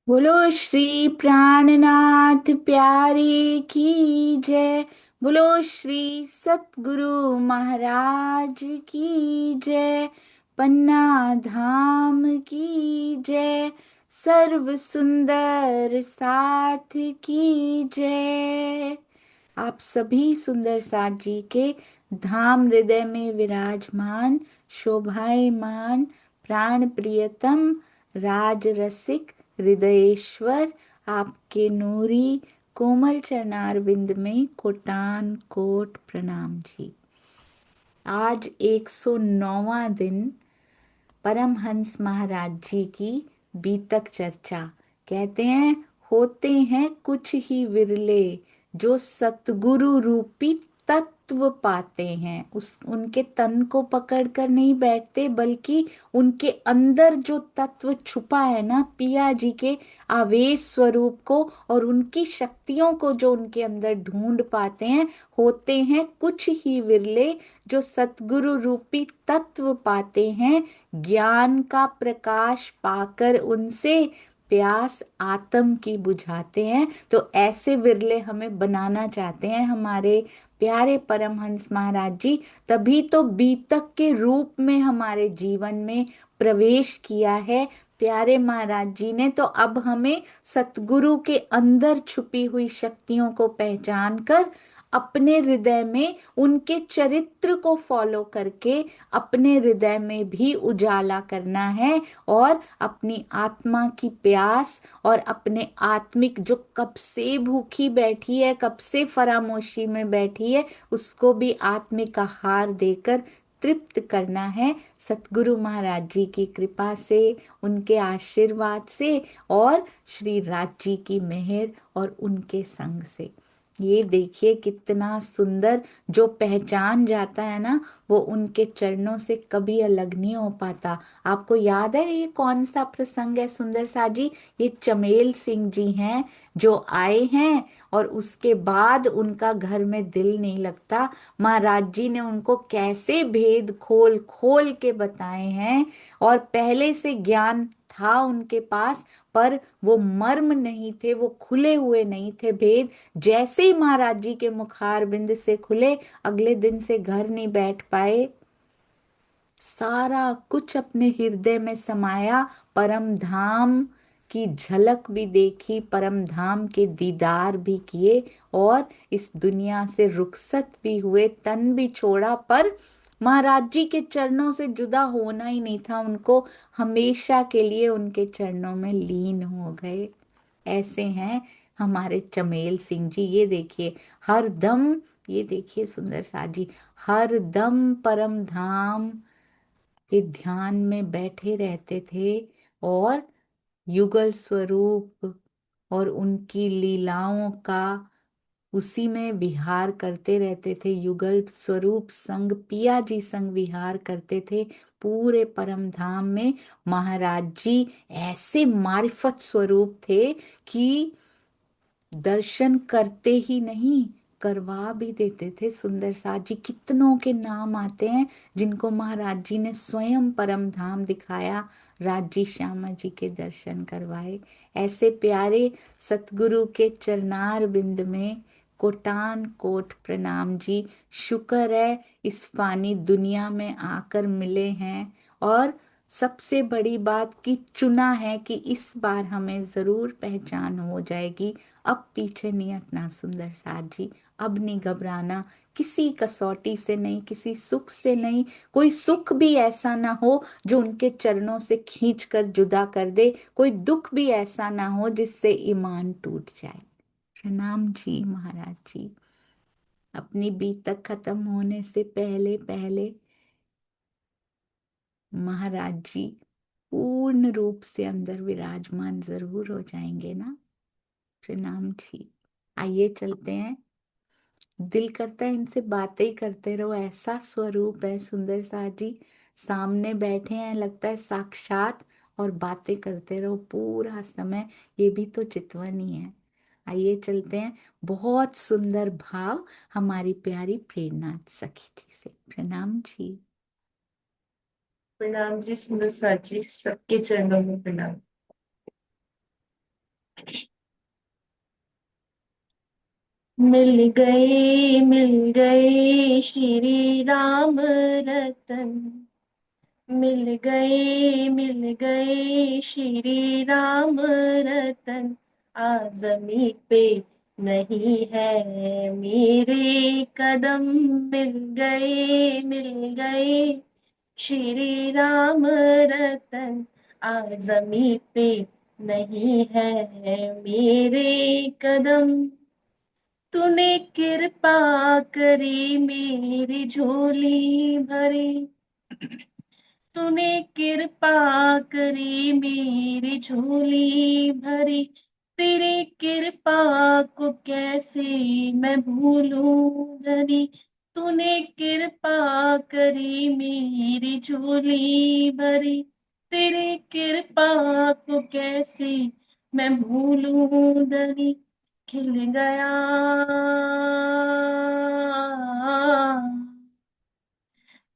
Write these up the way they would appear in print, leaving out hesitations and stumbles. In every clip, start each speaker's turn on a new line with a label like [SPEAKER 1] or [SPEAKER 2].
[SPEAKER 1] बोलो श्री प्राणनाथ प्यारे की जय। बोलो श्री सतगुरु महाराज की जय। पन्ना धाम की जय। सर्व सुंदर साथ की जय। आप सभी सुंदर साथ जी के धाम हृदय में विराजमान शोभायमान प्राण प्रियतम राज रसिक हृदयेश्वर आपके नूरी कोमल चरणार बिंद में कोटान कोट प्रणाम जी। आज 109वां दिन परमहंस महाराज जी की बीतक चर्चा। कहते हैं होते हैं कुछ ही विरले जो सतगुरु रूपी तत्व पाते हैं। उस उनके तन को पकड़कर नहीं बैठते, बल्कि उनके अंदर जो तत्व छुपा है ना, पिया जी के आवेश स्वरूप को और उनकी शक्तियों को जो उनके अंदर ढूंढ पाते हैं, होते हैं कुछ ही विरले जो सतगुरु रूपी तत्व पाते हैं। ज्ञान का प्रकाश पाकर उनसे प्यास आत्म की बुझाते हैं। तो ऐसे विरले हमें बनाना चाहते हैं हमारे प्यारे परमहंस महाराज जी। तभी तो बीतक के रूप में हमारे जीवन में प्रवेश किया है प्यारे महाराज जी ने। तो अब हमें सतगुरु के अंदर छुपी हुई शक्तियों को पहचान कर अपने हृदय में उनके चरित्र को फॉलो करके अपने हृदय में भी उजाला करना है। और अपनी आत्मा की प्यास और अपने आत्मिक जो कब से भूखी बैठी है, कब से फरामोशी में बैठी है, उसको भी आत्मिक आहार देकर तृप्त करना है सतगुरु महाराज जी की कृपा से, उनके आशीर्वाद से और श्री राज जी की मेहर और उनके संग से। ये देखिए कितना सुंदर, जो पहचान जाता है ना, वो उनके चरणों से कभी अलग नहीं हो पाता। आपको याद है ये कौन सा प्रसंग है सुंदर सा जी? ये चमेल सिंह जी हैं जो आए हैं और उसके बाद उनका घर में दिल नहीं लगता। महाराज जी ने उनको कैसे भेद खोल खोल के बताए हैं, और पहले से ज्ञान था उनके पास, पर वो मर्म नहीं थे, वो खुले हुए नहीं थे भेद। जैसे ही महाराज जी के मुखार बिंद से खुले, अगले दिन से घर नहीं बैठ पाए। सारा कुछ अपने हृदय में समाया, परम धाम की झलक भी देखी, परम धाम के दीदार भी किए और इस दुनिया से रुखसत भी हुए, तन भी छोड़ा, पर महाराज जी के चरणों से जुदा होना ही नहीं था उनको। हमेशा के लिए उनके चरणों में लीन हो गए। ऐसे हैं हमारे चमेल सिंह जी। ये देखिए हर दम, ये देखिए सुंदर सा जी, हर दम परम धाम के ध्यान में बैठे रहते थे और युगल स्वरूप और उनकी लीलाओं का उसी में विहार करते रहते थे। युगल स्वरूप संग पिया जी संग विहार करते थे पूरे परम धाम में। महाराज जी ऐसे मारिफत स्वरूप थे कि दर्शन करते ही नहीं, करवा भी देते थे। सुंदर साथ जी, कितनों के नाम आते हैं जिनको महाराज जी ने स्वयं परम धाम दिखाया, राजी श्यामा जी के दर्शन करवाए। ऐसे प्यारे सतगुरु के चरनार बिंद में कोटान कोट प्रणाम जी। शुक्र है इस फानी दुनिया में आकर मिले हैं, और सबसे बड़ी बात कि चुना है कि इस बार हमें जरूर पहचान हो जाएगी। अब पीछे नहीं हटना सुंदर साथ जी, अब नहीं घबराना, किसी कसौटी से नहीं, किसी सुख से नहीं। कोई सुख भी ऐसा ना हो जो उनके चरणों से खींच कर जुदा कर दे, कोई दुख भी ऐसा ना हो जिससे ईमान टूट जाए। प्रणाम जी महाराज जी। अपनी बीतक खत्म होने से पहले पहले महाराज जी पूर्ण रूप से अंदर विराजमान जरूर हो जाएंगे ना। प्रणाम जी। आइए चलते हैं। दिल करता है इनसे बातें ही करते रहो, ऐसा स्वरूप है सुंदर सा जी। सामने बैठे हैं, लगता है साक्षात, और बातें करते रहो पूरा समय। ये भी तो चितवन ही है। आइए चलते हैं। बहुत सुंदर भाव हमारी प्यारी प्रेरणा सखी जी से। प्रणाम जी।
[SPEAKER 2] प्रणाम जी सुंदर साथी, सबके चरणों में प्रणाम। मिल गए श्री राम रतन। मिल गए श्री राम रतन। आज़मी पे नहीं है मेरे कदम। मिल गए श्री राम रतन। आज़मी पे नहीं है मेरे कदम। तूने कृपा करी मेरी झोली भरी। तूने कृपा करी मेरी झोली भरी। तेरी कृपा को कैसे मैं भूलूं धनी। तूने कृपा करी मेरी झोली भरी। तेरी कृपा को कैसे मैं भूलूं धनी। खिल गया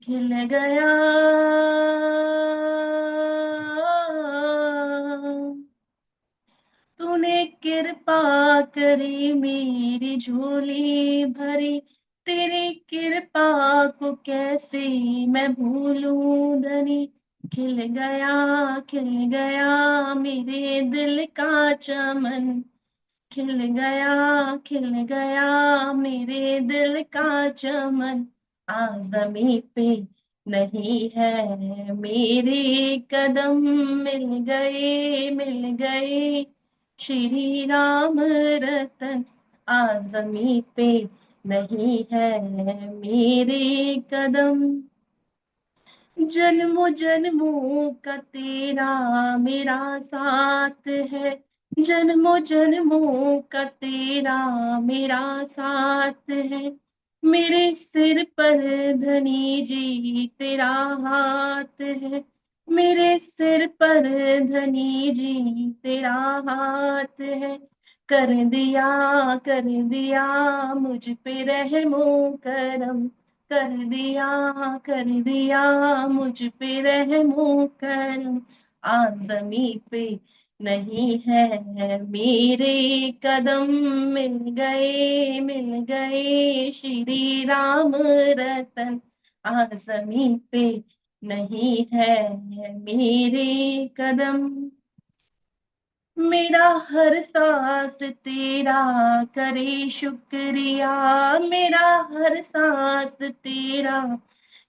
[SPEAKER 2] खिल गया तूने कृपा करी मेरी झोली भरी। तेरी कृपा को कैसे मैं भूलूं धनी। खिल गया मेरे दिल का चमन। खिल गया मेरे दिल का चमन। आज़मी पे नहीं है मेरे कदम। मिल गए श्री राम रतन। आज़मी पे नहीं है मेरे कदम। जन्मों जन्मों का तेरा मेरा साथ है। जन्मों जन्मों का तेरा मेरा साथ है। मेरे सिर पर धनी जी तेरा हाथ है। मेरे सिर पर धनी जी तेरा हाथ है। कर दिया मुझ पे रहमो करम। कर दिया मुझ पे रहमो करम। आदमी पे नहीं है मेरे कदम। मिल गए श्री राम रतन। आदमी पे नहीं है मेरे कदम। मेरा हर सांस तेरा करे शुक्रिया। मेरा हर सांस तेरा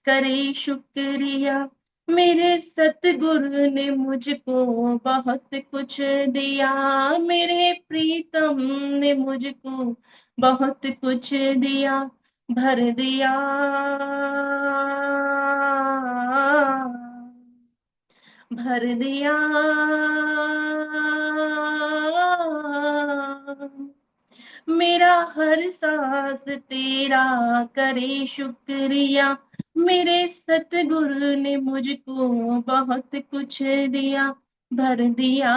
[SPEAKER 2] करे शुक्रिया। मेरे सतगुरु ने मुझको बहुत कुछ दिया। मेरे प्रीतम ने मुझको बहुत कुछ दिया। भर दिया भर दिया मेरा हर सांस तेरा करे शुक्रिया। मेरे सतगुरु ने मुझको बहुत कुछ दिया। भर दिया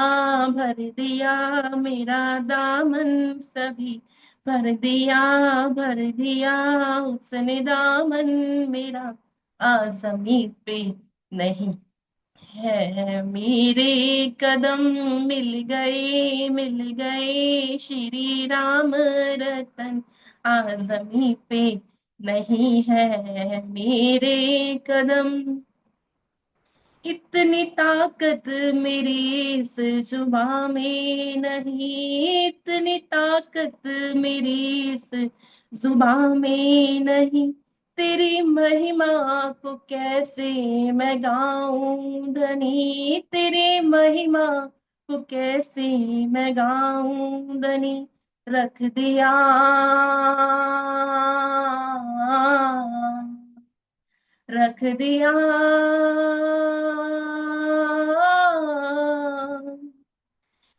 [SPEAKER 2] मेरा दामन सभी। भर दिया उसने दामन मेरा। आज़मी पे नहीं है मेरे कदम। मिल गए श्री राम रतन। आज़मी पे नहीं है मेरे कदम। इतनी ताकत मेरी इस जुबां में नहीं। इतनी ताकत मेरी इस जुबां में नहीं। तेरी महिमा को कैसे मैं गाऊं धनी। तेरी महिमा को कैसे मैं गाऊं धनी। रख दिया रख दिया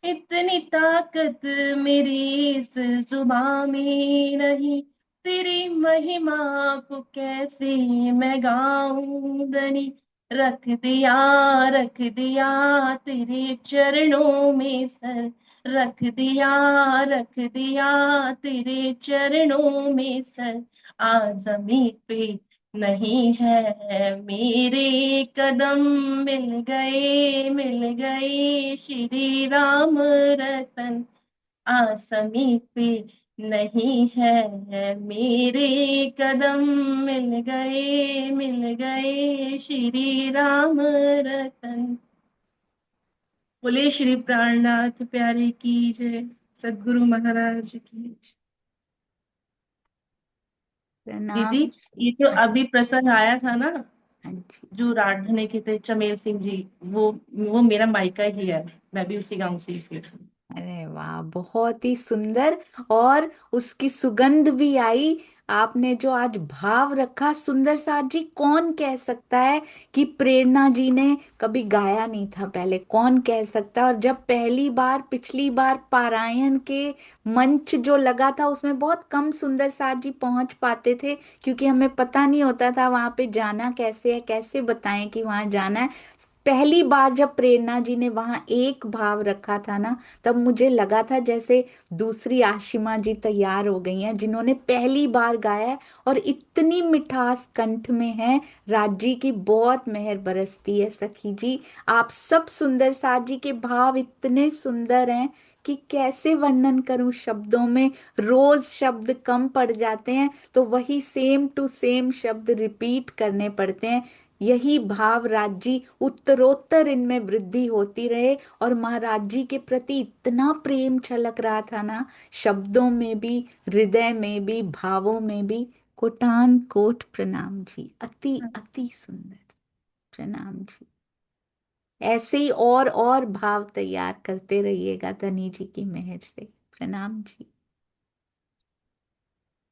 [SPEAKER 2] इतनी ताकत मेरी इस जुबां में नहीं। तेरी महिमा को कैसे मैं गाऊं धनी। रख दिया तेरे चरणों में सर। रख दिया तेरे चरणों में सर। आज़मी पे नहीं है मेरे कदम। मिल गए श्री राम रतन। समीपे नहीं है मेरे कदम, मिल गए श्री राम रतन। बोले श्री प्राणनाथ प्यारे की जय, सदगुरु महाराज की जय। दीदी,
[SPEAKER 1] प्रणाम जी।
[SPEAKER 2] ये जो
[SPEAKER 1] हाँ
[SPEAKER 2] अभी प्रसंग आया था ना,
[SPEAKER 1] हाँ जी।
[SPEAKER 2] जो राठने के थे चमेल सिंह जी, वो मेरा मायका ही है। मैं भी उसी गांव से ही फिर।
[SPEAKER 1] अरे वाह, बहुत ही सुंदर। और उसकी सुगंध भी आई। आपने जो आज भाव रखा सुंदर साथ जी, कौन कह सकता है कि प्रेरणा जी ने कभी गाया नहीं था पहले, कौन कह सकता। और जब पहली बार, पिछली बार पारायण के मंच जो लगा था उसमें बहुत कम सुंदर साथ जी पहुंच पाते थे, क्योंकि हमें पता नहीं होता था वहां पे जाना कैसे है, कैसे बताएं कि वहां जाना है। पहली बार जब प्रेरणा जी ने वहां एक भाव रखा था ना, तब मुझे लगा था जैसे दूसरी आशिमा जी तैयार हो गई हैं जिन्होंने पहली बार गाया है, और इतनी मिठास कंठ में है। राजी की बहुत मेहर बरसती है सखी जी। आप सब सुंदर साथ जी के भाव इतने सुंदर हैं कि कैसे वर्णन करूं शब्दों में। रोज शब्द कम पड़ जाते हैं तो वही सेम टू सेम शब्द रिपीट करने पड़ते हैं। यही भाव राज्जी उत्तरोत्तर इनमें वृद्धि होती रहे। और महाराज जी के प्रति इतना प्रेम छलक रहा था ना, शब्दों में भी, हृदय में भी, भावों में भी। कोटान कोट प्रणाम जी, अति अति सुंदर। प्रणाम जी। ऐसे ही और भाव तैयार करते रहिएगा धनी जी की मेहर से। प्रणाम जी।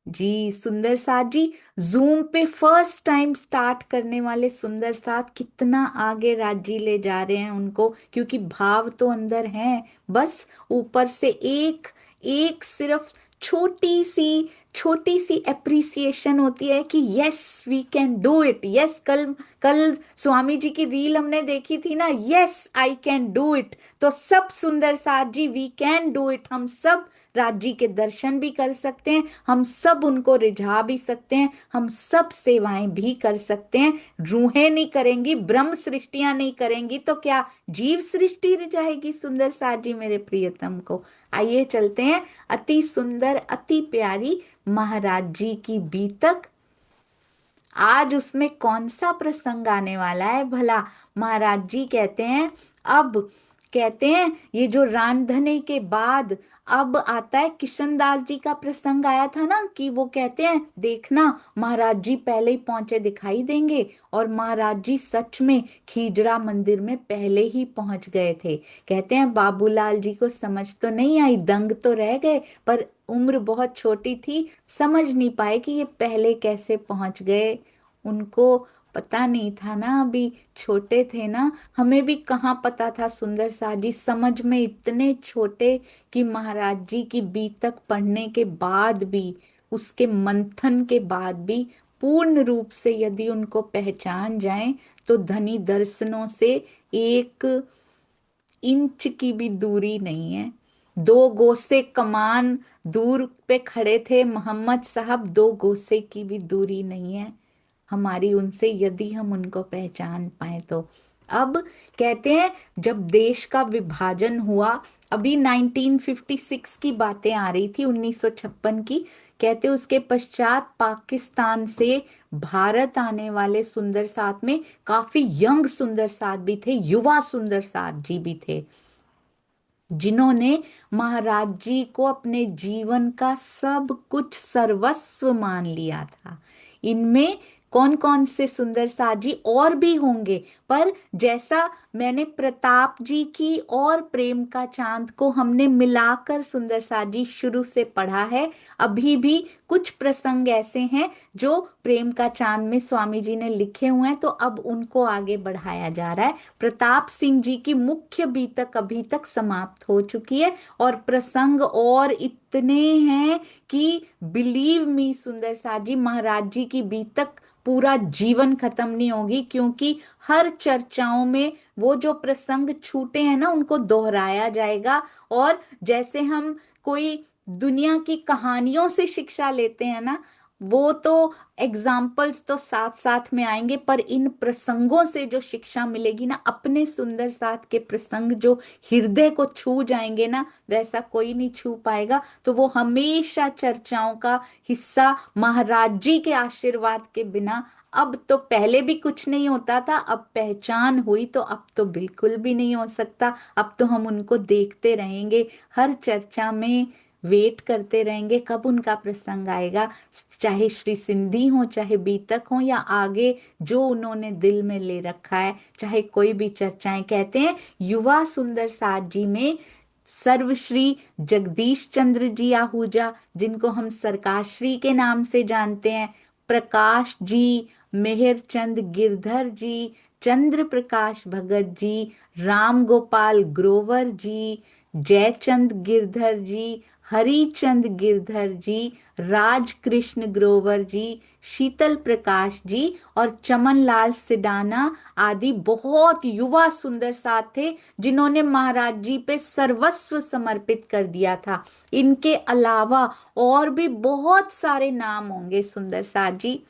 [SPEAKER 1] जी सुंदर साथ जी, जूम पे फर्स्ट टाइम स्टार्ट करने वाले सुंदर साथ कितना आगे राजी ले जा रहे हैं उनको, क्योंकि भाव तो अंदर हैं। बस ऊपर से एक एक सिर्फ छोटी सी एप्रिसिएशन होती है कि yes we can do it. Yes, कल कल स्वामी जी की रील हमने देखी थी ना, yes I can do it. तो सब सुंदर साथ जी वी कैन डू इट। हम सब राज जी के दर्शन भी कर सकते हैं, हम सब उनको रिझा भी सकते हैं, हम सब सेवाएं भी कर सकते हैं। रूहें नहीं करेंगी, ब्रह्म सृष्टियां नहीं करेंगी तो क्या जीव सृष्टि रिझाएगी सुंदर साथ जी मेरे प्रियतम को। आइए चलते हैं अति सुंदर अति प्यारी महाराज जी की बीतक। आज उसमें कौन सा प्रसंग आने वाला है भला। महाराज जी कहते हैं, अब कहते हैं ये जो रामधने के बाद अब आता है किशनदास जी का प्रसंग आया था ना, कि वो कहते हैं देखना महाराज जी पहले ही पहुंचे दिखाई देंगे। और महाराज जी सच में खीजड़ा मंदिर में पहले ही पहुंच गए थे। कहते हैं बाबूलाल जी को समझ तो नहीं आई, दंग तो रह गए, पर उम्र बहुत छोटी थी, समझ नहीं पाए कि ये पहले कैसे पहुंच गए। उनको पता नहीं था ना, अभी छोटे थे ना। हमें भी कहाँ पता था सुंदर सा जी, समझ में इतने छोटे कि महाराज जी की बीतक पढ़ने के बाद भी, उसके मंथन के बाद भी पूर्ण रूप से यदि उनको पहचान जाए तो धनी दर्शनों से एक इंच की भी दूरी नहीं है। दो गोसे कमान दूर पे खड़े थे मोहम्मद साहब, दो गोसे की भी दूरी नहीं है हमारी उनसे, यदि हम उनको पहचान पाए तो। अब कहते हैं जब देश का विभाजन हुआ, अभी 1956 की बातें आ रही थी, 1956 की। कहते उसके पश्चात पाकिस्तान से भारत आने वाले सुंदर साथ में काफी यंग सुंदर साथ भी थे, युवा सुंदर साथ जी भी थे, जिन्होंने महाराज जी को अपने जीवन का सब कुछ सर्वस्व मान लिया था। इनमें कौन कौन से सुंदर साथ जी और भी होंगे, पर जैसा मैंने प्रताप जी की और प्रेम का चांद को हमने मिलाकर सुंदर साथ जी शुरू से पढ़ा है, अभी भी कुछ प्रसंग ऐसे हैं जो प्रेम का चांद में स्वामी जी ने लिखे हुए हैं, तो अब उनको आगे बढ़ाया जा रहा है। प्रताप सिंह जी की मुख्य बीतक अभी तक समाप्त हो चुकी है, और प्रसंग और इतने हैं कि बिलीव मी सुंदर साथ जी, महाराज जी की बीतक पूरा जीवन खत्म नहीं होगी, क्योंकि हर चर्चाओं में वो जो प्रसंग छूटे हैं ना उनको दोहराया जाएगा। और जैसे हम कोई दुनिया की कहानियों से शिक्षा लेते हैं ना, वो तो एग्जाम्पल्स तो साथ साथ में आएंगे, पर इन प्रसंगों से जो शिक्षा मिलेगी ना, अपने सुंदर साथ के प्रसंग जो हृदय को छू जाएंगे ना, वैसा कोई नहीं छू पाएगा। तो वो हमेशा चर्चाओं का हिस्सा, महाराज जी के आशीर्वाद के बिना अब तो, पहले भी कुछ नहीं होता था, अब पहचान हुई तो अब तो बिल्कुल भी नहीं हो सकता। अब तो हम उनको देखते रहेंगे, हर चर्चा में वेट करते रहेंगे कब उनका प्रसंग आएगा। चाहे श्री सिंधी हो, चाहे बीतक हो, या आगे जो उन्होंने दिल में ले रखा है, चाहे कोई भी चर्चाएं। कहते हैं युवा सुंदर साथ जी में सर्वश्री जगदीश चंद्र जी आहूजा, जिनको हम सरकाश्री के नाम से जानते हैं, प्रकाश जी, मेहर चंद गिरधर जी, चंद्र प्रकाश भगत जी, राम गोपाल ग्रोवर जी, जयचंद गिरधर जी, हरिचंद गिरधर जी, राज कृष्ण ग्रोवर जी, शीतल प्रकाश जी और चमन लाल सिडाना आदि बहुत युवा सुंदर साथ थे, जिन्होंने महाराज जी पे सर्वस्व समर्पित कर दिया था। इनके अलावा और भी बहुत सारे नाम होंगे सुंदर साथ जी,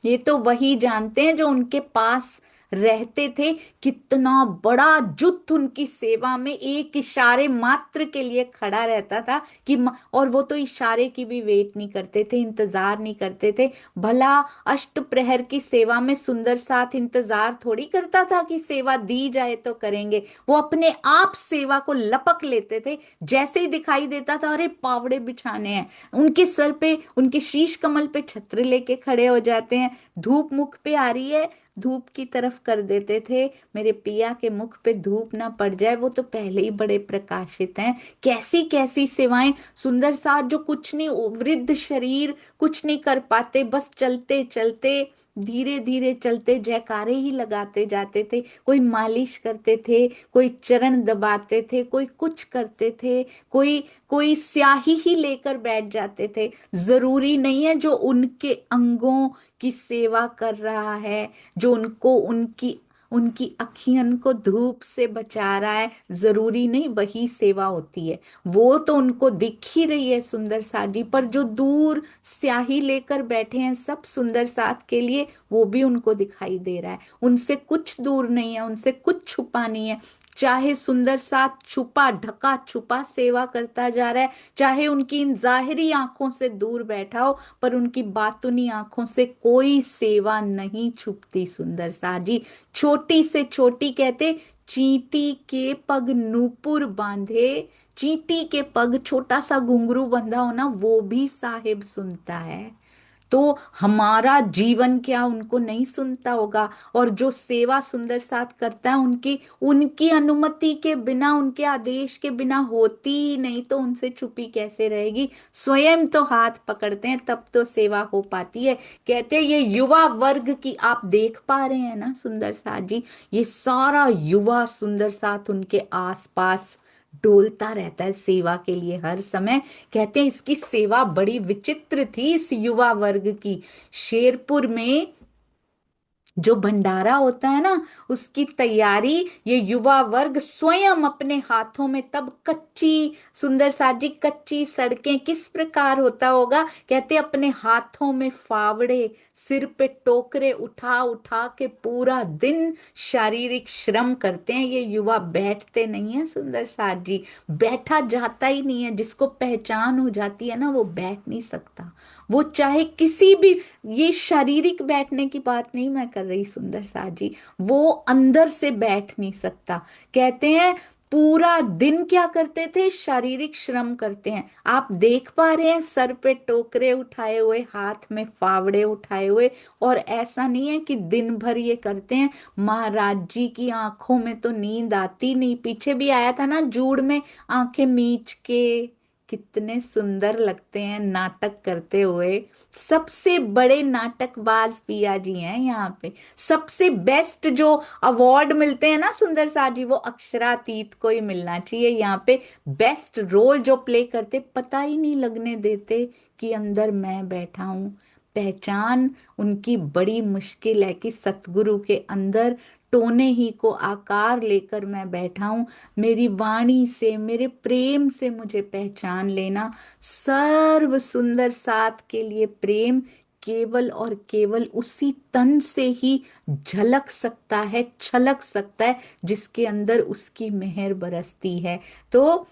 [SPEAKER 1] ये तो वही जानते हैं जो उनके पास रहते थे। कितना बड़ा जुट उनकी सेवा में एक इशारे मात्र के लिए खड़ा रहता था कि और वो तो इशारे की भी वेट नहीं करते थे, इंतजार नहीं करते थे। भला अष्ट प्रहर की सेवा में सुंदर साथ इंतजार थोड़ी करता था कि सेवा दी जाए तो करेंगे, वो अपने आप सेवा को लपक लेते थे। जैसे ही दिखाई देता था, अरे पावड़े बिछाने हैं, उनके सर पे, उनके शीश कमल पे छत्र लेके खड़े हो जाते हैं। धूप मुख पे आ रही है, धूप की तरफ कर देते थे, मेरे पिया के मुख पे धूप ना पड़ जाए, वो तो पहले ही बड़े प्रकाशित हैं। कैसी कैसी सेवाएं, सुंदर साथ जो कुछ नहीं, वृद्ध शरीर कुछ नहीं कर पाते, बस चलते चलते धीरे धीरे चलते जयकारे ही लगाते जाते थे। कोई मालिश करते थे, कोई चरण दबाते थे, कोई कुछ करते थे, कोई कोई स्याही ही लेकर बैठ जाते थे। जरूरी नहीं है जो उनके अंगों की सेवा कर रहा है, जो उनको उनकी उनकी अखियन को धूप से बचा रहा है, जरूरी नहीं वही सेवा होती है। वो तो उनको दिख ही रही है सुंदर साथ जी, पर जो दूर स्याही लेकर बैठे हैं सब सुंदर साथ के लिए, वो भी उनको दिखाई दे रहा है। उनसे कुछ दूर नहीं है, उनसे कुछ छुपा नहीं है। चाहे सुंदर साथ छुपा ढका छुपा सेवा करता जा रहा है, चाहे उनकी इन जाहिरी आंखों से दूर बैठा हो, पर उनकी बातुनी आंखों से कोई सेवा नहीं छुपती सुंदर साथ जी। छोटी से छोटी, कहते चींटी के पग नूपुर बांधे, चींटी के पग छोटा सा घुंघरू बंधा हो ना, वो भी साहिब सुनता है। तो हमारा जीवन क्या उनको नहीं सुनता होगा? और जो सेवा सुंदर साथ करता है, उनकी उनकी अनुमति के बिना, उनके आदेश के बिना होती ही नहीं, तो उनसे छुपी कैसे रहेगी? स्वयं तो हाथ पकड़ते हैं तब तो सेवा हो पाती है। कहते हैं ये युवा वर्ग की आप देख पा रहे हैं ना सुंदर साथ जी, ये सारा युवा सुंदर साथ उनके आसपास डोलता रहता है सेवा के लिए हर समय। कहते हैं इसकी सेवा बड़ी विचित्र थी इस युवा वर्ग की। शेरपुर में जो भंडारा होता है ना, उसकी तैयारी ये युवा वर्ग स्वयं अपने हाथों में, तब कच्ची, सुंदर साथ जी कच्ची सड़कें, किस प्रकार होता होगा? कहते अपने हाथों में फावड़े, सिर पे टोकरे उठा उठा के पूरा दिन शारीरिक श्रम करते हैं ये युवा। बैठते नहीं है सुंदर साथ जी, बैठा जाता ही नहीं है। जिसको पहचान हो जाती है ना, वो बैठ नहीं सकता। वो चाहे किसी भी, ये शारीरिक बैठने की बात नहीं मैं कर रही सुंदर साथ जी, वो अंदर से बैठ नहीं सकता। कहते हैं पूरा दिन क्या करते थे? शारीरिक श्रम करते हैं। आप देख पा रहे हैं सर पे टोकरे उठाए हुए, हाथ में फावड़े उठाए हुए, और ऐसा नहीं है कि दिन भर ये करते हैं। महाराज जी की आंखों में तो नींद आती नहीं। पीछे भी आया था ना जूड़ में, आंखें मीच के कितने सुंदर लगते हैं नाटक करते हुए। सबसे बड़े नाटकबाज पिया जी हैं यहाँ पे। सबसे बेस्ट जो अवार्ड मिलते हैं ना सुंदर साथ जी, वो अक्षरातीत को ही मिलना चाहिए यहाँ पे। बेस्ट रोल जो प्ले करते, पता ही नहीं लगने देते कि अंदर मैं बैठा हूँ। पहचान उनकी बड़ी मुश्किल है कि सतगुरु के अंदर टोने ही को आकार लेकर मैं बैठा हूँ। मेरी वाणी से, मेरे प्रेम से मुझे पहचान लेना। सर्व सुंदर साथ के लिए प्रेम केवल और केवल उसी तन से ही झलक सकता है, छलक सकता है, जिसके अंदर उसकी मेहर बरसती है। तो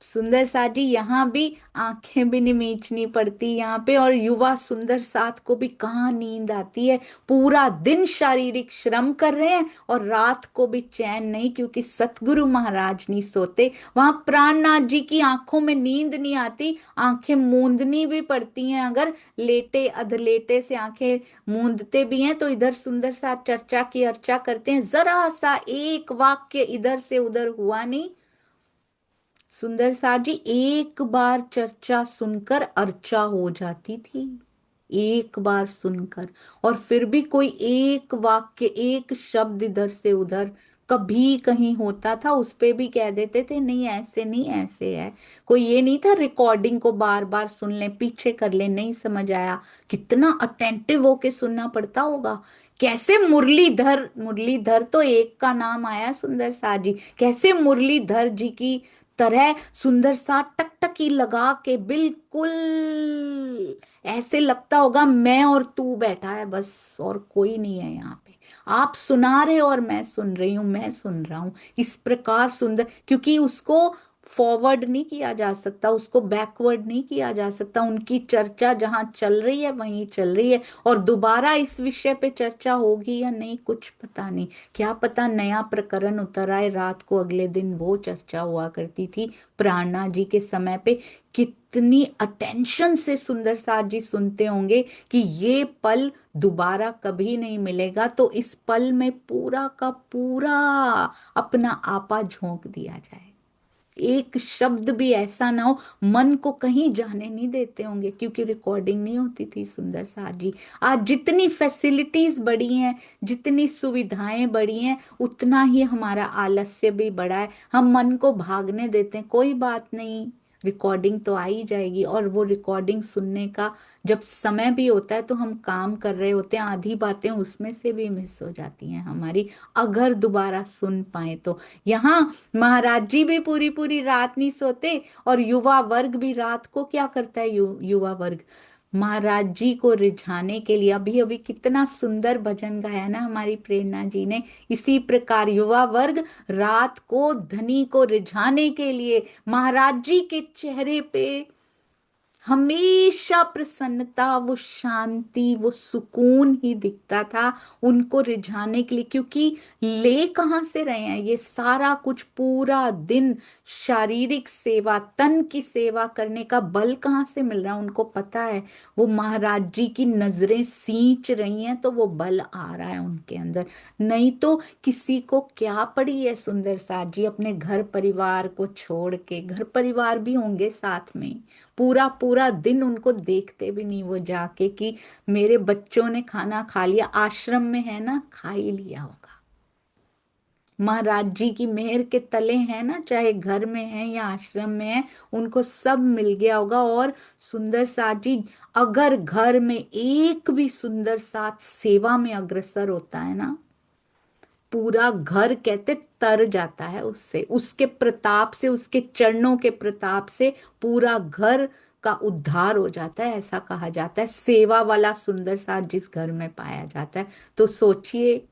[SPEAKER 1] सुंदर साथ जी यहाँ भी आंखें भी नहीं मीचनी पड़ती यहाँ पे, और युवा सुंदर साथ को भी कहाँ नींद आती है। पूरा दिन शारीरिक श्रम कर रहे हैं और रात को भी चैन नहीं, क्योंकि सतगुरु महाराज नहीं सोते। वहां प्राणनाथ जी की आंखों में नींद नहीं आती, आंखें मूंदनी भी पड़ती हैं। अगर लेटे अधलेटे से आंखें मूंदते भी हैं तो इधर सुंदर साथ चर्चा की अर्चा करते हैं, जरा सा एक वाक्य इधर से उधर हुआ नहीं। सुंदर साथ जी एक बार चर्चा सुनकर अर्चा हो जाती थी, एक बार सुनकर। और फिर भी कोई एक वाक्य, एक शब्द इधर से उधर कभी कहीं होता था, उस पे भी कह देते थे नहीं ऐसे नहीं ऐसे है। कोई ये नहीं था रिकॉर्डिंग को बार बार सुन ले, पीछे कर ले, नहीं समझ आया, कितना अटेंटिव होके सुनना पड़ता होगा। कैसे मुरलीधर, मुरलीधर तो एक का नाम आया सुंदर सा जी, कैसे मुरलीधर जी की तरह सुंदर सा टकटकी लगा के बिल्कुल ऐसे लगता होगा मैं और तू बैठा है बस, और कोई नहीं है यहाँ पे। आप सुना रहे हो और मैं सुन रही हूँ, मैं सुन रहा हूँ, इस प्रकार सुंदर। क्योंकि उसको फॉरवर्ड नहीं किया जा सकता, उसको बैकवर्ड नहीं किया जा सकता, उनकी चर्चा जहां चल रही है वहीं चल रही है। और दोबारा इस विषय पे चर्चा होगी या नहीं कुछ पता नहीं, क्या पता नया प्रकरण उतर आए। रात को अगले दिन वो चर्चा हुआ करती थी प्राणा जी के समय पे। कितनी अटेंशन से सुंदर साथ जी सुनते होंगे कि ये पल दोबारा कभी नहीं मिलेगा, तो इस पल में पूरा का पूरा अपना आपा झोंक दिया जाए। एक शब्द भी ऐसा ना हो, मन को कहीं जाने नहीं देते होंगे, क्योंकि रिकॉर्डिंग नहीं होती थी सुंदर साथ जी। आज जितनी फैसिलिटीज बढ़ी हैं, जितनी सुविधाएं बढ़ी हैं, उतना ही हमारा आलस्य भी बढ़ा है। हम मन को भागने देते हैं, कोई बात नहीं, रिकॉर्डिंग तो आ ही जाएगी। और वो रिकॉर्डिंग सुनने का जब समय भी होता है तो हम काम कर रहे होते हैं, आधी बातें उसमें से भी मिस हो जाती हैं हमारी, अगर दोबारा सुन पाए तो। यहाँ महाराज जी भी पूरी पूरी रात नहीं सोते, और युवा वर्ग भी रात को क्या करता है, युवा वर्ग महाराज जी को रिझाने के लिए। अभी अभी कितना सुंदर भजन गाया ना हमारी प्रेरणा जी ने। इसी प्रकार युवा वर्ग रात को धनी को रिझाने के लिए महाराज जी के चेहरे पे हमेशा प्रसन्नता, वो शांति, वो सुकून ही दिखता था उनको रिझाने के लिए। क्योंकि ले कहाँ से रहे हैं ये सारा कुछ, पूरा दिन शारीरिक सेवा, तन की सेवा करने का बल कहाँ से मिल रहा है उनको पता है। वो महाराज जी की नजरें सींच रही हैं तो वो बल आ रहा है उनके अंदर। नहीं तो किसी को क्या पड़ी है सुंदर साथ जी अपने घर परिवार को छोड़ के, घर परिवार भी होंगे साथ में, पूरा पूरा दिन उनको देखते भी नहीं वो जाके कि मेरे बच्चों ने खाना खा लिया, आश्रम में है ना, खा ही लिया होगा। महाराज जी की मेहर के तले हैं ना, चाहे घर में है या आश्रम में है, उनको सब मिल गया होगा। और सुंदर साथ जी अगर घर में एक भी सुंदर साथ सेवा में अग्रसर होता है ना, पूरा घर कहते तर जाता है उससे, उसके प्रताप से, उसके चरणों के प्रताप से पूरा घर का उद्धार हो जाता है। ऐसा कहा जाता है सेवा वाला सुंदर साथ जिस घर में पाया जाता है। तो सोचिए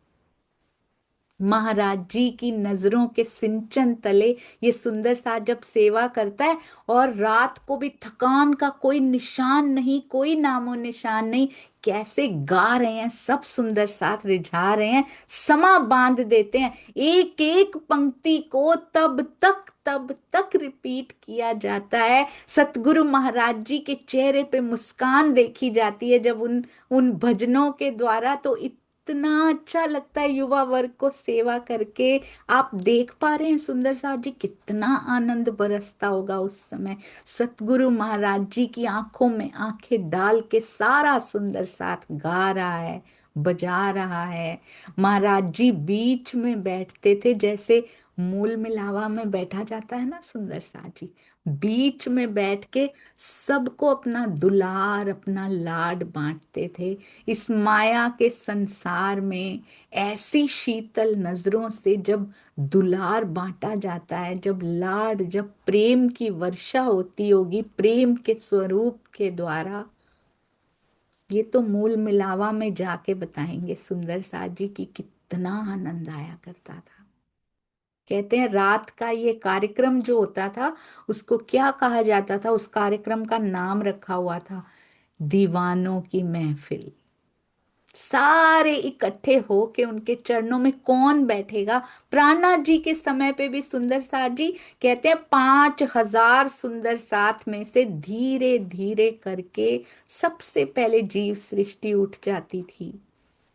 [SPEAKER 1] महाराज जी की नजरों के सिंचन तले ये सुंदर साथ जब सेवा करता है, और रात को भी थकान का कोई निशान नहीं, कोई नामो निशान नहीं, कैसे गा रहे हैं सब सुंदर साथ रिझा रहे हैं, समा बांध देते हैं। एक एक पंक्ति को तब तक रिपीट किया जाता है। सतगुरु महाराज जी के चेहरे पे मुस्कान देखी जाती है जब उन उन भजनों के द्वारा। तो इतना अच्छा लगता है युवा वर्ग को सेवा करके। आप देख पा रहे हैं सुंदर साथ जी कितना आनंद बरसता होगा उस समय। सतगुरु महाराज जी की आंखों में आंखें डाल के सारा सुंदर साथ गा रहा है, बजा रहा है। महाराज जी बीच में बैठते थे, जैसे मूल मिलावा में बैठा जाता है ना सुंदर साथ जी, बीच में बैठ के सबको अपना दुलार, अपना लाड बांटते थे। इस माया के संसार में ऐसी शीतल नजरों से जब दुलार बांटा जाता है, जब लाड, जब प्रेम की वर्षा होती होगी प्रेम के स्वरूप के द्वारा, ये तो मूल मिलावा में जाके बताएंगे सुंदर साथ जी की कितना आनंद आया करता था। कहते हैं रात का ये कार्यक्रम जो होता था उसको क्या कहा जाता था, उस कार्यक्रम का नाम रखा हुआ था दीवानों की महफिल। सारे इकट्ठे होके उनके चरणों में कौन बैठेगा। प्राणनाथ जी के समय पे भी सुंदर साथ जी कहते हैं 5,000 सुंदर साथ में से धीरे धीरे करके सबसे पहले जीव सृष्टि उठ जाती थी।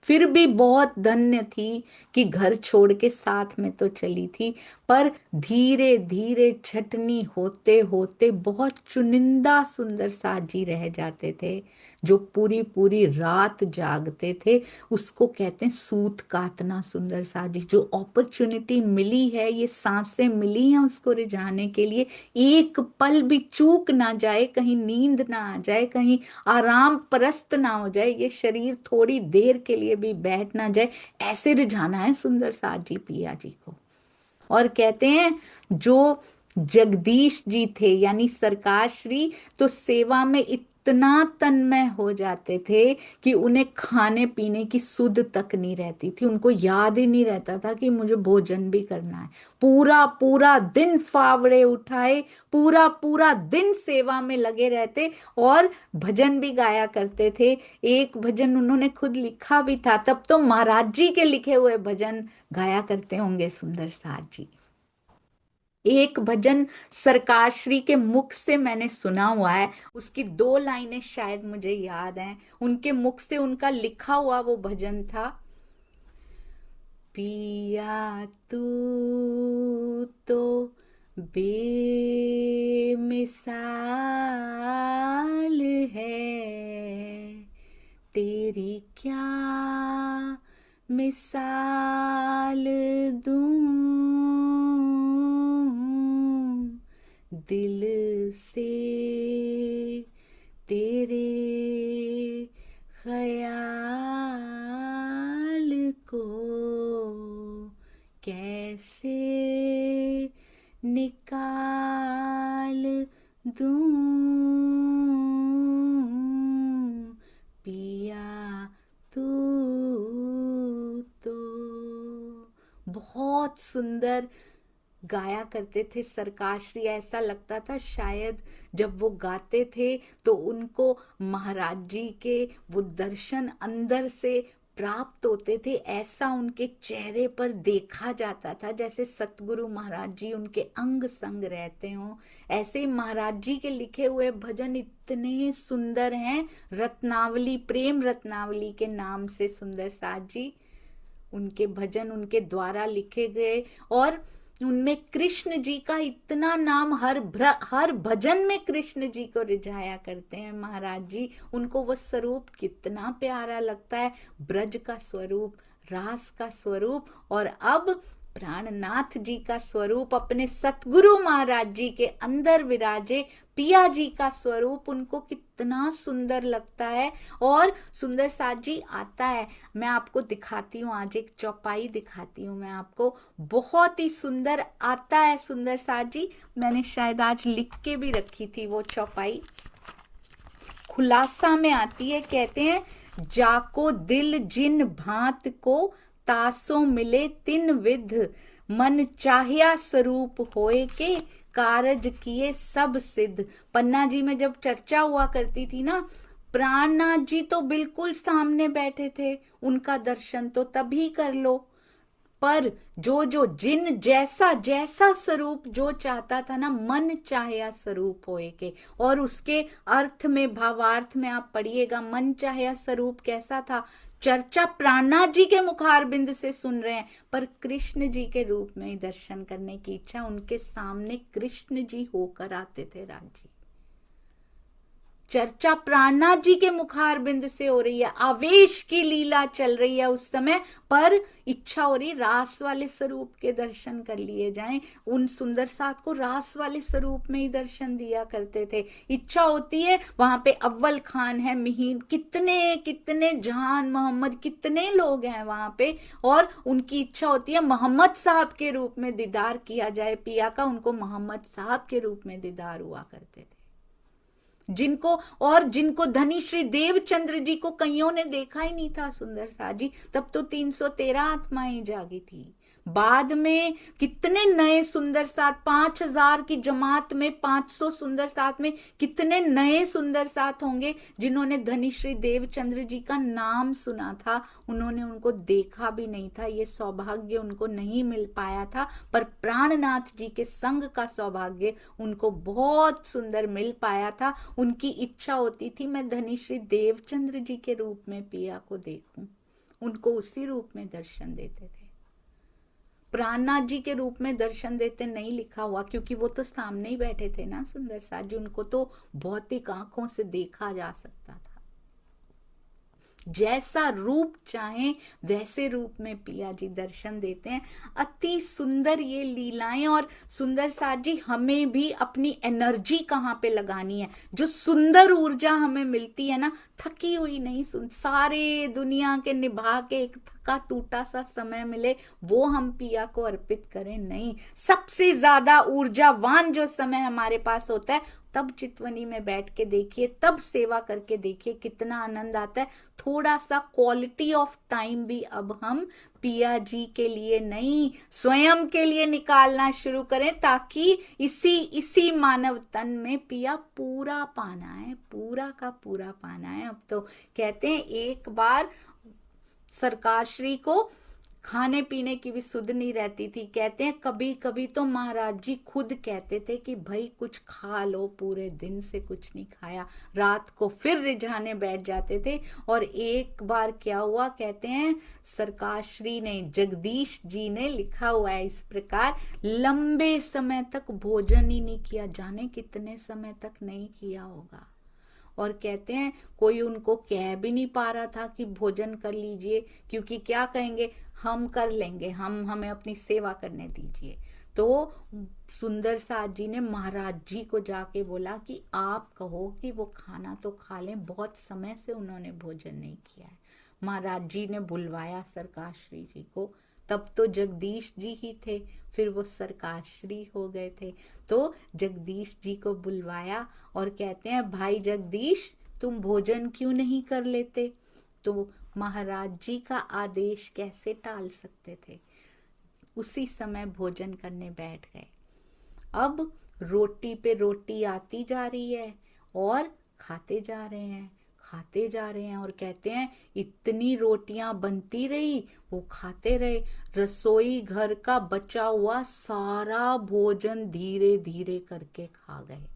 [SPEAKER 1] फिर भी बहुत धन्य थी कि घर छोड़ के साथ में तो चली थी, पर धीरे धीरे छटनी होते होते बहुत चुनिंदा सुंदर साथ जी रह जाते थे जो पूरी पूरी रात जागते थे। उसको कहते हैं सूत कातना सुंदर साथ जी। जो अपॉर्चुनिटी मिली है, ये सांसें मिली हैं उसको रिझाने के लिए, एक पल भी चूक ना जाए, कहीं नींद ना आ जाए, कहीं आराम परस्त ना हो जाए, ये शरीर थोड़ी देर के लिए भी बैठ ना जाए, ऐसे रिझाना है सुंदर साथ जी पिया जी को। और कहते हैं जो जगदीश जी थे यानी सरकार श्री, तो सेवा में इतना तन्मय हो जाते थे कि उन्हें खाने पीने की सुध तक नहीं रहती थी। उनको याद ही नहीं रहता था कि मुझे भोजन भी करना है। पूरा पूरा दिन फावड़े उठाए, पूरा पूरा दिन सेवा में लगे रहते और भजन भी गाया करते थे। एक भजन उन्होंने खुद लिखा भी था, तब तो महाराज जी के लिखे हुए भजन गाया करते होंगे सुंदर साथ जी। एक भजन सरकार श्री के मुख से मैंने सुना हुआ है, उसकी 2 लाइनें शायद मुझे याद हैं। उनके मुख से उनका लिखा हुआ वो भजन था, पिया तू तो बेमिसाल है, तेरी क्या मिसाल दूं, दिल से तेरे ख्याल को कैसे निकाल दूं, पिया तू तो। बहुत सुंदर गाया करते थे सरकार श्री। ऐसा लगता था शायद जब वो गाते थे तो उनको महाराज जी के वो दर्शन अंदर से प्राप्त होते थे, ऐसा उनके चेहरे पर देखा जाता था, जैसे सतगुरु महाराज जी उनके अंग संग रहते हों। ऐसे ही महाराज जी के लिखे हुए भजन इतने सुंदर हैं, रत्नावली, प्रेम रत्नावली के नाम से सुंदर साथ जी उनके भजन उनके द्वारा लिखे गए। और उनमें कृष्ण जी का इतना नाम, हर भजन में कृष्ण जी को रिझाया करते हैं महाराज जी। उनको वो स्वरूप कितना प्यारा लगता है, ब्रज का स्वरूप, रास का स्वरूप, और अब प्राणनाथ जी का स्वरूप अपने सतगुरु महाराज जी के अंदर विराजे पिया जी का स्वरूप उनको कितना सुंदर लगता है। और सुंदर साथ जी आता है, मैं आपको दिखाती हूँ, आज एक चौपाई दिखाती हूँ मैं आपको, बहुत ही सुंदर आता है सुंदर साथ जी। मैंने शायद आज लिख के भी रखी थी वो चौपाई, खुलासा में आती है। कहते हैं जाको दिल जिन भांत को तासो मिले तिन विध, मन चाहिया स्वरूप होए के कारज किए सब सिद्ध। पन्ना जी में जब चर्चा हुआ करती थी ना, प्राणनाथ जी तो बिल्कुल सामने बैठे थे, उनका दर्शन तो तभी कर लो, पर जो जो जिन जैसा जैसा स्वरूप जो चाहता था ना, मन चाहया स्वरूप होए के। और उसके अर्थ में, भावार्थ में आप पढ़िएगा, मन चाहया स्वरूप कैसा था। चर्चा प्राणनाथ जी के मुखार बिंद से सुन रहे हैं, पर कृष्ण जी के रूप में ही दर्शन करने की इच्छा, उनके सामने कृष्ण जी होकर आते थे राज जी। चर्चा प्राणनाथ जी के मुखार बिंद से हो रही है, आवेश की लीला चल रही है उस समय, पर इच्छा हो रही रास वाले स्वरूप के दर्शन कर लिए जाएं। उन सुंदर साथ को रास वाले स्वरूप में ही दर्शन दिया करते थे। इच्छा होती है, वहां पे अव्वल खान है, मिहीन, कितने कितने जहान मोहम्मद, कितने लोग हैं वहां पे, और उनकी इच्छा होती है मोहम्मद साहब के रूप में दीदार किया जाए पिया का। उनको मोहम्मद साहब के रूप में दीदार हुआ करते थे। जिनको, और जिनको धनी श्री देवचंद्र जी को कईयों ने देखा ही नहीं था सुंदर साथ जी, तब तो 313 आत्माएं जागी थी। बाद में कितने नए सुंदर साथ, 5000 की जमात में 500 सुंदर साथ में कितने नए सुंदर साथ होंगे जिन्होंने धनी श्री देवचंद्र जी का नाम सुना था, उन्होंने उनको देखा भी नहीं था, ये सौभाग्य उनको नहीं मिल पाया था, पर प्राणनाथ जी के संग का सौभाग्य उनको बहुत सुंदर मिल पाया था। उनकी इच्छा होती थी मैं धनी श्री देवचंद्र जी के रूप में पिया को देखूं, उनको उसी रूप में दर्शन देते थे। प्राणनाथ जी के रूप में दर्शन देते नहीं लिखा हुआ, क्योंकि वो तो सामने ही बैठे थे ना सुंदर साथ जी, उनको तो भौतिक आंखों से देखा जा सकता था। जैसा रूप चाहे वैसे रूप में पिया जी दर्शन देते हैं। अति सुंदर ये लीलाएं। और सुंदर साथ जी हमें भी अपनी एनर्जी कहाँ पे लगानी है, जो सुंदर ऊर्जा हमें मिलती है ना, थकी हुई नहीं, सारे दुनिया के निभा के एक थका टूटा सा समय मिले वो हम पिया को अर्पित करें, नहीं, सबसे ज्यादा ऊर्जावान जो समय हमारे पास होता है तब चितवनी में बैठ के देखिए, तब सेवा करके देखिए, कितना आनंद आता है। थोड़ा सा क्वालिटी ऑफ टाइम भी अब हम पिया जी के लिए नहीं, स्वयं के लिए निकालना शुरू करें, ताकि इसी मानव तन में पिया पूरा पाना है, पूरा का पूरा पाना है। अब तो कहते हैं एक बार सरकार श्री को खाने पीने की भी सुध नहीं रहती थी। कहते हैं कभी कभी तो महाराज जी खुद कहते थे कि भाई कुछ खा लो, पूरे दिन से कुछ नहीं खाया, रात को फिर रिझाने बैठ जाते थे। और एक बार क्या हुआ, कहते हैं सरकार श्री ने, जगदीश जी ने लिखा हुआ है इस प्रकार, लंबे समय तक भोजन ही नहीं किया, जाने कितने समय तक नहीं किया होगा। और कहते हैं कोई उनको कह भी नहीं पा रहा था कि भोजन कर लीजिए, क्योंकि क्या कहेंगे, हम कर लेंगे, हमें अपनी सेवा करने दीजिए। तो सुंदर साथ जी ने महाराज जी को जाके बोला कि आप कहो कि वो खाना तो खा लें, बहुत समय से उन्होंने भोजन नहीं किया है। महाराज जी ने बुलवाया सरकार श्री जी को, तब तो जगदीश जी ही थे, फिर वो सरकार श्री हो गए थे। तो जगदीश जी को बुलवाया और कहते हैं भाई जगदीश तुम भोजन क्यों नहीं कर लेते। तो महाराज जी का आदेश कैसे टाल सकते थे, उसी समय भोजन करने बैठ गए। अब रोटी पे रोटी आती जा रही है और खाते जा रहे हैं, खाते जा रहे हैं, और कहते हैं इतनी रोटियां बनती रही, वो खाते रहे। रसोई घर का बचा हुआ सारा भोजन धीरे धीरे करके खा गए।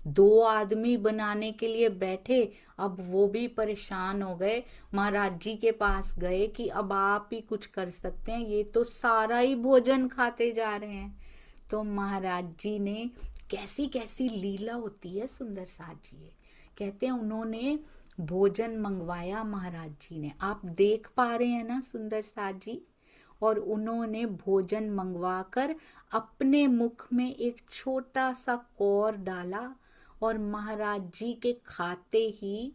[SPEAKER 1] 2 आदमी बनाने के लिए बैठे, अब वो भी परेशान हो गए, महाराज जी के पास गए कि अब आप ही कुछ कर सकते हैं, ये तो सारा ही भोजन खाते जा रहे हैं। तो महाराज जी ने, कैसी कैसी लीला होती है सुंदर साथ जी, कहते हैं उन्होंने भोजन मंगवाया महाराज जी ने, आप देख पा रहे हैं ना सुंदर साथ जी, और उन्होंने भोजन मंगवाकर अपने मुख में एक छोटा सा कौर डाला, और महाराज जी के खाते ही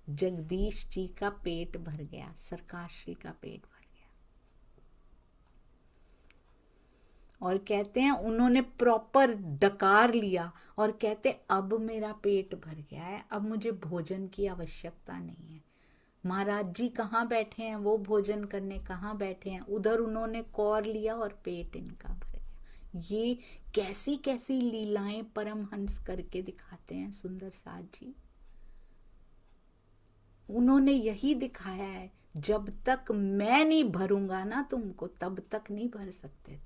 [SPEAKER 1] जगदीश जी का पेट भर गया, सरकार श्री का पेट भर गया। और कहते हैं उन्होंने प्रॉपर डकार लिया और कहते अब मेरा पेट भर गया है, अब मुझे भोजन की आवश्यकता नहीं है। महाराज जी कहाँ बैठे हैं, वो भोजन करने कहाँ बैठे हैं, उधर उन्होंने कौर लिया और पेट इनका भर गया। ये कैसी कैसी लीलाएं परमहंस करके दिखाते हैं सुंदर साथ जी। उन्होंने यही दिखाया है, जब तक मैं नहीं भरूंगा ना तुमको, तब तक नहीं भर सकते तुम।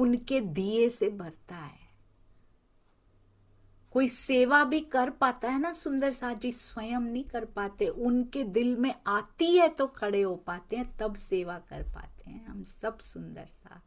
[SPEAKER 1] उनके दिए से भरता है। कोई सेवा भी कर पाता है ना सुंदर साथ जी, स्वयं नहीं कर पाते, उनके दिल में आती है तो खड़े हो पाते हैं, तब सेवा कर पाते हैं हम सब सुंदर साथ।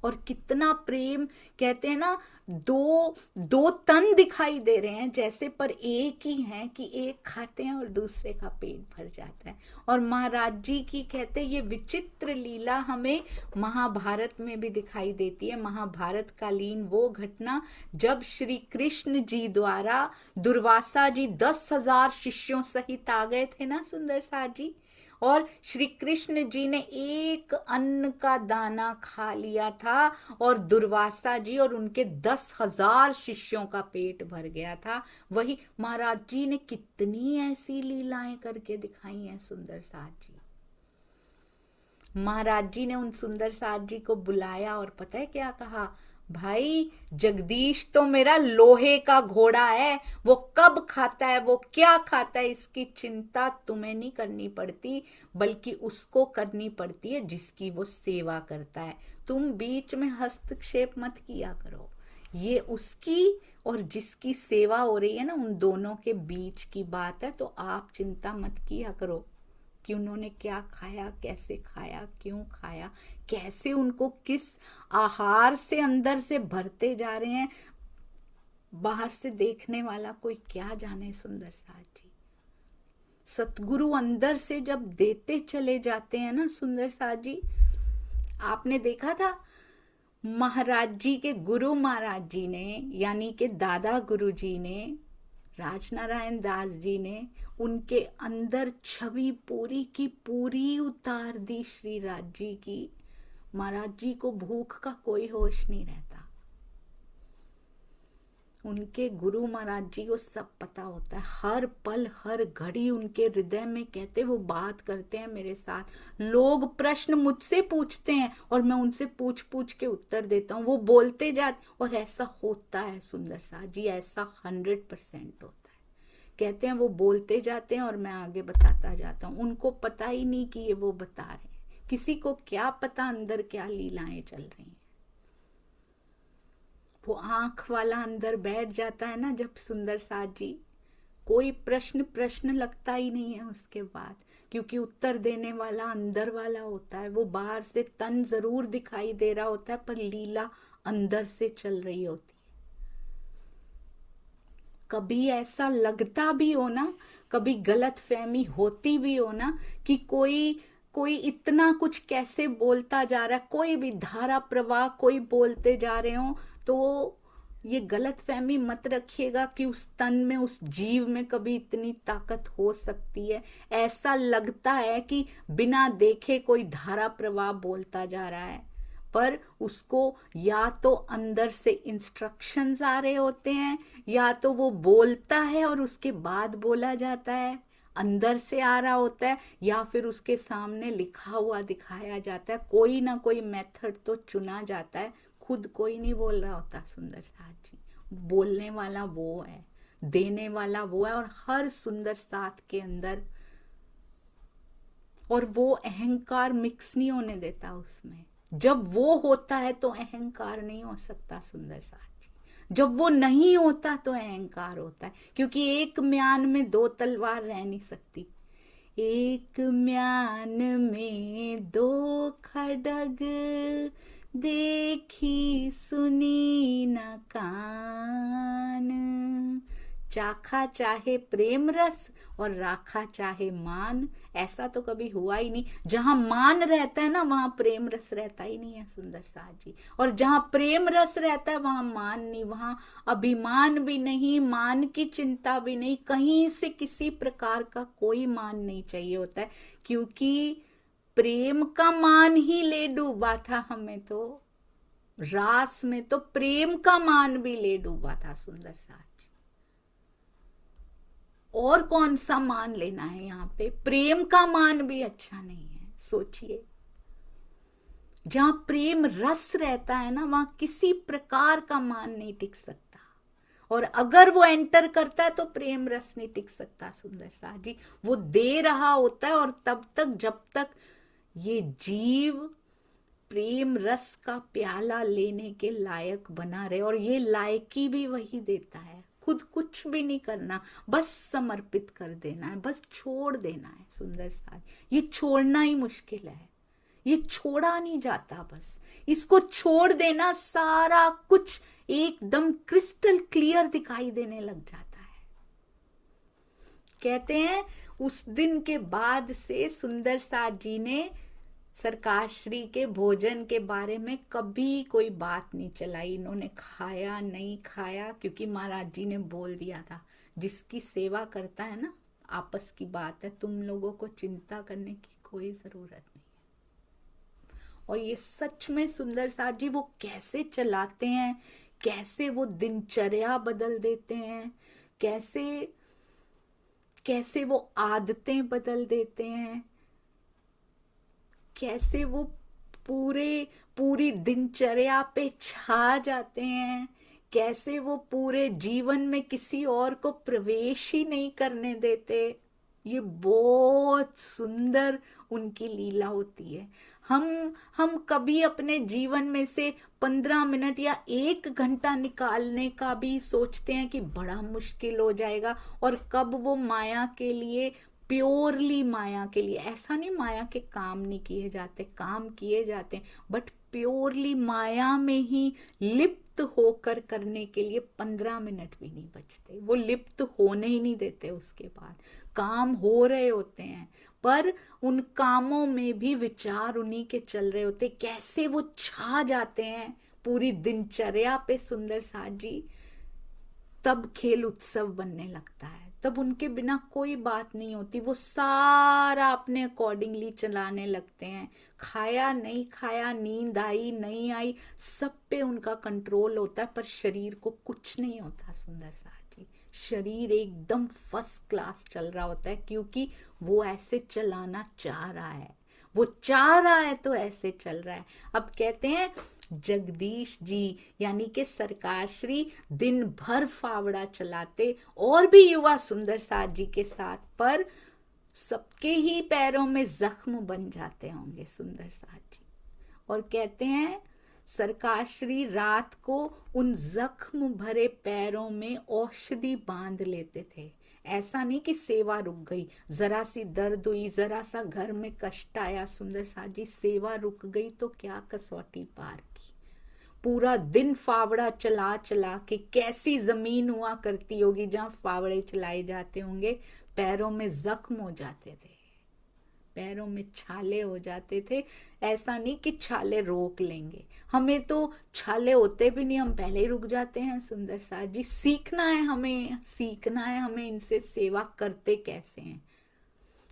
[SPEAKER 1] और कितना प्रेम, कहते हैं ना दो तन दिखाई दे रहे हैं जैसे, पर एक ही हैं कि एक खाते हैं और दूसरे का पेट भर जाता है। और महाराज जी की कहते हैं ये विचित्र लीला हमें महाभारत में भी दिखाई देती है। महाभारत कालीन वो घटना जब श्री कृष्ण जी द्वारा दुर्वासा जी 10,000 शिष्यों सहित आ गए थे ना सुंदर साथ जी, और श्री कृष्ण जी ने एक अन्न का दाना खा लिया था और दुर्वासा जी और उनके 10,000 शिष्यों का पेट भर गया था। वही महाराज जी ने कितनी ऐसी लीलाएं करके दिखाई हैं सुंदर साथ जी। महाराज जी ने उन सुंदर साथ जी को बुलाया और पता है क्या कहा, भाई जगदीश तो मेरा लोहे का घोड़ा है, वो कब खाता है, वो क्या खाता है, इसकी चिंता तुम्हें नहीं करनी पड़ती, बल्कि उसको करनी पड़ती है जिसकी वो सेवा करता है। तुम बीच में हस्तक्षेप मत किया करो। ये उसकी और जिसकी सेवा हो रही है ना, उन दोनों के बीच की बात है। तो आप चिंता मत किया करो कि उन्होंने क्या खाया, कैसे खाया, क्यों खाया, कैसे उनको किस आहार से अंदर से भरते जा रहे हैं, बाहर से देखने वाला कोई क्या जाने। सुंदर साथ जी, सतगुरु अंदर से जब देते चले जाते हैं ना सुंदर साथ जी, आपने देखा था महाराज जी के गुरु महाराज जी ने, यानी कि दादा गुरु जी ने, राजनारायण दास जी ने उनके अंदर छवि पूरी की पूरी उतार दी श्री राज जी की। महाराज जी को भूख का कोई होश नहीं रहता। उनके गुरु महाराज जी को सब पता होता है, हर पल हर घड़ी उनके हृदय में कहते वो बात करते हैं मेरे साथ। लोग प्रश्न मुझसे पूछते हैं और मैं उनसे पूछ पूछ के उत्तर देता हूँ, वो बोलते जाते, और ऐसा होता है सुंदर साथ जी, ऐसा 100% होता है। कहते हैं वो बोलते जाते हैं और मैं आगे बताता जाता हूँ, उनको पता ही नहीं कि ये वो बता रहे हैं। किसी को क्या पता अंदर क्या लीलाएं चल रही हैं। वो आंख वाला अंदर बैठ जाता है ना जब सुंदर साथ जी, कोई प्रश्न लगता ही नहीं है उसके बाद, क्योंकि उत्तर देने वाला अंदर वाला होता है। वो बाहर से तन जरूर दिखाई दे रहा होता है, पर लीला अंदर से चल रही होती है। कभी ऐसा लगता भी हो ना, कभी गलत फहमी होती भी हो ना कि कोई इतना कुछ कैसे बोलता जा रहा है, कोई भी धारा प्रवाह कोई बोलते जा रहे हो, तो ये गलत फहमी मत रखिएगा कि उस तन में, उस जीव में कभी इतनी ताकत हो सकती है। ऐसा लगता है कि बिना देखे कोई धारा प्रवाह बोलता जा रहा है, पर उसको या तो अंदर से इंस्ट्रक्शंस आ रहे होते हैं, या तो वो बोलता है और उसके बाद बोला जाता है, अंदर से आ रहा होता है, या फिर उसके सामने लिखा हुआ दिखाया जाता है। कोई ना कोई मेथड तो चुना जाता है, खुद कोई नहीं बोल रहा होता। सुंदर साथ जी, बोलने वाला वो है, देने वाला वो है, और हर सुंदर साथ के अंदर, और वो अहंकार मिक्स नहीं होने देता उसमें। जब वो होता है तो अहंकार नहीं हो सकता सुंदर साथ जी। जब वो नहीं होता तो अहंकार होता है, क्योंकि एक म्यान में दो तलवार रह नहीं सकती। एक म्यान में दो खड्ग, देखी सुनी न कान, चाखा चाहे प्रेम रस और राखा चाहे मान। ऐसा तो कभी हुआ ही नहीं। जहां मान रहता है ना, वहां प्रेम रस रहता ही नहीं है सुंदर साथ जी। और जहां प्रेम रस रहता है वहां मान नहीं, वहां अभिमान भी नहीं, मान की चिंता भी नहीं, कहीं से किसी प्रकार का कोई मान नहीं चाहिए होता है, क्योंकि प्रेम का मान ही ले डूबा था हमें। तो रास में तो प्रेम का मान भी ले डूबा था सुंदर साथ जी। और कौन सा मान लेना है यहाँ पे? प्रेम का मान भी अच्छा नहीं है। सोचिए, जहां प्रेम रस रहता है ना, वहां किसी प्रकार का मान नहीं टिक सकता, और अगर वो एंटर करता है तो प्रेम रस नहीं टिक सकता सुंदर साथ जी। वो दे रहा होता है, और तब तक जब तक ये जीव प्रेम रस का प्याला लेने के लायक बना रहे, और ये लायकी भी वही देता है। खुद कुछ भी नहीं करना, बस समर्पित कर देना है, बस छोड़ देना है सुंदर साथ। ये छोड़ना ही मुश्किल है, ये छोड़ा नहीं जाता। बस इसको छोड़ देना, सारा कुछ एकदम क्रिस्टल क्लियर दिखाई देने लग जाता है। कहते हैं उस दिन के बाद से सुंदर साथ जी ने सरकार श्री के भोजन के बारे में कभी कोई बात नहीं चलाई। इन्होंने खाया नहीं खाया, क्योंकि महाराज जी ने बोल दिया था, जिसकी सेवा करता है ना, आपस की बात है, तुम लोगों को चिंता करने की कोई जरूरत नहीं। और ये सच में सुंदर साथ जी वो कैसे चलाते हैं, कैसे वो दिनचर्या बदल देते हैं, कैसे कैसे वो आदतें बदल देते हैं, कैसे वो पूरी दिनचर्या पे छा जाते हैं, कैसे वो पूरे जीवन में किसी और को प्रवेश ही नहीं करने देते। ये बहुत सुंदर उनकी लीला होती है। हम कभी अपने जीवन में से 15 मिनट या 1 घंटा निकालने का भी सोचते हैं कि बड़ा मुश्किल हो जाएगा, और कब वो माया के लिए, प्योरली माया के लिए, ऐसा नहीं माया के काम नहीं किए जाते, काम किए जाते हैं, बट प्योरली माया में ही लिप्त होकर करने के लिए 15 मिनट भी नहीं बचते। वो लिप्त होने ही नहीं देते। उसके बाद काम हो रहे होते हैं, पर उन कामों में भी विचार उन्हीं के चल रहे होते। कैसे वो छा जाते हैं पूरी दिनचर्या पे सुंदर साथ जी। तब खेल उत्सव बनने लगता है, तब उनके बिना कोई बात नहीं होती। वो सारा अपने अकॉर्डिंगली चलाने लगते हैं। खाया नहीं खाया, नींद आई नहीं आई, सब पे उनका कंट्रोल होता है, पर शरीर को कुछ नहीं होता सुंदर साथ जी। शरीर एकदम फर्स्ट क्लास चल रहा होता है, क्योंकि वो ऐसे चलाना चाह रहा है। वो चाह रहा है तो ऐसे चल रहा है। अब कहते हैं जगदीश जी यानी कि सरकार श्री दिन भर फावड़ा चलाते, और भी युवा सुंदर साथ जी के साथ, पर सबके ही पैरों में जख्म बन जाते होंगे सुंदर साथ जी। और कहते हैं सरकार श्री रात को उन जख्म भरे पैरों में औषधि बांध लेते थे। ऐसा नहीं कि सेवा रुक गई, जरा सी दर्द हुई, जरा सा घर में कष्ट आया, सुंदर साथ जी सेवा रुक गई तो क्या कसौटी पार की। पूरा दिन फावड़ा चला चला के, कैसी जमीन हुआ करती होगी जहां फावड़े चलाए जाते होंगे, पैरों में जख्म हो जाते थे, पैरों में छाले हो जाते थे। ऐसा नहीं कि छाले रोक लेंगे, हमें तो छाले होते भी नहीं, हम पहले ही रुक जाते हैं सुंदर साथ जी। सीखना है हमें, सीखना है हमें इनसे सेवा करते कैसे हैं।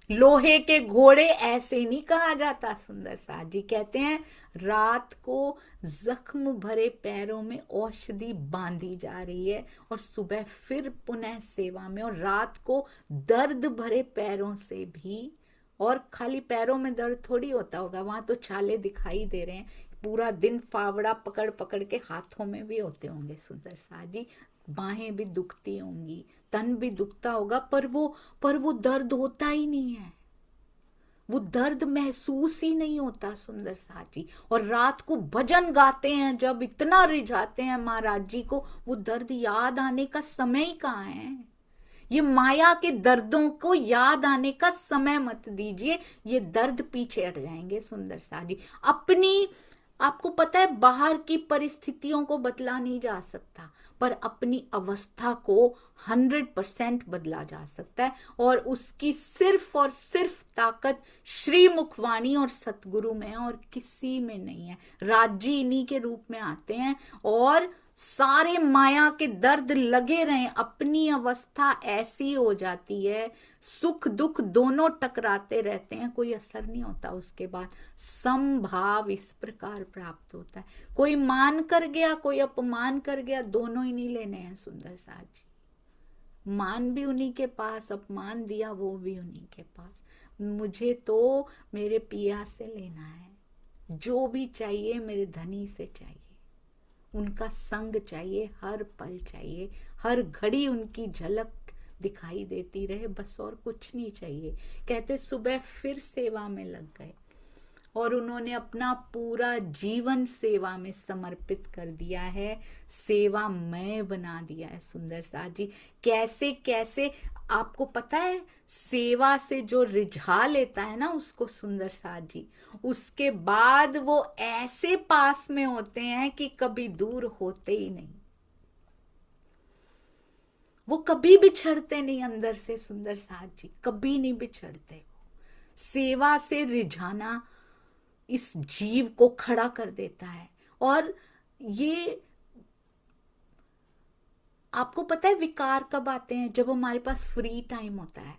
[SPEAKER 1] लोहे के घोड़े ऐसे नहीं कहा जाता सुंदर साथ जी। कहते हैं रात को जख्म भरे पैरों में औषधि बांधी जा रही है, और सुबह फिर पुनः सेवा में। और रात को दर्द भरे पैरों से भी, और खाली पैरों में दर्द थोड़ी होता होगा, वहां तो छाले दिखाई दे रहे हैं। पूरा दिन फावड़ा पकड़ पकड़ के हाथों में भी होते होंगे सुंदर साथ जी, बाहें भी दुखती होंगी, तन भी दुखता होगा, पर वो दर्द होता ही नहीं है, वो दर्द महसूस ही नहीं होता सुंदर साथ जी। और रात को भजन गाते हैं जब, इतना रिझाते हैं महाराज जी को, वो दर्द याद आने का समय ही कहाँ है। ये माया के दर्दों को याद आने का समय मत दीजिए, ये दर्द पीछे हट जाएंगे सुंदर साथ जी। अपनी, आपको पता है बाहर की परिस्थितियों को बदला नहीं जा सकता, पर अपनी अवस्था को 100% बदला जा सकता है, और उसकी सिर्फ और सिर्फ ताकत श्री मुखवाणी और सतगुरु में है, और किसी में नहीं है। राजी इन्हीं के रूप में आते हैं, और सारे माया के दर्द लगे रहे, अपनी अवस्था ऐसी हो जाती है, सुख दुख दोनों टकराते रहते हैं, कोई असर नहीं होता। उसके बाद समभाव इस प्रकार प्राप्त होता है। कोई मान कर गया, कोई अपमान कर गया, दोनों ही नहीं लेने हैं सुंदर साथ जी। मान भी उन्हीं के पास, अपमान दिया वो भी उन्हीं के पास। मुझे तो मेरे पिया से लेना है, जो भी चाहिए मेरे धनी से चाहिए, उनका संग चाहिए, हर पल चाहिए, हर घड़ी उनकी झलक दिखाई देती रहे, बस और कुछ नहीं चाहिए। कहते सुबह फिर सेवा में लग गए, और उन्होंने अपना पूरा जीवन सेवा में समर्पित कर दिया है, सेवा में बना दिया है सुंदर साथ जी। कैसे कैसे आपको पता है, सेवा से जो रिझा लेता है ना उसको सुंदर साथ जी, उसके बाद वो ऐसे पास में होते हैं कि कभी दूर होते ही नहीं, वो कभी बिछड़ते नहीं अंदर से सुंदर साथ जी, कभी नहीं बिछड़ते। वो सेवा से रिझाना इस जीव को खड़ा कर देता है। और ये आपको पता है विकार कब आते हैं, जब हमारे पास फ्री टाइम होता है,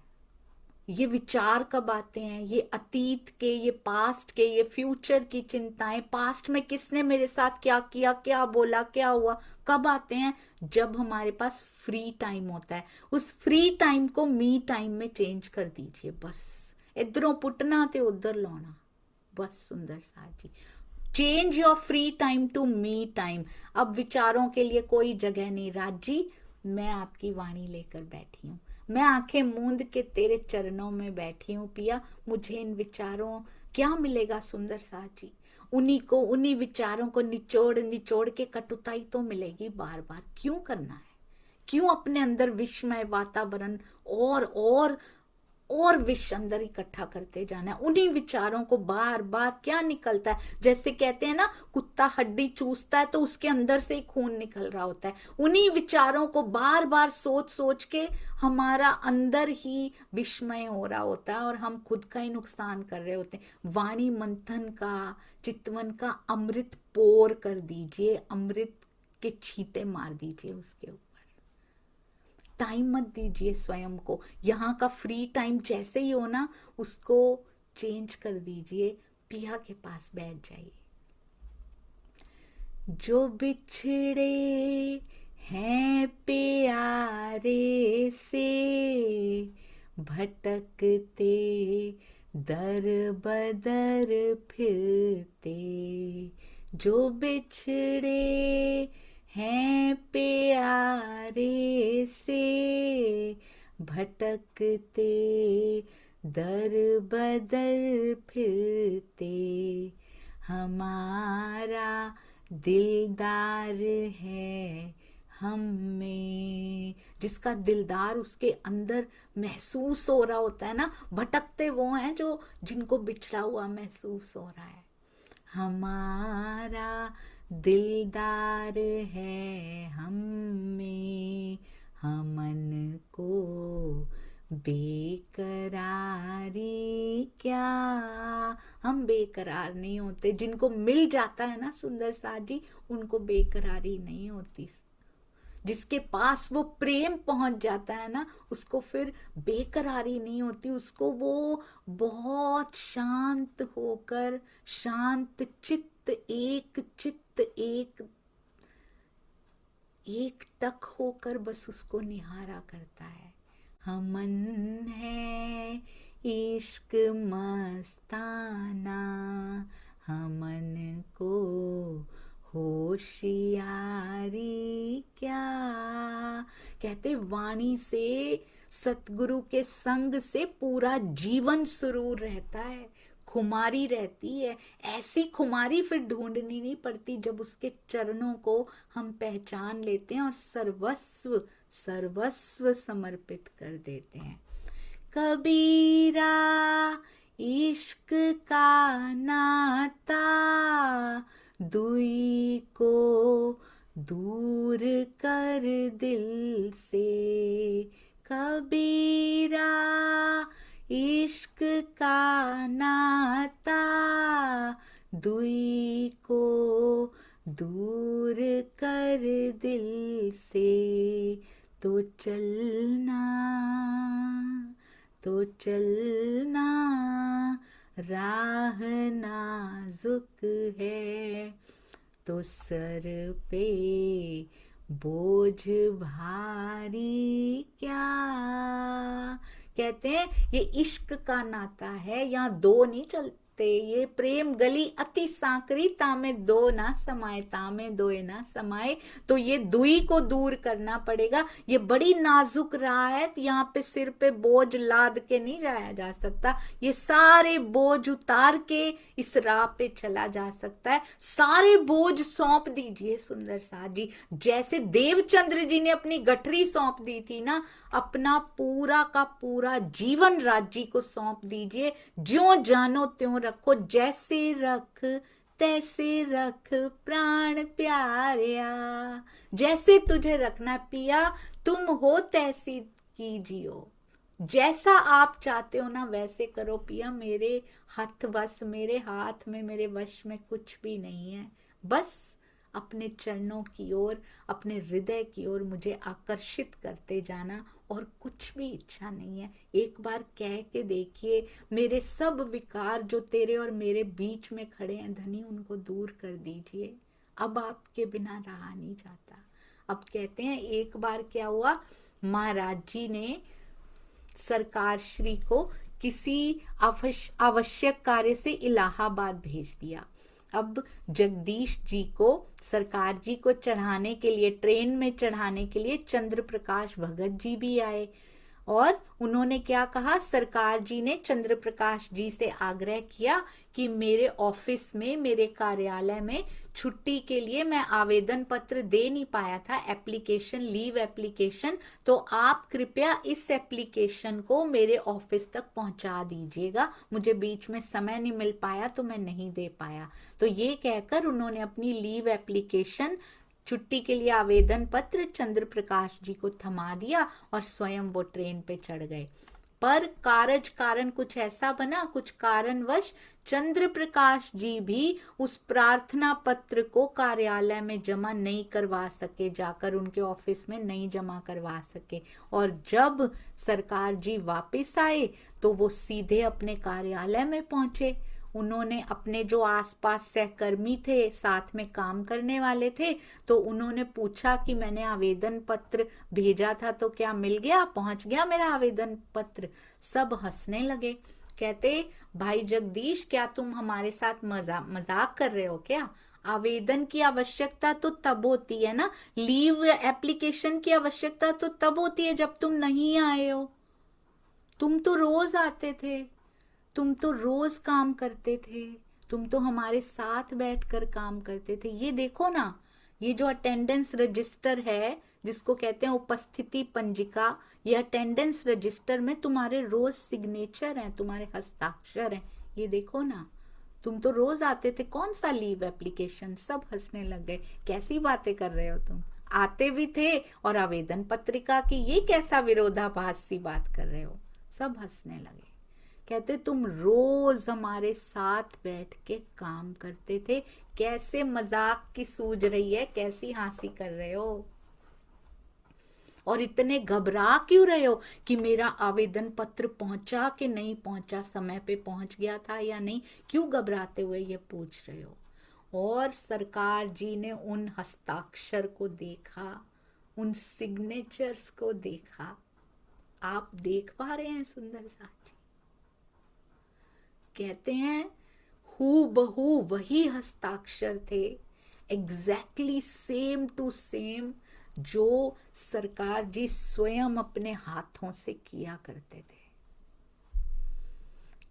[SPEAKER 1] ये विचार कब आते हैं? ये अतीत के, ये पास्ट के, ये फ्यूचर की चिंताएं, पास्ट में किसने मेरे साथ क्या किया, क्या बोला, क्या हुआ, कब आते हैं? जब हमारे पास फ्री टाइम होता है। उस फ्री टाइम को मी टाइम में चेंज कर दीजिए। बस इधरों पुटना ते उधर लाना। बस सुंदर साथ जी, change your free time to me time. अब विचारों के लिए कोई जगह नहीं। राज जी, मैं आपकी वाणी लेकर बैठी हूँ, मैं आंखें मूंद के तेरे चरणों में बैठी हूँ पिया। मुझे इन विचारों क्या मिलेगा सुंदर साथ जी? उन्हीं को, उन्हीं विचारों को निचोड़ निचोड़ के कटुताई तो मिलेगी बार बार। क्यों करना है? क्यों अपने अंदर विषमय वातावरण और विष अंदर इकट्ठा करते जाना है? उन्हीं विचारों को बार बार क्या निकलता है? जैसे कहते हैं ना, कुत्ता हड्डी चूसता है तो उसके अंदर से ही खून निकल रहा होता है। उन्हीं विचारों को बार बार सोच सोच के हमारा अंदर ही विस्मय हो रहा होता है और हम खुद का ही नुकसान कर रहे होते हैं। वाणी मंथन का, चितवन का अमृत पोर कर दीजिए, अमृत के छींटे मार दीजिए उसके ऊपर। टाइम मत दीजिए स्वयं को। यहाँ का फ्री टाइम जैसे ही हो ना, उसको चेंज कर दीजिए। पिया के पास बैठ जाइए। जो बिछड़े हैं प्यारे से, भटकते दर बदर फिरते। जो बिछड़े हैं प्यारे से, भटकते दर बदर फिरते। हमारा दिलदार है हम में। जिसका दिलदार उसके अंदर महसूस हो रहा होता है ना, भटकते वो हैं जो, जिनको बिछड़ा हुआ महसूस हो रहा है। हमारा दिलदार है हम में, हमन को बेकरारी क्या। हम बेकरार नहीं होते। जिनको मिल जाता है ना सुंदर साथ जी, उनको बेकरारी नहीं होती। जिसके पास वो प्रेम पहुंच जाता है ना, उसको फिर बेकरारी नहीं होती। उसको वो बहुत शांत होकर, शांत चित्त, एक टक होकर बस उसको निहारा करता है। हमन है इश्क मस्ताना, हमन को होशियारी क्या। कहते वाणी से, सतगुरु के संग से पूरा जीवन सुरूर रहता है, खुमारी रहती है। ऐसी खुमारी फिर ढूंढनी नहीं पड़ती जब उसके चरणों को हम पहचान लेते हैं और सर्वस्व सर्वस्व समर्पित कर देते हैं। कबीरा इश्क का नाता, दुई को दूर कर दिल से। कबीरा इश्क का नाता, दुई को दूर कर दिल से। तो चलना, तो चलना, राह नाजुक है, तो सर पे बोझ भारी क्या। कहते हैं ये इश्क का नाता है, यहाँ दो नहीं चलते। ये प्रेम गली अति सांकरी, तामे दो ना समाए, तामे दोए ना समाए। तो ये दुई को दूर करना पड़ेगा। ये बड़ी नाजुक राह है, तो यहाँ पे सिर पे बोझ लाद के नहीं जाया जा सकता। ये सारे बोझ उतार के इस राह पे चला जा सकता है। सारे बोझ सौंप दीजिए सुंदर साथ जी। जैसे देवचंद्र जी ने अपनी गठरी सौंप दी थी ना, अपना पूरा का पूरा जीवन राज्य को सौंप दीजिए। ज्यों जानो त्यों रखो, जैसे रख तैसे रख प्राण प्यारिया। जैसे तुझे रखना पिया, तुम हो तैसी कीजियो। जैसा आप चाहते हो ना वैसे करो पिया। मेरे हाथ बस, मेरे हाथ में, मेरे वश में कुछ भी नहीं है। बस अपने चरणों की ओर, अपने हृदय की ओर मुझे आकर्षित करते जाना, और कुछ भी इच्छा नहीं है। एक बार कह के देखिए, मेरे सब विकार जो तेरे और मेरे बीच में खड़े हैं धनी, उनको दूर कर दीजिए, अब आपके बिना रहा नहीं जाता। अब कहते हैं एक बार क्या हुआ, महाराज जी ने सरकार श्री को किसी आवश्यक कार्य से इलाहाबाद भेज दिया। अब जगदीश जी को, सरकार जी को चढ़ाने के लिए, ट्रेन में चढ़ाने के लिए चंद्र प्रकाश भगत जी भी आए, और उन्होंने क्या कहा, सरकार जी ने चंद्र प्रकाश जी से आग्रह किया कि मेरे ऑफिस में, मेरे कार्यालय में छुट्टी के लिए मैं आवेदन पत्र दे नहीं पाया था, एप्लीकेशन, लीव एप्लीकेशन, तो आप कृपया इस एप्लीकेशन को मेरे ऑफिस तक पहुंचा दीजिएगा, मुझे बीच में समय नहीं मिल पाया तो मैं नहीं दे पाया। तो ये कहकर उन्होंने अपनी लीव एप्लीकेशन, छुट्टी के लिए आवेदन पत्र चंद्र प्रकाश जी को थमा दिया और स्वयं वो ट्रेन पे चढ़ गए। पर कारण कुछ ऐसा बना, कुछ कारणवश चंद्र प्रकाश जी भी उस प्रार्थना पत्र को कार्यालय में जमा नहीं करवा सके, जाकर उनके ऑफिस में नहीं जमा करवा सके। और जब सरकार जी वापस आए तो वो सीधे अपने कार्यालय में पहुंचे। उन्होंने अपने जो आसपास सहकर्मी थे, साथ में काम करने वाले थे, तो उन्होंने पूछा कि मैंने आवेदन पत्र भेजा था तो क्या मिल गया, पहुंच गया मेरा आवेदन पत्र? सब हंसने लगे, कहते भाई जगदीश, क्या तुम हमारे साथ मजाक कर रहे हो क्या? आवेदन की आवश्यकता तो तब होती है ना, लीव एप्लीकेशन की आवश्यकता तो तब होती है जब तुम नहीं आए हो। तुम तो रोज आते थे, तुम तो रोज काम करते थे, तुम तो हमारे साथ बैठकर काम करते थे। ये देखो ना, ये जो अटेंडेंस रजिस्टर है, जिसको कहते हैं उपस्थिति पंजिका, ये अटेंडेंस रजिस्टर में तुम्हारे रोज सिग्नेचर हैं, तुम्हारे हस्ताक्षर हैं। ये देखो ना, तुम तो रोज आते थे, कौन सा लीव एप्लीकेशन? सब हंसने लग गए, कैसी बातें कर रहे हो तुम, आते भी थे और आवेदन पत्रिका की ये कैसा विरोधाभास सी बात कर रहे हो? सब हंसने लगे, कहते तुम रोज हमारे साथ बैठ के काम करते थे, कैसे मजाक की सूझ रही है, कैसी हंसी कर रहे हो, और इतने घबरा क्यों रहे हो कि मेरा आवेदन पत्र पहुंचा कि नहीं पहुंचा, समय पे पहुंच गया था या नहीं, क्यों घबराते हुए ये पूछ रहे हो? और सरकार जी ने उन हस्ताक्षर को देखा, उन सिग्नेचर्स को देखा। आप देख पा रहे हैं सुंदर साथ जी? कहते हैं हू बहू वही हस्ताक्षर थे, एग्जैक्टली सेम टू सेम, जो सरकार जी स्वयं अपने हाथों से किया करते थे।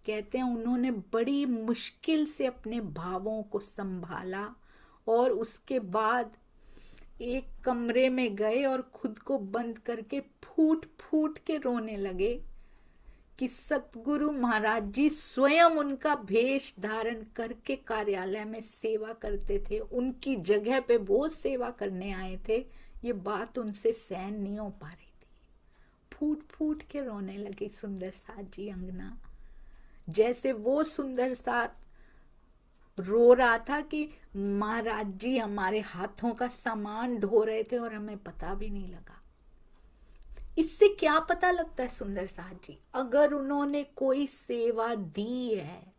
[SPEAKER 1] कहते हैं उन्होंने बड़ी मुश्किल से अपने भावों को संभाला और उसके बाद एक कमरे में गए और खुद को बंद करके फूट फूट के रोने लगे कि सतगुरु महाराज जी स्वयं उनका भेष धारण करके कार्यालय में सेवा करते थे, उनकी जगह पे वो सेवा करने आए थे। ये बात उनसे सहन नहीं हो पा रही थी, फूट फूट के रोने लगी सुंदर साथ जी अंगना, जैसे वो सुंदर साथ रो रहा था कि महाराज जी हमारे हाथों का सामान ढो रहे थे और हमें पता भी नहीं लगा। इससे क्या पता लगता है सुंदर साथ जी, अगर उन्होंने कोई सेवा दी है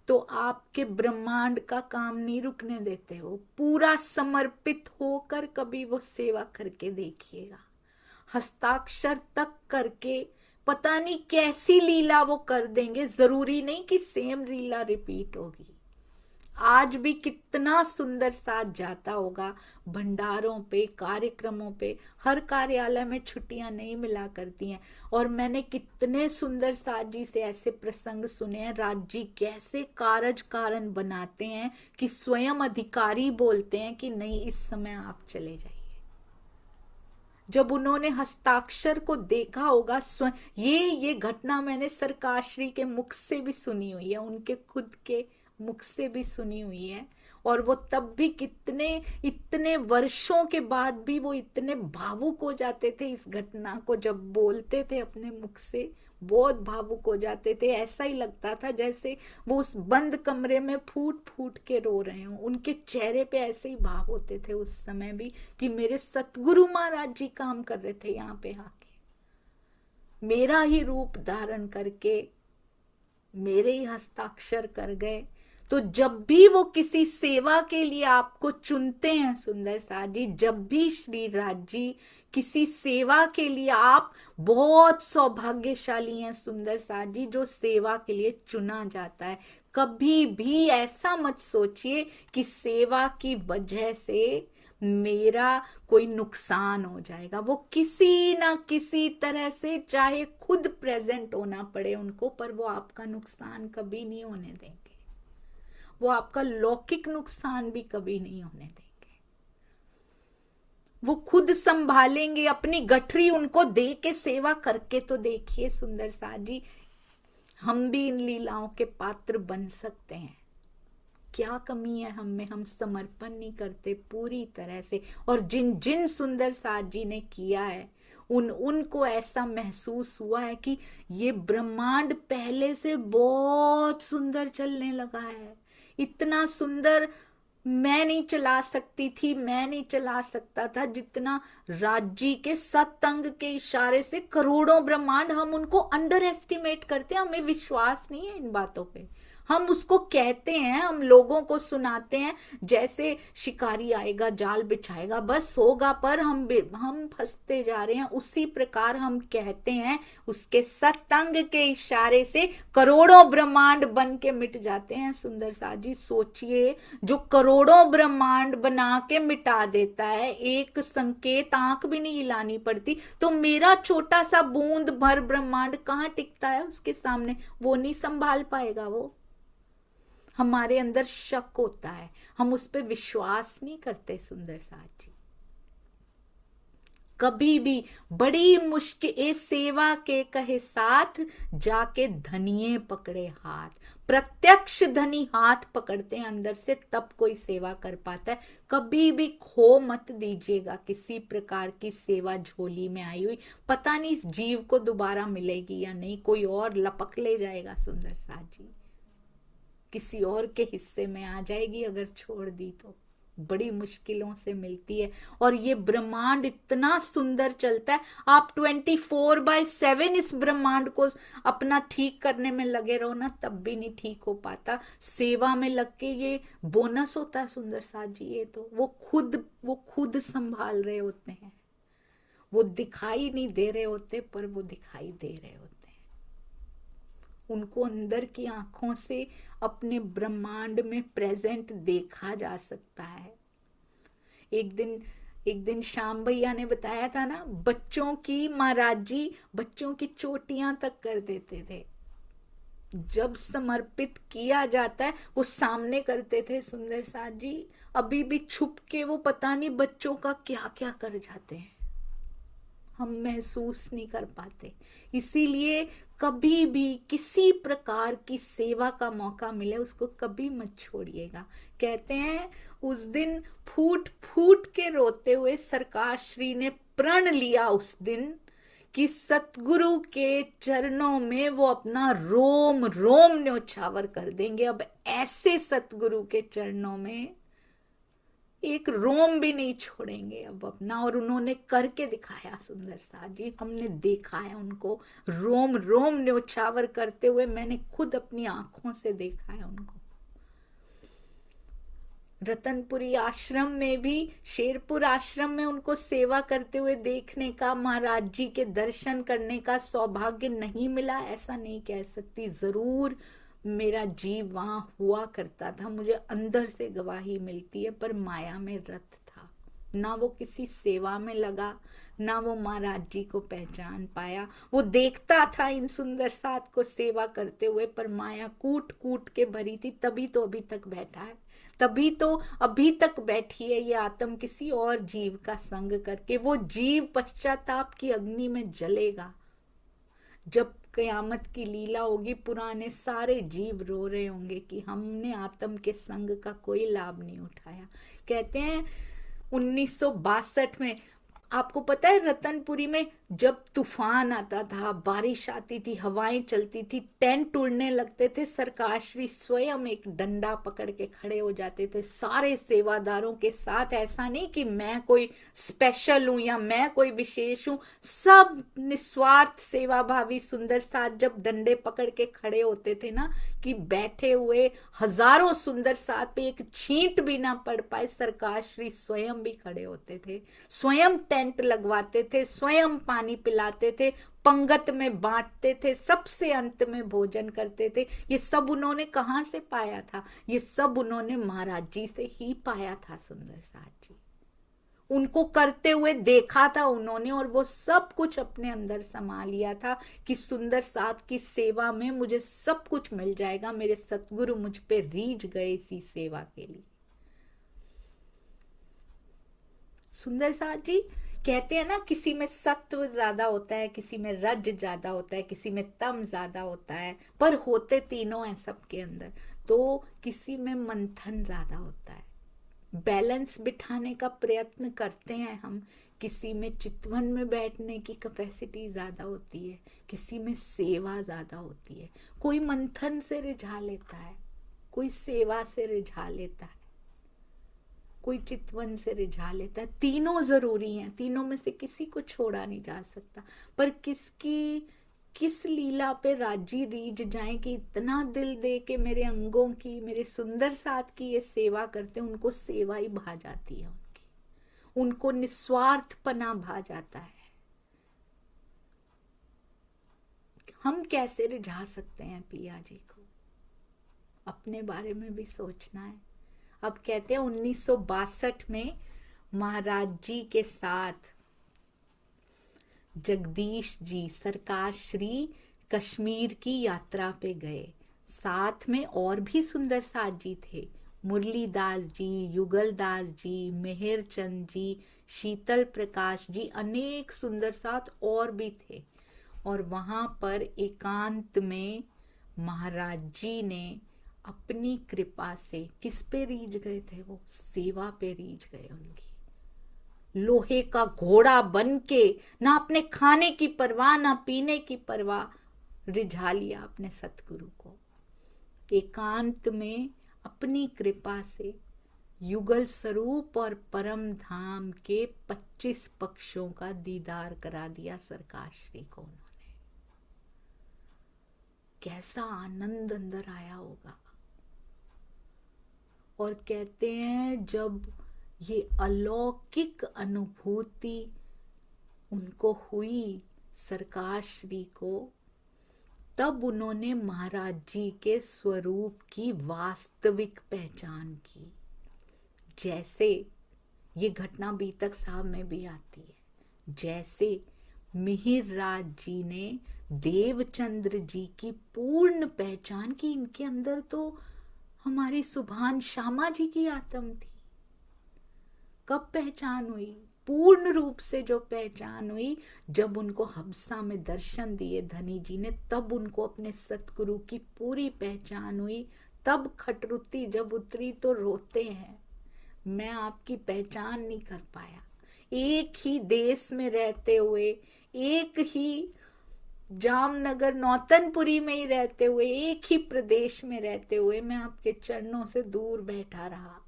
[SPEAKER 1] तो आपके ब्रह्मांड का काम नहीं रुकने देते हो, पूरा समर्पित होकर कभी वो सेवा करके देखिएगा, हस्ताक्षर तक करके पता नहीं कैसी लीला वो कर देंगे। जरूरी नहीं कि सेम लीला रिपीट होगी। आज भी कितना सुंदर साथ जाता होगा भंडारों पे, कार्यक्रमों पे, हर कार्यालय में छुट्टियां नहीं मिला करती हैं। और मैंने कितने सुंदर साथ जी से ऐसे प्रसंग सुने हैं, राज जी कैसे कारज कारण बनाते हैं कि स्वयं अधिकारी बोलते हैं कि नहीं इस समय आप चले जाइए। जब उन्होंने हस्ताक्षर को देखा होगा स्वयं, ये घटना मैंने सरकार श्री के मुख से भी सुनी हुई है, उनके खुद के मुख से भी सुनी हुई है। और वो तब भी कितने इतने वर्षों के बाद भी वो इतने भावुक हो जाते थे इस घटना को जब बोलते थे अपने मुख से, बहुत भावुक हो जाते थे। ऐसा ही लगता था जैसे वो उस बंद कमरे में फूट फूट के रो रहे हों। उनके चेहरे पे ऐसे ही भाव होते थे उस समय भी कि मेरे सतगुरु महाराज जी काम कर रहे थे यहाँ पे आके, मेरा ही रूप धारण करके मेरे ही हस्ताक्षर कर गए। तो जब भी वो किसी सेवा के लिए आपको चुनते हैं सुंदर साथ जी, जब भी श्री राज जी किसी सेवा के लिए, आप बहुत सौभाग्यशाली हैं सुंदर साथ जी जो सेवा के लिए चुना जाता है। कभी भी ऐसा मत सोचिए कि सेवा की वजह से मेरा कोई नुकसान हो जाएगा। वो किसी ना किसी तरह से चाहे खुद प्रेजेंट होना पड़े उनको, पर वो आपका नुकसान कभी नहीं होने देंगे। वो आपका लौकिक नुकसान भी कभी नहीं होने देंगे। वो खुद संभालेंगे। अपनी गठरी उनको दे के सेवा करके तो देखिए सुंदर साथ जी, हम भी इन लीलाओं के पात्र बन सकते हैं। क्या कमी है हम में? हम समर्पण नहीं करते पूरी तरह से। और जिन जिन सुंदर साथ जी ने किया है उनको ऐसा महसूस हुआ है कि ये ब्रह्मांड पहले से बहुत सुंदर चलने लगा है। इतना सुंदर मैं नहीं चला सकती थी, मैं नहीं चला सकता था जितना राज्य के सत्संग के इशारे से करोड़ों ब्रह्मांड, हम उनको अंडर एस्टिमेट करते हैं। हमें विश्वास नहीं है इन बातों पे। हम उसको कहते हैं, हम लोगों को सुनाते हैं जैसे शिकारी आएगा जाल बिछाएगा बस होगा, पर हम फंसते जा रहे हैं। उसी प्रकार हम कहते हैं, उसके सत्संग के इशारे से करोड़ों ब्रह्मांड बन के मिट जाते हैं। सुंदर साथ जी सोचिए, जो करोड़ों ब्रह्मांड बना के मिटा देता है, एक संकेत आंख भी नहीं हिलानी पड़ती, तो मेरा छोटा सा बूंद भर ब्रह्मांड कहाँ टिकता है उसके सामने? वो नहीं संभाल पाएगा। वो हमारे अंदर शक होता है, हम उस पर विश्वास नहीं करते। सुंदर साथ जी कभी भी बड़ी मुश्किल सेवा के कहे साथ जाके धनिये पकड़े हाथ, प्रत्यक्ष धनी हाथ पकड़ते हैं अंदर से, तब कोई सेवा कर पाता है। कभी भी खो मत दीजिएगा किसी प्रकार की सेवा झोली में आई हुई। पता नहीं इस जीव को दोबारा मिलेगी या नहीं, कोई और लपक ले जाएगा सुंदर साथ जी, किसी और के हिस्से में आ जाएगी अगर छोड़ दी तो। बड़ी मुश्किलों से मिलती है। और ये ब्रह्मांड इतना सुंदर चलता है, आप 24/7 इस ब्रह्मांड को अपना ठीक करने में लगे रहो ना, तब भी नहीं ठीक हो पाता। सेवा में लग के ये बोनस होता है सुंदर साथ जी। ये तो वो खुद संभाल रहे होते हैं। वो दिखाई नहीं दे रहे होते, पर वो दिखाई दे रहे होते हैं। उनको अंदर की आंखों से अपने ब्रह्मांड में प्रेजेंट देखा जा सकता है। एक दिन श्याम भैया ने बताया था ना, बच्चों की महाराज जी बच्चों की चोटियां तक कर देते थे। जब समर्पित किया जाता है वो सामने करते थे सुंदर साथ जी। अभी भी छुप के वो पता नहीं बच्चों का क्या क्या कर जाते हैं, हम महसूस नहीं कर पाते। इसीलिए कभी भी किसी प्रकार की सेवा का मौका मिले उसको कभी मत छोड़िएगा। कहते हैं उस दिन फूट फूट के रोते हुए सरकार श्री ने प्रण लिया उस दिन कि सतगुरु के चरणों में वो अपना रोम रोम न्योछावर कर देंगे। अब ऐसे सतगुरु के चरणों में एक रोम भी नहीं छोड़ेंगे अब अपना। और उन्होंने करके दिखाया सुंदर साथ जी, हमने देखा है उनको रोम रोम न्योछावर करते हुए, मैंने खुद अपनी आंखों से देखा है उनको। रतनपुरी आश्रम में भी, शेरपुर आश्रम में उनको सेवा करते हुए देखने का, महाराज जी के दर्शन करने का सौभाग्य नहीं मिला ऐसा नहीं कह सकती। जरूर मेरा जीव वहां हुआ करता था, मुझे अंदर से गवाही मिलती है, पर माया में रत था। ना वो किसी सेवा में लगा, ना वो महाराज जी को पहचान पाया। वो देखता था इन सुंदर साथ को सेवा करते हुए, पर माया कूट कूट के भरी थी। तभी तो अभी तक बैठा है, तभी तो अभी तक बैठी है ये आत्म किसी और जीव का संग करके। वो जीव पश्चाताप की अग्नि में जलेगा। जब कयामत की लीला होगी, पुराने सारे जीव रो रहे होंगे कि हमने आत्म के संग का कोई लाभ नहीं उठाया। कहते हैं 1962 में, आपको पता है रतनपुरी में जब तूफान आता था, बारिश आती थी, हवाएं चलती थी, टेंट उड़ने लगते थे, सरकार श्री स्वयं एक डंडा पकड़ के खड़े हो जाते थे सारे सेवादारों के साथ। ऐसा नहीं कि मैं कोई स्पेशल हूं या मैं कोई विशेष हूं, सब निस्वार्थ सेवाभावी सुंदर साथ जब डंडे पकड़ के खड़े होते थे ना, कि बैठे हुए हजारों सुंदर साथ पे एक छींट भी ना पड़ पाए, सरकार श्री स्वयं भी खड़े होते थे, स्वयं टेंट लगवाते थे, स्वयं पानी पिलाते थे, पंगत में बांटते थे, सबसे अंत में भोजन करते थे। ये सब उन्होंने कहां से पाया था? ये सब उन्होंने महाराज जी से ही पाया था। सुंदर साथ जी उनको करते हुए देखा था उन्होंने, और वो सब कुछ अपने अंदर समा लिया था कि सुंदर साथ की सेवा में मुझे सब कुछ मिल जाएगा। मेरे सतगुरु मुझ पे रीझ गए इसी सेवा के लिए। सुंदर साथ जी कहते हैं ना, किसी में सत्व ज्यादा होता है, किसी में रज ज्यादा होता है, किसी में तम ज्यादा होता है, पर होते तीनों हैं सबके अंदर। तो किसी में मंथन ज्यादा होता है, बैलेंस बिठाने का प्रयत्न करते हैं हम। किसी में चितवन में बैठने की कैपेसिटी ज्यादा होती है, किसी में सेवा ज्यादा होती है। कोई मंथन से रिझा लेता है, कोई सेवा से रिझा लेता है, कोई चितवन से रिझा लेता है। तीनों जरूरी हैं, तीनों में से किसी को छोड़ा नहीं जा सकता। पर किस लीला पे राजी रीझ जाए कि इतना दिल दे के मेरे अंगों की, मेरे सुंदर साथ की ये सेवा करते हैं, उनको सेवा ही भा जाती है उनको निस्वार्थपना भा जाता है। हम कैसे रिझा सकते हैं पिया जी को? अपने बारे में भी सोचना है। अब कहते हैं 1962 में महाराज जी के साथ जगदीश जी सरकार श्री कश्मीर की यात्रा पे गए। साथ में और भी सुंदर साथ जी थे, मुरलीदास जी, युगलदास जी, मेहरचंद जी, शीतल प्रकाश जी, अनेक सुंदर साथ और भी थे। और वहां पर एकांत में महाराज जी ने अपनी कृपा से किस पे रीझ गए थे? वो सेवा पे रीझ गए उनकी। लोहे का घोड़ा बन के ना अपने खाने की परवाह ना पीने की परवाह, रिझा लिया अपने सतगुरु को। एकांत में अपनी कृपा से युगल स्वरूप और परम धाम के 25 पक्षों का दीदार करा दिया सरकार श्री को उन्होंने। कैसा आनंद अंदर आया होगा। और कहते हैं जब ये अलौकिक अनुभूति उनको हुई सरकार श्री को, तब उन्होंने महाराज जी के स्वरूप की वास्तविक पहचान की। जैसे ये घटना बीतक साहब में भी आती है, जैसे मिहिर राज जी ने देवचंद्र जी की पूर्ण पहचान की। इनके अंदर तो हमारी सुभान श्यामा जी की आत्म थी। कब पहचान हुई? पूर्ण रूप से जो पहचान हुई जब उनको हबसा में दर्शन दिए धनी जी ने, तब उनको अपने सतगुरु की पूरी पहचान हुई। तब खटरुती जब उतरी तो रोते हैं, मैं आपकी पहचान नहीं कर पाया। एक ही देश में रहते हुए, एक ही जामनगर नौतनपुरी में ही रहते हुए, एक ही प्रदेश में रहते हुए मैं आपके चरणों से दूर बैठा रहा।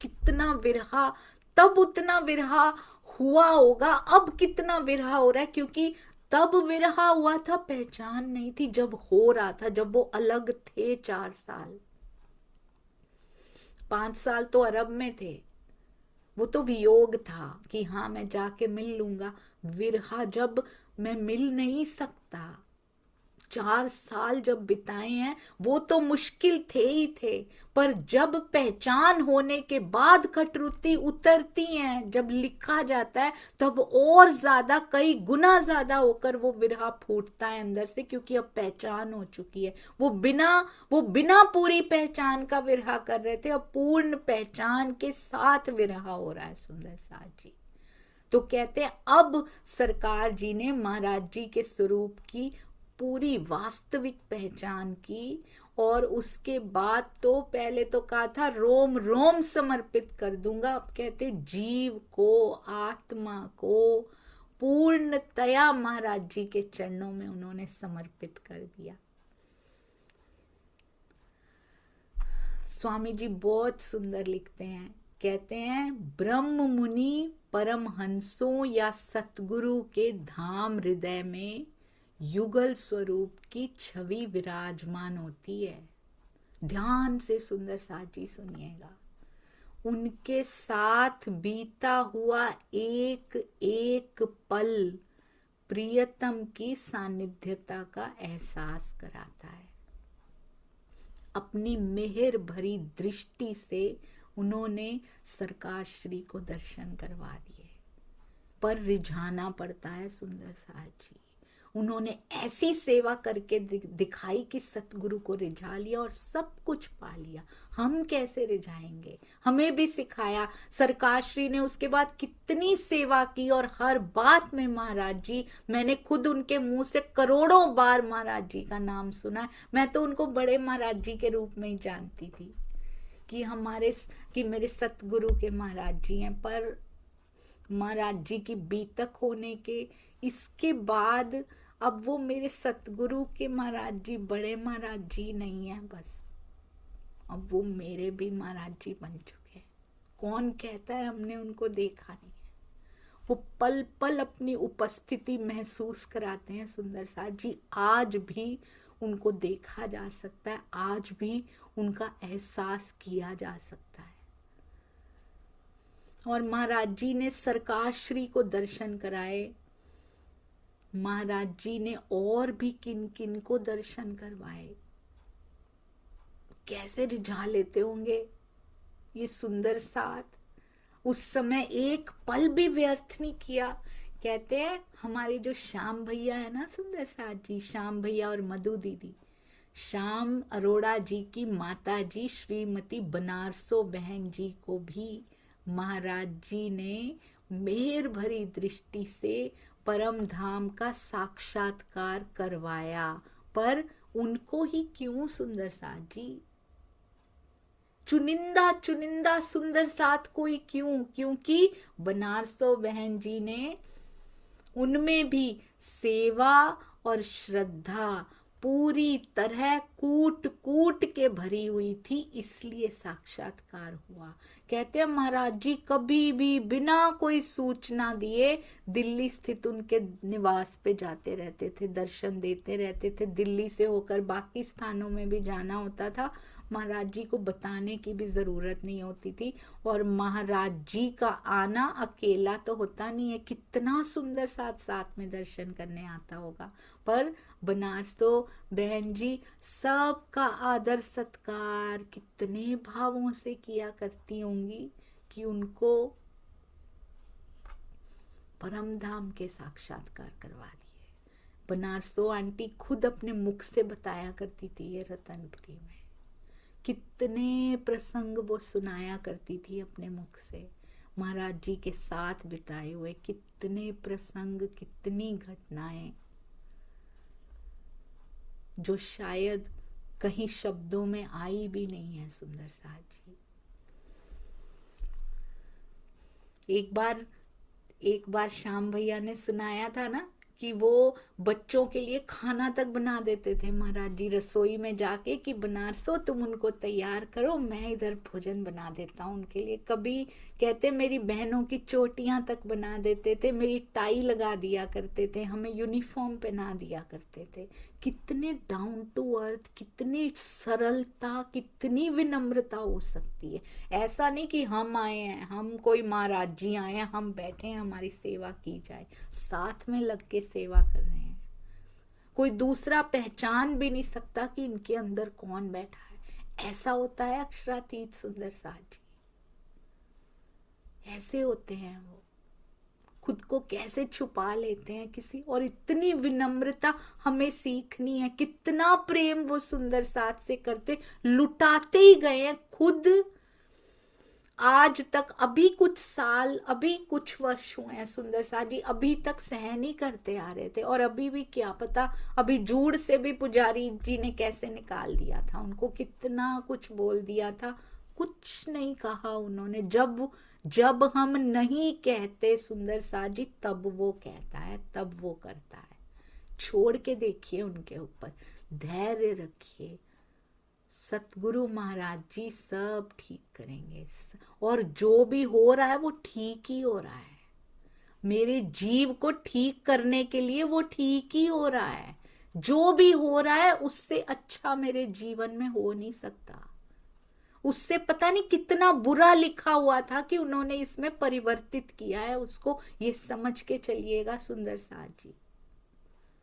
[SPEAKER 1] कितना विरहा, तब उतना विरहा हुआ होगा, अब कितना विरहा हो रहा है, क्योंकि तब विरहा हुआ था, पहचान नहीं थी। जब हो रहा था, जब वो अलग थे 4 साल, 5 साल तो अरब में थे, वो तो वियोग था कि हाँ मैं जाके मिल लूंगा। विरहा जब मैं मिल नहीं सकता, 4 साल जब बिताए हैं वो तो मुश्किल थे ही थे, पर जब पहचान होने के बाद कटरुती उतरती हैं, जब लिखा जाता है, तब और ज्यादा, कई गुना ज्यादा होकर वो विरहा फूटता है अंदर से, क्योंकि अब पहचान हो चुकी है। वो बिना पूरी पहचान का विरहा कर रहे थे, अब पूर्ण पहचान के साथ विरहा हो रहा है। सुंदर साथ जी तो कहते हैं अब सरकार जी ने महाराज जी के स्वरूप की पूरी वास्तविक पहचान की। और उसके बाद तो पहले तो कहा था रोम रोम समर्पित कर दूंगा, अब कहते जीव को, आत्मा को पूर्णतया महाराज जी के चरणों में उन्होंने समर्पित कर दिया। स्वामी जी बहुत सुंदर लिखते हैं, कहते हैं ब्रह्म मुनि परमहंसों या सतगुरु के धाम हृदय में युगल स्वरूप की छवि विराजमान होती है। ध्यान से सुंदर साथ जी सुनिएगा। उनके साथ बीता हुआ एक एक पल प्रियतम की सानिध्यता का एहसास कराता है। अपनी मेहर भरी दृष्टि से उन्होंने सरकार श्री को दर्शन करवा दिए, पर रिझाना पड़ता है सुंदर साथ जी। उन्होंने ऐसी सेवा करके दिखाई कि सतगुरु को रिझा लिया और सब कुछ पा लिया। हम कैसे रिझाएंगे? हमें भी सिखाया सरकार श्री ने। उसके बाद कितनी सेवा की, और हर बात में महाराज जी, मैंने खुद उनके मुंह से करोड़ों बार महाराज जी का नाम सुना। मैं तो उनको बड़े महाराज जी के रूप में ही जानती थी कि मेरे सतगुरु के महाराज जी हैं। पर महाराज जी की बीतक होने के इसके बाद अब वो मेरे सतगुरु के महाराज जी बड़े महाराज जी नहीं है, बस अब वो मेरे भी महाराज जी बन चुके हैं। कौन कहता है हमने उनको देखा नहीं है? वो पल पल अपनी उपस्थिति महसूस कराते हैं सुंदर साथ जी। आज भी उनको देखा जा सकता है, आज भी उनका एहसास किया जा सकता है। और महाराज जी ने सरकार श्री को दर्शन कराए। महाराज जी ने और भी किन किन को दर्शन करवाए। कैसे रिझा लेते होंगे ये सुंदर साथ। उस समय एक पल भी व्यर्थ नहीं किया। कहते हैं हमारे जो श्याम भैया है ना सुंदर साथ जी, श्याम भैया और मधु दीदी, श्याम अरोड़ा जी की माता जी श्रीमती बनारसो बहन जी को भी महाराज जी ने मेहर भरी दृष्टि से परम धाम का साक्षात्कार करवाया। पर उनको ही क्यों सुंदर साथ जी? चुनिंदा चुनिंदा सुंदर साथ कोई क्यों? क्योंकि बनारसो बहन जी ने उनमें भी सेवा और श्रद्धा पूरी तरह कूट कूट के भरी हुई थी, इसलिए साक्षात्कार हुआ। कहते हैं महाराज जी कभी भी बिना कोई सूचना दिए दिल्ली स्थित उनके निवास पे जाते रहते थे, दर्शन देते रहते थे। दिल्ली से होकर बाकी स्थानों में भी जाना होता था, महाराज जी को बताने की भी जरूरत नहीं होती थी। और महाराज जी का आना अकेला तो होता नहीं है, कितना सुंदर साथ साथ में दर्शन करने आता होगा। पर बनारसो बहन जी सबका आदर सत्कार कितने भावों से किया करती होंगी कि उनको परम धाम के साक्षात्कार करवा दिए। बनारसो आंटी खुद अपने मुख से बताया करती थी ये रतनपुरी में, कितने प्रसंग वो सुनाया करती थी अपने मुख से। महाराज जी के साथ बिताए हुए कितने प्रसंग, कितनी घटनाएं जो शायद कहीं शब्दों में आई भी नहीं है सुंदर साथ जी। एक बार श्याम भैया ने सुनाया था ना कि वो बच्चों के लिए खाना तक बना देते थे महाराज जी रसोई में जाके, कि बनारसो तुम उनको तैयार करो, मैं इधर भोजन बना देता हूँ उनके लिए। कभी कहते मेरी बहनों की चोटियां तक बना देते थे, मेरी टाई लगा दिया करते थे, हमें यूनिफॉर्म पहना दिया करते थे। कितने डाउन टू अर्थ, कितनी सरलता, कितनी विनम्रता हो सकती है। ऐसा नहीं कि हम आए हैं, हम कोई महाराज जी आए हैं, हम बैठे हैं, हमारी सेवा की जाए। साथ में लग के सेवा कर रहे हैं। कोई दूसरा पहचान भी नहीं सकता कि इनके अंदर कौन बैठा है। ऐसा होता है अक्षरातीत सुंदर साथ जी, ऐसे होते हैं वो। खुद को कैसे छुपा लेते हैं किसी, और इतनी विनम्रता हमें सीखनी है। कितना प्रेम वो सुंदर साथ से करते, लुटाते ही गए हैं खुद आज तक, अभी कुछ साल, अभी कुछ वर्ष हुए हैं सुंदर साथ जी, अभी तक सहन ही करते आ रहे थे। और अभी भी क्या पता, अभी जूड़ से भी पुजारी जी ने कैसे निकाल दिया था उनको, कितना कुछ बोल दिया था, कुछ नहीं कहा उन्होंने। जब जब हम नहीं कहते सुंदर साथ जी, तब वो कहता है, तब वो करता है। छोड़ के देखिए उनके ऊपर, धैर्य रखिए, सतगुरु महाराज जी सब ठीक करेंगे। और जो भी हो रहा है वो ठीक ही हो रहा है, मेरे जीव को ठीक करने के लिए वो ठीक ही हो रहा है। जो भी हो रहा है उससे अच्छा मेरे जीवन में हो नहीं सकता। उससे पता नहीं कितना बुरा लिखा हुआ था कि उन्होंने इसमें परिवर्तित किया है उसको, ये समझ के चलिएगा सुंदर साथ जी।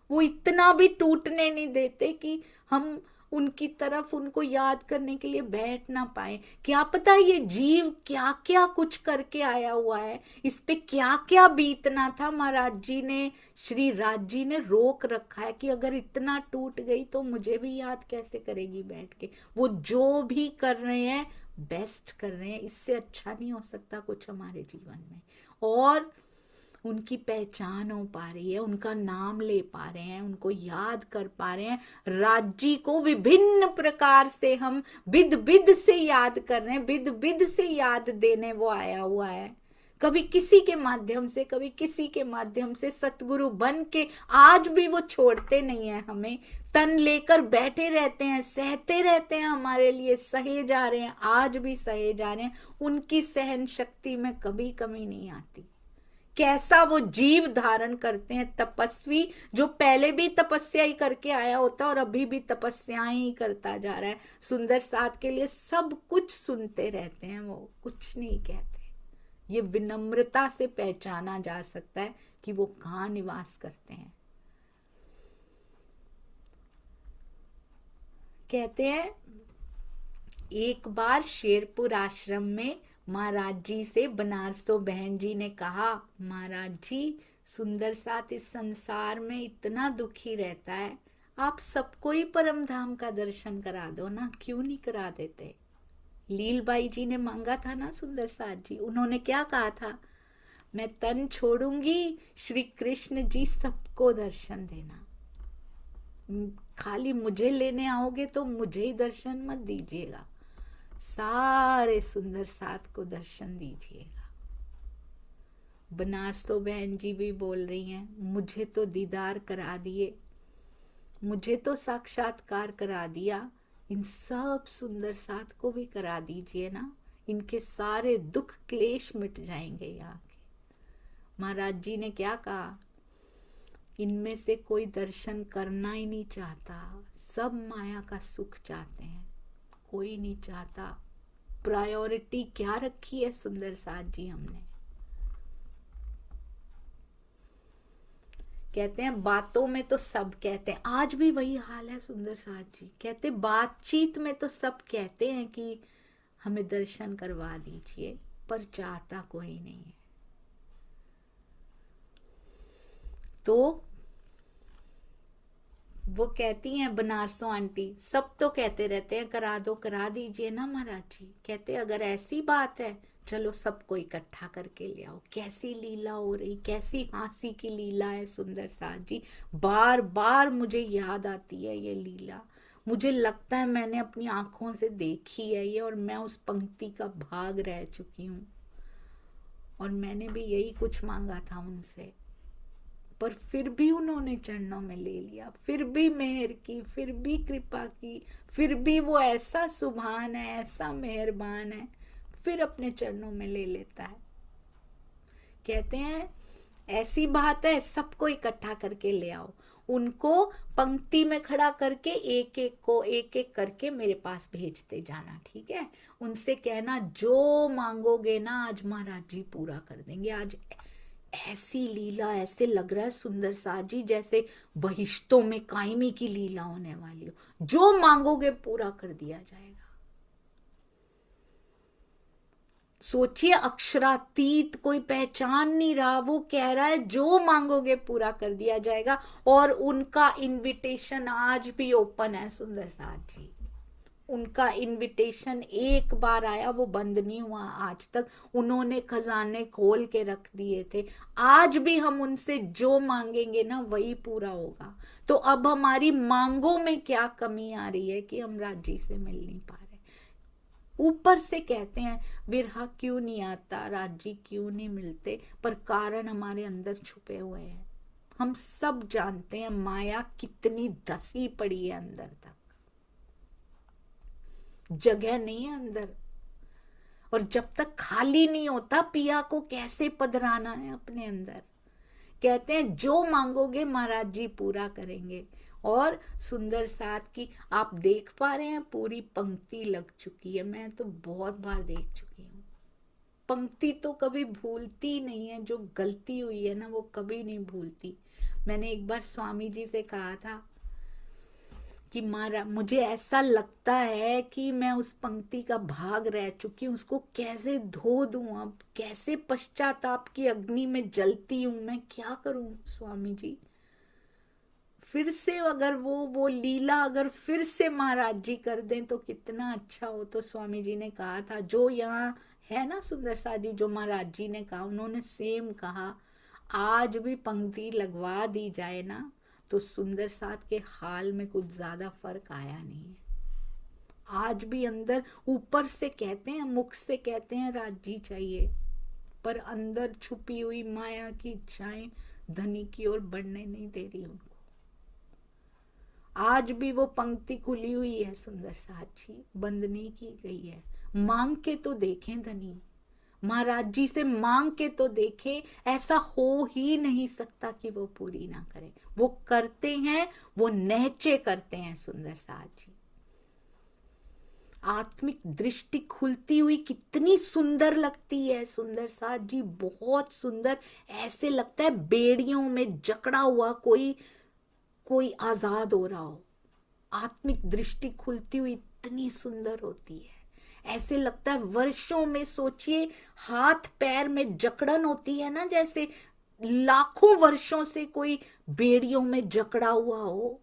[SPEAKER 1] वो इतना भी टूटने नहीं देते कि हम उनकी तरफ, उनको याद करने के लिए बैठ ना पाए। क्या पता ये जीव क्या क्या कुछ करके आया हुआ है, इस पे क्या क्या बीतना था। महाराज जी ने, श्री राज जी ने रोक रखा है कि अगर इतना टूट गई तो मुझे भी याद कैसे करेगी बैठ के। वो जो भी कर रहे हैं बेस्ट कर रहे हैं, इससे अच्छा नहीं हो सकता कुछ हमारे जीवन में। और उनकी पहचान हो पा रही है, उनका नाम ले पा रहे हैं, उनको याद कर पा रहे हैं। राज्य को विभिन्न प्रकार से हम विद विद से याद कर रहे हैं, विद विद से याद देने वो आया हुआ है। कभी किसी के माध्यम से, कभी किसी के माध्यम से सतगुरु बन के आज भी वो छोड़ते नहीं है हमें। तन लेकर बैठे रहते हैं, सहते रहते हैं, हमारे लिए सहे जा रहे हैं, आज भी सहे जा रहे हैं। उनकी सहन शक्ति में कभी कमी नहीं आती। कैसा वो जीव धारण करते हैं तपस्वी, जो पहले भी तपस्या ही करके आया होता और अभी भी तपस्या ही करता जा रहा है। सुंदर साथ के लिए सब कुछ सुनते रहते हैं, वो कुछ नहीं कहते। ये विनम्रता से पहचाना जा सकता है कि वो कहाँ निवास करते हैं। कहते हैं एक बार शेरपुर आश्रम में महाराज जी से बनारसो बहन जी ने कहा, महाराज जी सुंदर साथ इस संसार में इतना दुखी रहता है, आप सबको ही परम धाम का दर्शन करा दो ना, क्यों नहीं करा देते। लीलबाई जी ने मांगा था ना सुंदर साथ जी, उन्होंने क्या कहा था, मैं तन छोड़ूंगी, श्री कृष्ण जी सबको दर्शन देना, खाली मुझे लेने आओगे तो मुझे ही दर्शन मत दीजिएगा, सारे सुंदर साथ को दर्शन दीजिएगा। बनारसो बहन जी भी बोल रही हैं, मुझे तो दीदार करा दिए, मुझे तो साक्षात्कार करा दिया, इन सब सुंदर साथ को भी करा दीजिए ना, इनके सारे दुख क्लेश मिट जाएंगे यहाँ के। महाराज जी ने क्या कहा, इनमें से कोई दर्शन करना ही नहीं चाहता, सब माया का सुख चाहते हैं, कोई नहीं चाहता। प्रायोरिटी क्या रखी है सुंदर साथ जी हमने। कहते हैं बातों में तो सब कहते हैं, आज भी वही हाल है सुंदर साथ जी। कहते बातचीत में तो सब कहते हैं कि हमें दर्शन करवा दीजिए, पर चाहता कोई नहीं है। तो वो कहती हैं बनारसों आंटी, सब तो कहते रहते हैं करा दो, करा दीजिए ना महाराज जी। कहते अगर ऐसी बात है चलो सबको इकट्ठा करके ले आओ। कैसी लीला हो रही, कैसी हंसी की लीला है सुंदर साथ जी। बार बार मुझे याद आती है ये लीला, मुझे लगता है मैंने अपनी आंखों से देखी है ये, और मैं उस पंक्ति का भाग रह चुकी हूँ। और मैंने भी यही कुछ मांगा था उनसे, पर फिर भी उन्होंने चरणों में ले लिया, फिर भी मेहर की, फिर भी कृपा की, फिर भी वो ऐसा सुभान है, ऐसा मेहरबान है, फिर अपने चरणों में ले लेता है। कहते हैं ऐसी बात है सबको इकट्ठा करके ले आओ, उनको पंक्ति में खड़ा करके एक एक को एक एक करके मेरे पास भेजते जाना, ठीक है। उनसे कहना जो मांगोगे ना आज महाराज जी पूरा कर देंगे। आज ऐसी लीला, ऐसे लग रहा है सुंदर साथ जी जैसे बहिश्तों में कायमी की लीला होने वाली हो, जो मांगोगे पूरा कर दिया जाएगा। सोचिए अक्षरातीत, कोई पहचान नहीं रहा, वो कह रहा है जो मांगोगे पूरा कर दिया जाएगा। और उनका इनविटेशन आज भी ओपन है सुंदर साथ जी, उनका इनविटेशन एक बार आया, वो बंद नहीं हुआ आज तक। उन्होंने खजाने खोल के रख दिए थे। आज भी हम उनसे जो मांगेंगे ना वही पूरा होगा। तो अब हमारी मांगों में क्या कमी आ रही है कि हम राजी से मिल नहीं पा रहे। ऊपर से कहते हैं विरहा क्यों नहीं आता, राजी क्यों नहीं मिलते, पर कारण हमारे अंदर छुपे हुए हैं। हम सब जानते हैं माया कितनी धसी पड़ी है अंदर तक, जगह नहीं है अंदर। और जब तक खाली नहीं होता पिया को कैसे पधराना है अपने अंदर। कहते हैं जो मांगोगे महाराज जी पूरा करेंगे। और सुंदर साथ की आप देख पा रहे हैं पूरी पंक्ति लग चुकी है। मैं तो बहुत बार देख चुकी हूँ। पंक्ति तो कभी भूलती नहीं है, जो गलती हुई है ना वो कभी नहीं भूलती। मैंने एक बार स्वामी जी से कहा था कि महाराज मुझे ऐसा लगता है कि मैं उस पंक्ति का भाग रह चुकी हूँ, उसको कैसे धो दूं, अब कैसे पश्चाताप की अग्नि में जलती हूँ, मैं क्या करूं स्वामी जी। फिर से अगर वो लीला अगर फिर से महाराज जी कर दें तो कितना अच्छा हो। तो स्वामी जी ने कहा था, जो यहाँ है ना सुंदर सा जी, जो महाराज जी ने कहा उन्होंने सेम कहा, आज भी पंक्ति लगवा दी जाए ना तो सुंदर साथ के हाल में कुछ ज्यादा फर्क आया नहीं है। आज भी अंदर ऊपर से कहते हैं, मुख से कहते हैं राजी चाहिए, पर अंदर छुपी हुई माया की इच्छाएं धनी की ओर बढ़ने नहीं दे रही उनको। आज भी वो पंक्ति खुली हुई है सुंदर साथ जी, बंद नहीं की गई है। मांग के तो देखें धनी, महाराज जी से मांग के तो देखे, ऐसा हो ही नहीं सकता कि वो पूरी ना करें। वो करते हैं, वो नहचे करते हैं सुंदर साथ जी। आत्मिक दृष्टि खुलती हुई कितनी सुंदर लगती है सुंदर साथ जी, बहुत सुंदर। ऐसे लगता है बेड़ियों में जकड़ा हुआ कोई आजाद हो रहा हो। आत्मिक दृष्टि खुलती हुई इतनी सुंदर होती है। ऐसे लगता है वर्षों में, सोचिए हाथ पैर में जकड़न होती है ना, जैसे लाखों वर्षों से कोई बेड़ियों में जकड़ा हुआ हो,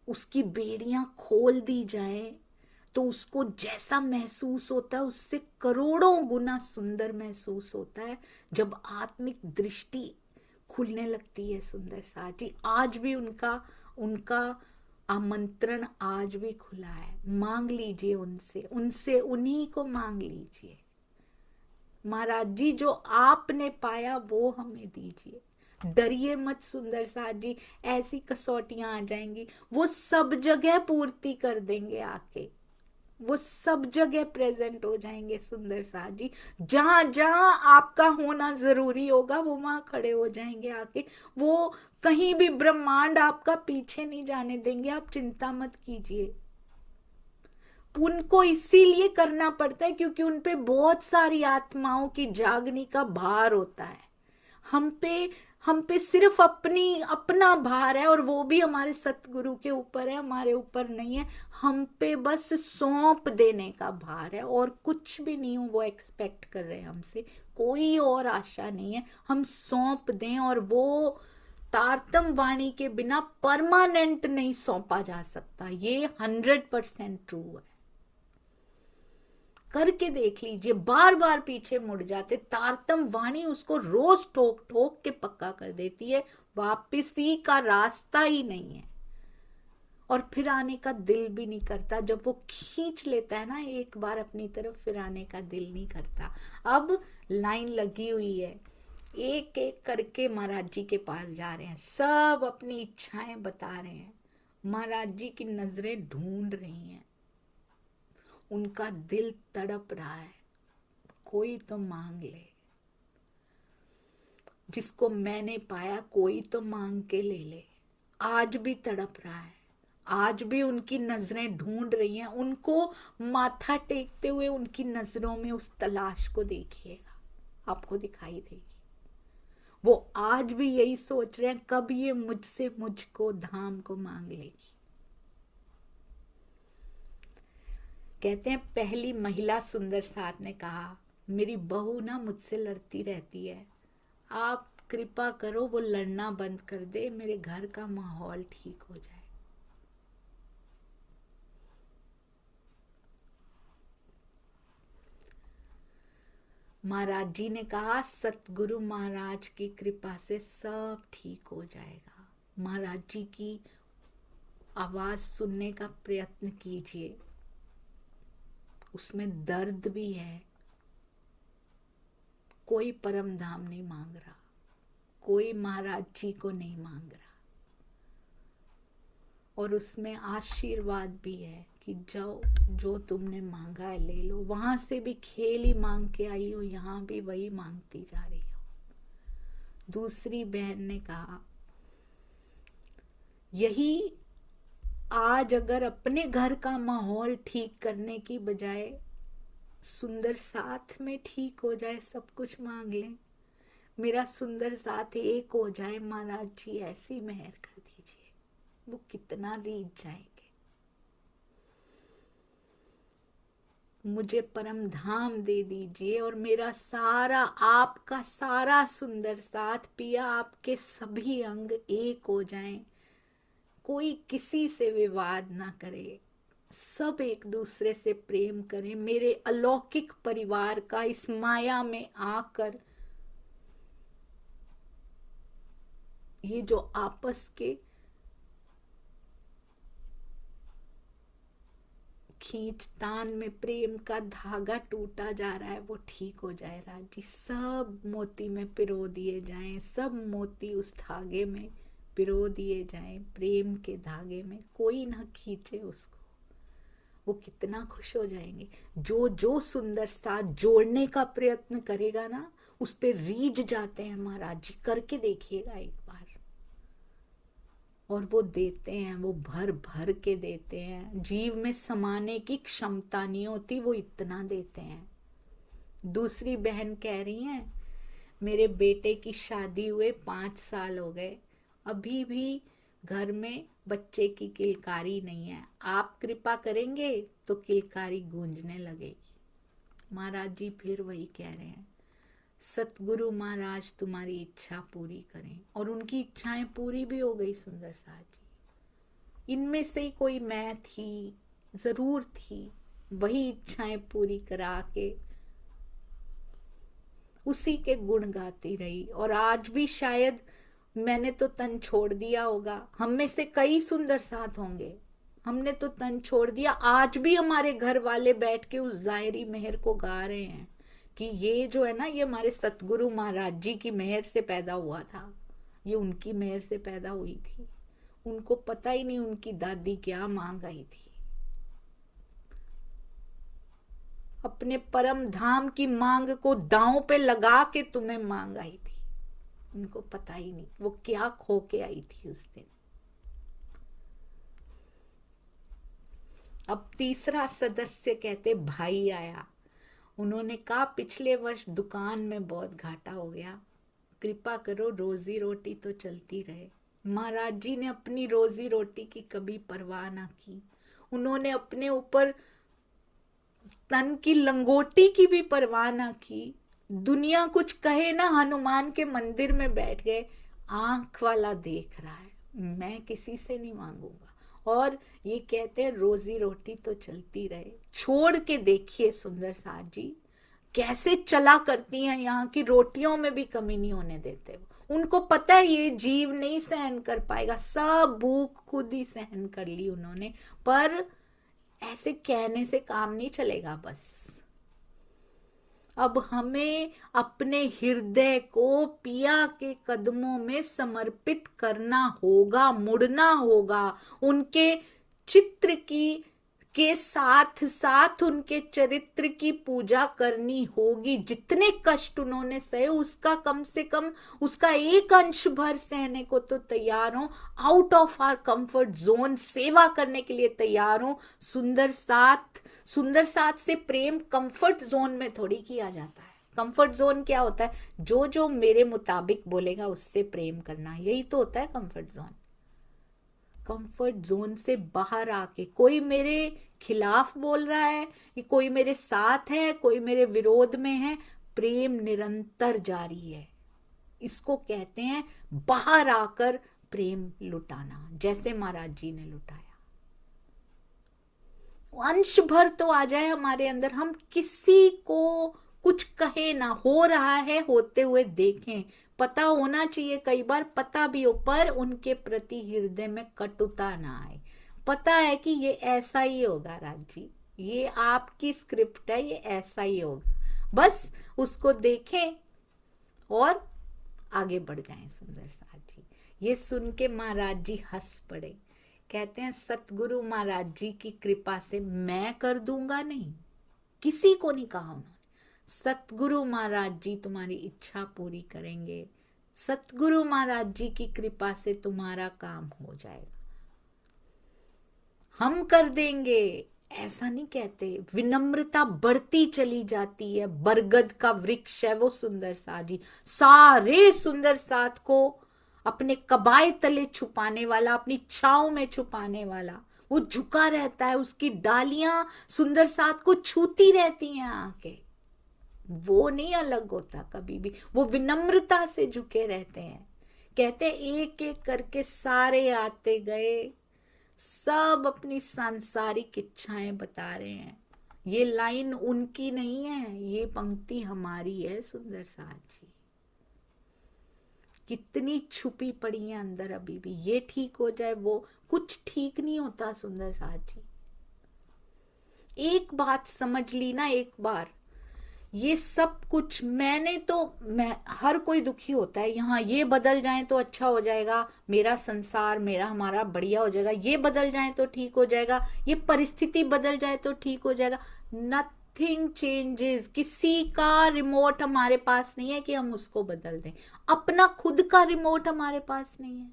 [SPEAKER 1] उसकी बेड़ियां खोल दी जाएं तो उसको जैसा महसूस होता है उससे करोड़ों गुना सुंदर महसूस होता है जब आत्मिक दृष्टि खुलने लगती है सुंदर साथ जी। आज भी उनका आमंत्रण आज भी खुला है। मांग लीजिए उनसे उन्हीं को मांग लीजिए। महाराज जी जो आपने पाया वो हमें दीजिए। डरिए मत सुंदर साथ जी, ऐसी कसौटियां आ जाएंगी वो सब जगह पूर्ति कर देंगे आके, वो सब जगह प्रेजेंट हो जाएंगे सुंदर साथ जी। जहां जहां आपका होना जरूरी होगा वो वहां खड़े हो जाएंगे आके। वो कहीं भी ब्रह्मांड आपका पीछे नहीं जाने देंगे, आप चिंता मत कीजिए। उनको इसीलिए करना पड़ता है क्योंकि उनपे बहुत सारी आत्माओं की जागने का भार होता है। हम पे सिर्फ अपना भार है, और वो भी हमारे सतगुरु के ऊपर है, हमारे ऊपर नहीं है। हम पे बस सौंप देने का भार है और कुछ भी नहीं वो एक्सपेक्ट कर रहे हैं हमसे, कोई और आशा नहीं है। हम सौंप दें, और वो तारतम वाणी के बिना परमानेंट नहीं सौंपा जा सकता, ये 100% ट्रू है। करके देख लीजिए, बार बार पीछे मुड़ जाते, तारतम वाणी उसको रोज ठोक ठोक के पक्का कर देती है, वापसी का रास्ता ही नहीं है, और फिर आने का दिल भी नहीं करता। जब वो खींच लेता है ना एक बार अपनी तरफ, फिर आने का दिल नहीं करता। अब लाइन लगी हुई है, एक एक करके महाराज जी के पास जा रहे हैं, सब अपनी इच्छाएं बता रहे हैं, महाराज जी की नजरें ढूंढ रही हैं, उनका दिल तड़प रहा है, कोई तो मांग ले, जिसको मैंने पाया कोई तो मांग के ले ले। आज भी तड़प रहा है, आज भी उनकी नजरें ढूंढ रही हैं। उनको माथा टेकते हुए उनकी नजरों में उस तलाश को देखिएगा, आपको दिखाई देगी। वो आज भी यही सोच रहे हैं, कब ये मुझसे मुझको धाम को मांग लेगी। कहते हैं पहली महिला सुंदर साथ ने कहा, मेरी बहू ना मुझसे लड़ती रहती है, आप कृपा करो वो लड़ना बंद कर दे, मेरे घर का माहौल ठीक हो जाए। महाराज जी ने कहा सतगुरु महाराज की कृपा से सब ठीक हो जाएगा। महाराज जी की आवाज सुनने का प्रयत्न कीजिए, उसमें दर्द भी है। कोई परम धाम नहीं मांग रहा, कोई महाराज जी को नहीं मांग रहा, और उसमें आशीर्वाद भी है कि जाओ जो तुमने मांगा है ले लो। वहां से भी खेल ही मांग के आई हो, यहां भी वही मांगती जा रही हो। दूसरी बहन ने कहा यही आज अगर अपने घर का माहौल ठीक करने की बजाय सुंदर साथ में ठीक हो जाए, सब कुछ मांग लें, मेरा सुंदर साथ एक हो जाए, महाराज जी ऐसी मेहर कर दीजिए, वो कितना रीझ जाएंगे। मुझे परम धाम दे दीजिए और मेरा सारा, आपका सारा सुंदर साथ, पिया आपके सभी अंग एक हो जाएं, कोई किसी से विवाद ना करे, सब एक दूसरे से प्रेम करें। मेरे अलौकिक परिवार का इस माया में आकर ये जो आपस के खींचतान में प्रेम का धागा टूटा जा रहा है वो ठीक हो जाए। राज जी सब मोती में पिरो दिए जाएं, सब मोती उस धागे में पिरो दिए जाएं, प्रेम के धागे में, कोई ना खींचे उसको। वो कितना खुश हो जाएंगे। जो जो सुंदर साथ जोड़ने का प्रयत्न करेगा ना, उस पे रीझ जाते हैं महाराज जी, करके देखिएगा एक बार। और वो देते हैं, वो भर भर के देते हैं। जीव में समाने की क्षमता नहीं होती, वो इतना देते हैं। दूसरी बहन कह रही हैं मेरे बेटे की शादी हुए 5 साल हो गए, अभी भी घर में बच्चे की किलकारी नहीं है, आप कृपा करेंगे तो किलकारी गूंजने लगेगी। महाराज जी फिर वही कह रहे हैं, सतगुरु महाराज तुम्हारी इच्छा पूरी करें। और उनकी इच्छाएं पूरी भी हो गई सुंदर साथ जी। इनमें से ही कोई मैं थी, जरूर थी, वही इच्छाएं पूरी करा के उसी के गुण गाती रही। और आज भी शायद मैंने तो तन छोड़ दिया होगा, हम में से कई सुंदर साथ होंगे, हमने तो तन छोड़ दिया, आज भी हमारे घर वाले बैठ के उस जायरी मेहर को गा रहे हैं कि ये जो है ना, ये हमारे सतगुरु महाराज जी की मेहर से पैदा हुआ था, ये उनकी मेहर से पैदा हुई थी। उनको पता ही नहीं उनकी दादी क्या मांग आई थी, अपने परम धाम की मांग को दांव पे लगा के तुम्हें मांग आई थी। उनको पता ही नहीं वो क्या खो के आई थी उस दिन। अब तीसरा सदस्य कहते भाई आया, उन्होंने कहा पिछले वर्ष दुकान में बहुत घाटा हो गया, कृपा करो रोजी रोटी तो चलती रहे। महाराज जी ने अपनी रोजी रोटी की कभी परवाह ना की, उन्होंने अपने ऊपर तन की लंगोटी की भी परवाह ना की। दुनिया कुछ कहे ना, हनुमान के मंदिर में बैठ गए, आंख वाला देख रहा है, मैं किसी से नहीं मांगूंगा। और ये कहते हैं रोजी रोटी तो चलती रहे। छोड़ के देखिए सुंदर साथ जी कैसे चला करती हैं, यहाँ की रोटियों में भी कमी नहीं होने देते। उनको पता है ये जीव नहीं सहन कर पाएगा, सब भूख खुद ही सहन कर ली उन्होंने, पर ऐसे कहने से काम नहीं चलेगा। बस अब हमें अपने हृदय को पिया के कदमों में समर्पित करना होगा, मुड़ना होगा, उनके चित्र की के साथ साथ उनके चरित्र की पूजा करनी होगी। जितने कष्ट उन्होंने सहे उसका कम से कम उसका एक अंश भर सहने को तो तैयार हो, out of our comfort zone सेवा करने के लिए तैयार हो। सुंदर साथ से प्रेम कंफर्ट जोन में थोड़ी किया जाता है। कंफर्ट जोन क्या होता है? जो जो मेरे मुताबिक बोलेगा उससे प्रेम करना, यही तो होता है कंफर्ट जोन। कंफर्ट जोन से बाहर आके कोई मेरे खिलाफ बोल रहा है कि कोई मेरे साथ है, कोई मेरे विरोध में है, प्रेम निरंतर जारी है। इसको कहते हैं बाहर आकर प्रेम लुटाना, जैसे महाराज जी ने लुटाया। अंश भर तो आ जाए हमारे अंदर, हम किसी को कुछ कहे ना, हो रहा है होते हुए देखें। पता होना चाहिए, कई बार पता भी हो, पर उनके प्रति हृदय में कटुता ना आए। पता है कि ये ऐसा ही होगा राज जी, ये आपकी स्क्रिप्ट है, ये ऐसा ही होगा, बस उसको देखें और आगे बढ़ जाएं। सुंदर साथ जी ये सुन के महाराज जी हंस पड़े, कहते हैं सतगुरु महाराज जी की कृपा से मैं कर दूंगा नहीं, किसी को नहीं कहा उन्होंने, सतगुरु महाराज जी तुम्हारी इच्छा पूरी करेंगे, सतगुरु महाराज जी की कृपा से तुम्हारा काम हो जाएगा, हम कर देंगे, ऐसा नहीं कहते। विनम्रता बढ़ती चली जाती है। बरगद का वृक्ष है वो सुंदर साथ जी, सारे सुंदर साथ को अपने कबाए तले छुपाने वाला, अपनी छांव में छुपाने वाला, वो झुका रहता है, उसकी डालियां सुंदर साथ को छूती रहती हैं आके, वो नहीं अलग होता कभी भी, वो विनम्रता से झुके रहते हैं। कहते एक एक करके सारे आते गए, सब अपनी सांसारिक इच्छाएं बता रहे हैं। ये लाइन उनकी नहीं है, ये पंक्ति हमारी है सुंदर साथ जी। कितनी छुपी पड़ी है अंदर अभी भी, ये ठीक हो जाए वो कुछ ठीक नहीं होता सुंदर साथ जी। एक बात समझ ली ना एक बार, ये सब कुछ मैं हर कोई दुखी होता है, यहाँ ये बदल जाए तो अच्छा हो जाएगा, मेरा संसार मेरा हमारा बढ़िया हो जाएगा, ये बदल जाए तो ठीक हो जाएगा, ये परिस्थिति बदल जाए तो ठीक हो जाएगा। Nothing changes. किसी का रिमोट हमारे पास नहीं है कि हम उसको बदल दें, अपना खुद का रिमोट हमारे पास नहीं है,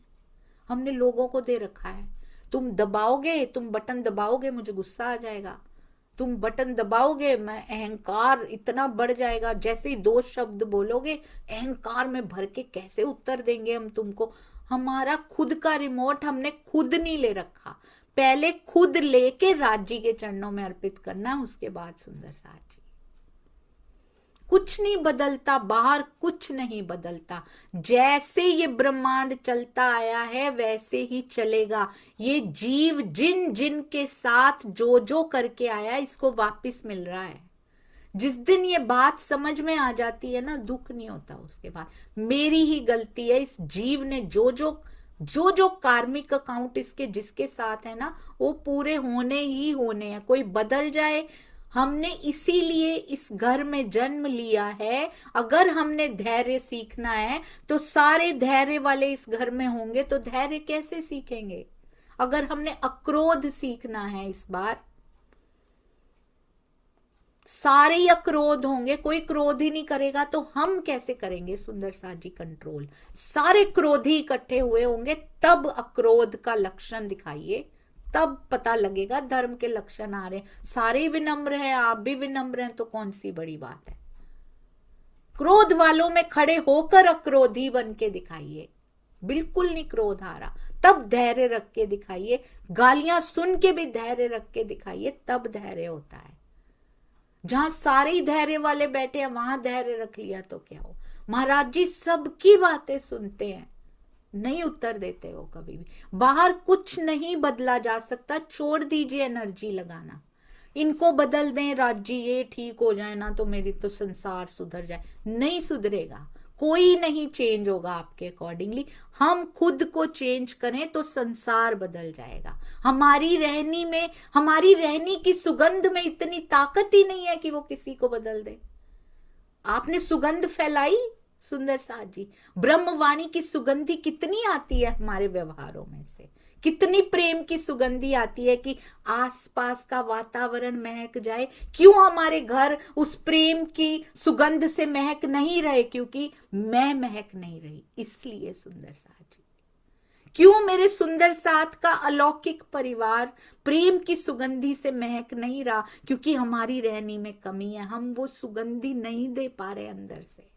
[SPEAKER 1] हमने लोगों को दे रखा है। तुम दबाओगे, तुम बटन दबाओगे मुझे गुस्सा आ जाएगा, तुम बटन दबाओगे मैं अहंकार इतना बढ़ जाएगा, जैसे ही दो शब्द बोलोगे अहंकार में भर के कैसे उत्तर देंगे हम तुमको। हमारा खुद का रिमोट हमने खुद नहीं ले रखा, पहले खुद लेके राज जी के चरणों में अर्पित करना, उसके बाद सुंदर साथ जी। कुछ नहीं बदलता, बाहर कुछ नहीं बदलता, जैसे ये ब्रह्मांड चलता आया है वैसे ही चलेगा। ये जीव जिन जिन के साथ जो जो करके आया इसको वापस मिल रहा है। जिस दिन ये बात समझ में आ जाती है ना, दुख नहीं होता उसके बाद, मेरी ही गलती है, इस जीव ने जो कार्मिक अकाउंट इसके जिसके साथ है ना वो पूरे होने ही होने हैं। कोई बदल जाए, हमने इसीलिए इस घर में जन्म लिया है। अगर हमने धैर्य सीखना है तो सारे धैर्य वाले इस घर में होंगे, तो धैर्य कैसे सीखेंगे? अगर हमने अक्रोध सीखना है, इस बार सारे ही अक्रोध होंगे, कोई क्रोध ही नहीं करेगा, तो हम कैसे करेंगे सुंदर साथ जी कंट्रोल? सारे क्रोधी इकट्ठे हुए होंगे, तब अक्रोध का लक्षण दिखाइए, तब पता लगेगा धर्म के लक्षण आ रहे हैं। सारे विनम्र हैं, आप भी विनम्र हैं, तो कौन सी बड़ी बात है? क्रोध वालों में खड़े होकर अक्रोधी बन के दिखाइए, बिल्कुल नहीं क्रोध आ रहा, तब धैर्य रख के दिखाइए। गालियां सुन के भी धैर्य रख के दिखाइए, तब धैर्य होता है। जहां सारे ही धैर्य वाले बैठे हैं वहां धैर्य रख लिया तो क्या हो? महाराज जी सबकी बातें सुनते हैं, नहीं उत्तर देते हो कभी भी। बाहर कुछ नहीं बदला जा सकता, छोड़ दीजिए एनर्जी लगाना। इनको बदल दें राज जी, ये ठीक हो जाए ना तो मेरी तो संसार सुधर जाए, नहीं सुधरेगा, कोई नहीं चेंज होगा आपके अकॉर्डिंगली। हम खुद को चेंज करें तो संसार बदल जाएगा। हमारी रहनी की सुगंध में इतनी ताकत ही नहीं है कि वो किसी को बदल दे। आपने सुगंध फैलाई सुंदर साथ जी, ब्रह्मवाणी की सुगंधी कितनी आती है हमारे व्यवहारों में से, कितनी प्रेम की सुगंधी आती है कि आसपास का वातावरण महक जाए। क्यों हमारे घर उस प्रेम की सुगंध से महक नहीं रहे? क्योंकि मैं महक नहीं रही, इसलिए सुंदर साथ जी। क्यों मेरे सुंदर साथ का अलौकिक परिवार प्रेम की सुगंधी से महक नहीं रहा? क्योंकि हमारी रहनी में कमी है, हम वो सुगंधी नहीं दे पा रहे अंदर से।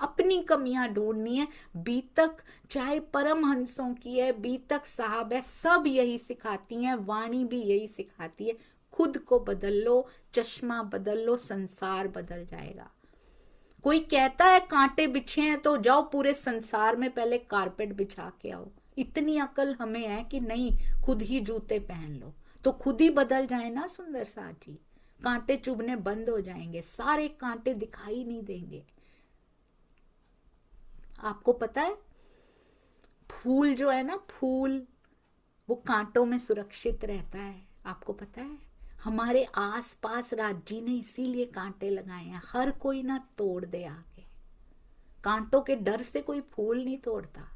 [SPEAKER 1] अपनी कमियां ढूंढनी है। बीतक चाहे परमहंसों की है, बीतक साहब है, सब यही सिखाती हैं, वाणी भी यही सिखाती है। खुद को बदल लो, चश्मा बदल लो, संसार बदल जाएगा। कोई कहता है कांटे बिछे हैं तो जाओ पूरे संसार में पहले कारपेट बिछा के आओ। इतनी अकल हमें है कि नहीं, खुद ही जूते पहन लो, तो खुद ही बदल जाए ना सुंदर साथ जी। कांटे चुभने बंद हो जाएंगे, सारे कांटे दिखाई नहीं देंगे। आपको पता है फूल जो है ना, फूल वो कांटों में सुरक्षित रहता है। आपको पता है हमारे आसपास राज्य ने इसीलिए कांटे लगाए हैं, हर कोई ना तोड़ दे आके। कांटों के डर से कोई फूल नहीं तोड़ता।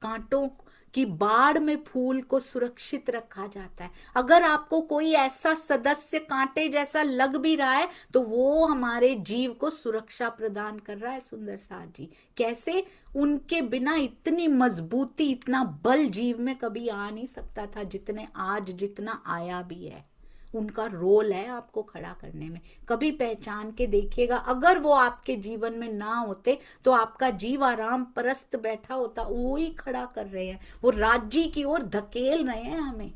[SPEAKER 1] कांटों की बाढ़ में फूल को सुरक्षित रखा जाता है। अगर आपको कोई ऐसा सदस्य कांटे जैसा लग भी रहा है तो वो हमारे जीव को सुरक्षा प्रदान कर रहा है। सुंदर साथ जी कैसे, उनके बिना इतनी मजबूती, इतना बल जीव में कभी आ नहीं सकता था जितने आज, जितना आया भी है। उनका रोल है आपको खड़ा करने में। कभी पहचान के देखिएगा, अगर वो आपके जीवन में ना होते तो आपका जीव आराम परस्त बैठा होता। वो ही खड़ा कर रहे हैं, वो राज्य की ओर धकेल रहे हैं हमें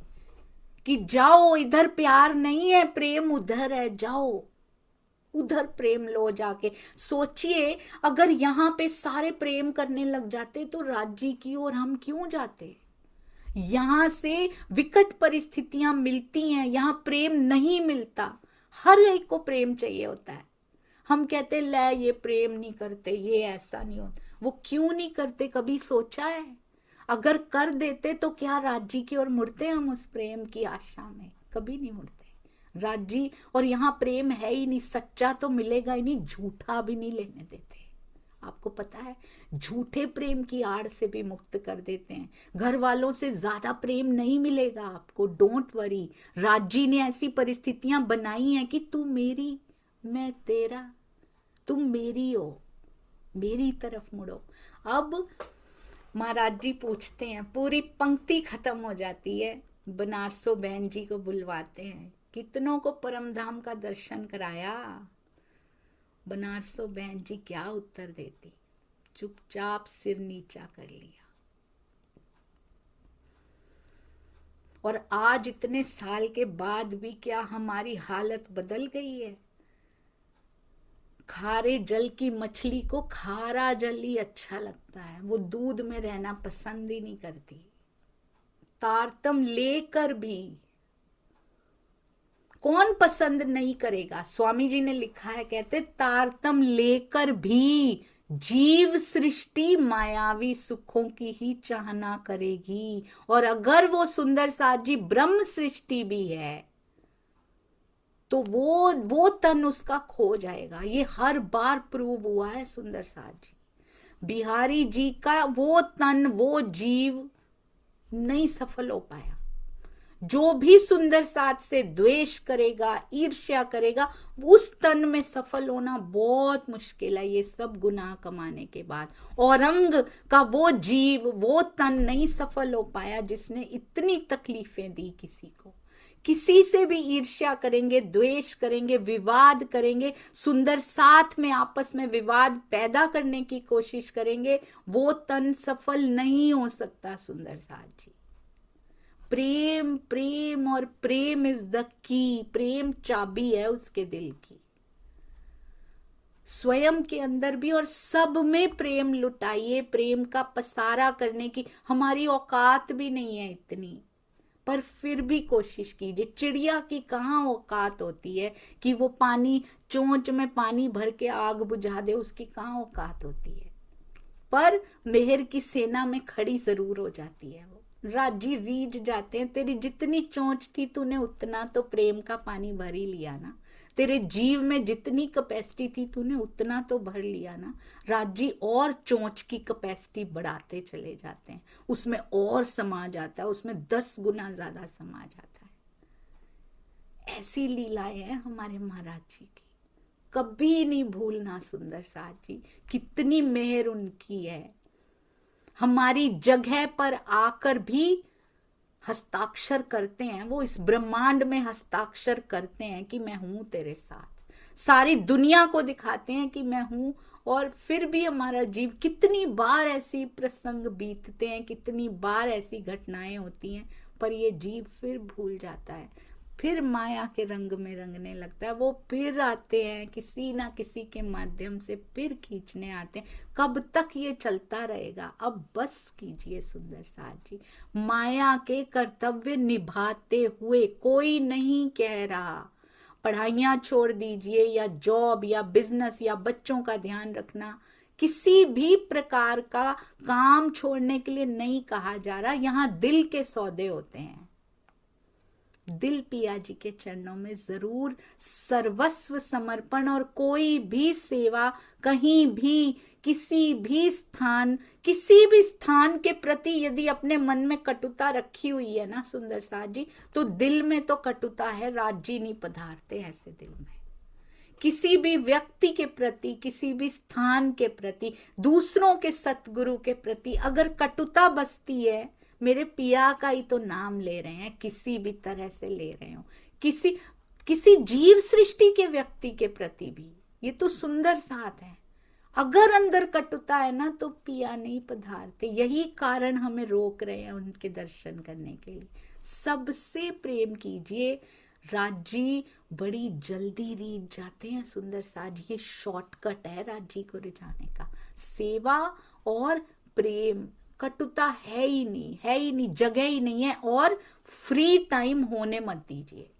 [SPEAKER 1] कि जाओ, इधर प्यार नहीं है, प्रेम उधर है, जाओ उधर प्रेम लो जाके। सोचिए अगर यहाँ पे सारे प्रेम करने लग जाते तो राज्य की ओर हम क्यों जाते। यहां से विकट परिस्थितियां मिलती हैं, यहां प्रेम नहीं मिलता। हर एक को प्रेम चाहिए होता है। हम कहते ले ये प्रेम नहीं करते, ये ऐसा नहीं होता। वो क्यों नहीं करते, कभी सोचा है? अगर कर देते तो क्या राज्य की ओर मुड़ते हम उस प्रेम की आशा में? कभी नहीं मुड़ते राज्य। और यहाँ प्रेम है ही नहीं, सच्चा तो मिलेगा ही नहीं, झूठा भी नहीं लेने देते। आपको पता है झूठे प्रेम की आड़ से भी मुक्त कर देते हैं। घर वालों से ज्यादा प्रेम नहीं मिलेगा आपको, डोंट वरी। राज्य ने ऐसी परिस्थितियां बनाई हैं कि तू मेरी, मैं तेरा, तुम मेरी हो, मेरी तरफ मुड़ो। अब महाराज जी पूछते हैं, पूरी पंक्ति खत्म हो जाती है, बनारसो बहन जी को बुलवाते हैं, कितनों को परम धाम का दर्शन कराया। बनारसो बहन जी क्या उत्तर देती, चुपचाप सिर नीचा कर लिया। और आज इतने साल के बाद भी क्या हमारी हालत बदल गई है? खारे जल की मछली को खारा जल ही अच्छा लगता है, वो दूध में रहना पसंद ही नहीं करती। तारतम लेकर भी कौन पसंद नहीं करेगा? स्वामी जी ने लिखा है, कहते तारतम लेकर भी जीव सृष्टि मायावी सुखों की ही चाहना करेगी। और अगर वो सुंदर साथ जी ब्रह्म सृष्टि भी है तो वो तन उसका खो जाएगा। ये हर बार प्रूव हुआ है सुंदर साथ जी। बिहारी जी का वो तन, वो जीव नहीं सफल हो पाया। जो भी सुंदर साथ से द्वेष करेगा, ईर्ष्या करेगा, उस तन में सफल होना बहुत मुश्किल है, ये सब गुनाह कमाने के बाद। औरंग का वो जीव, वो तन नहीं सफल हो पाया जिसने इतनी तकलीफें दी किसी को। किसी से भी ईर्ष्या करेंगे, द्वेष करेंगे, विवाद करेंगे, सुंदर साथ में आपस में विवाद पैदा करने की कोशिश करेंगे, वो तन सफल नहीं हो सकता। सुंदर साथ जी प्रेम, प्रेम और प्रेम इज द की, प्रेम चाबी है उसके दिल की। स्वयं के अंदर भी और सब में प्रेम लुटाइए। प्रेम का पसारा करने की हमारी औकात भी नहीं है इतनी, पर फिर भी कोशिश कीजिए। चिड़िया की कहाँ औकात होती है कि वो पानी, चोंच में पानी भर के आग बुझा दे, उसकी कहाँ औकात होती है। पर मेहर की सेना में खड़ी जरूर हो जाती है। वो राजी रीझ जाते हैं, तेरी जितनी चोंच थी तूने उतना तो प्रेम का पानी भर ही लिया ना, तेरे जीव में जितनी कैपेसिटी थी तूने उतना तो भर लिया ना। राजी और चोंच की कैपेसिटी बढ़ाते चले जाते हैं, उसमें और समा जाता है, उसमें 10 गुना ज्यादा समा जाता है। ऐसी लीलाएं हैं हमारे महाराज जी की, कभी नहीं भूलना। सुंदर साथ जी कितनी मेहर उनकी है, हमारी जगह पर आकर भी हस्ताक्षर करते हैं। वो इस ब्रह्मांड में हस्ताक्षर करते हैं कि मैं हूं तेरे साथ, सारी दुनिया को दिखाते हैं कि मैं हूं। और फिर भी हमारा जीव, कितनी बार ऐसी प्रसंग बीतते हैं, कितनी बार ऐसी घटनाएं होती हैं, पर ये जीव फिर भूल जाता है, फिर माया के रंग में रंगने लगता है। वो फिर आते हैं किसी ना किसी के माध्यम से, फिर खींचने आते हैं। कब तक ये चलता रहेगा? अब बस कीजिए सुंदर साथ जी। माया के कर्तव्य निभाते हुए कोई नहीं कह रहा, पढ़ाइयाँ छोड़ दीजिए, या जॉब या बिजनेस या बच्चों का ध्यान रखना, किसी भी प्रकार का काम छोड़ने के लिए नहीं कहा जा रहा। यहाँ दिल के सौदे होते हैं। दिल पिया जी के चरणों में जरूर सर्वस्व समर्पण, और कोई भी सेवा कहीं भी किसी भी स्थान के प्रति यदि अपने मन में कटुता रखी हुई है ना सुंदर साथ जी, तो दिल में तो कटुता है, राज्य नहीं पधारते ऐसे दिल में। किसी भी व्यक्ति के प्रति, किसी भी स्थान के प्रति, दूसरों के सतगुरु के प्रति अगर कटुता बसती है, मेरे पिया का ही तो नाम ले रहे हैं, किसी भी तरह से ले रहे हो, किसी जीव सृष्टि के व्यक्ति के प्रति भी, ये तो सुंदर साथ है। अगर अंदर कटुता है ना तो पिया नहीं पधारते। यही कारण हमें रोक रहे हैं उनके दर्शन करने के लिए। सबसे प्रेम कीजिए। राजी बड़ी जल्दी रीझ जाते हैं सुंदर साथ। ये शॉर्टकट है राजी को रिझाने का, सेवा और प्रेम। कटुता है ही नहीं, जगह ही नहीं है। और फ्री टाइम होने मत दीजिए।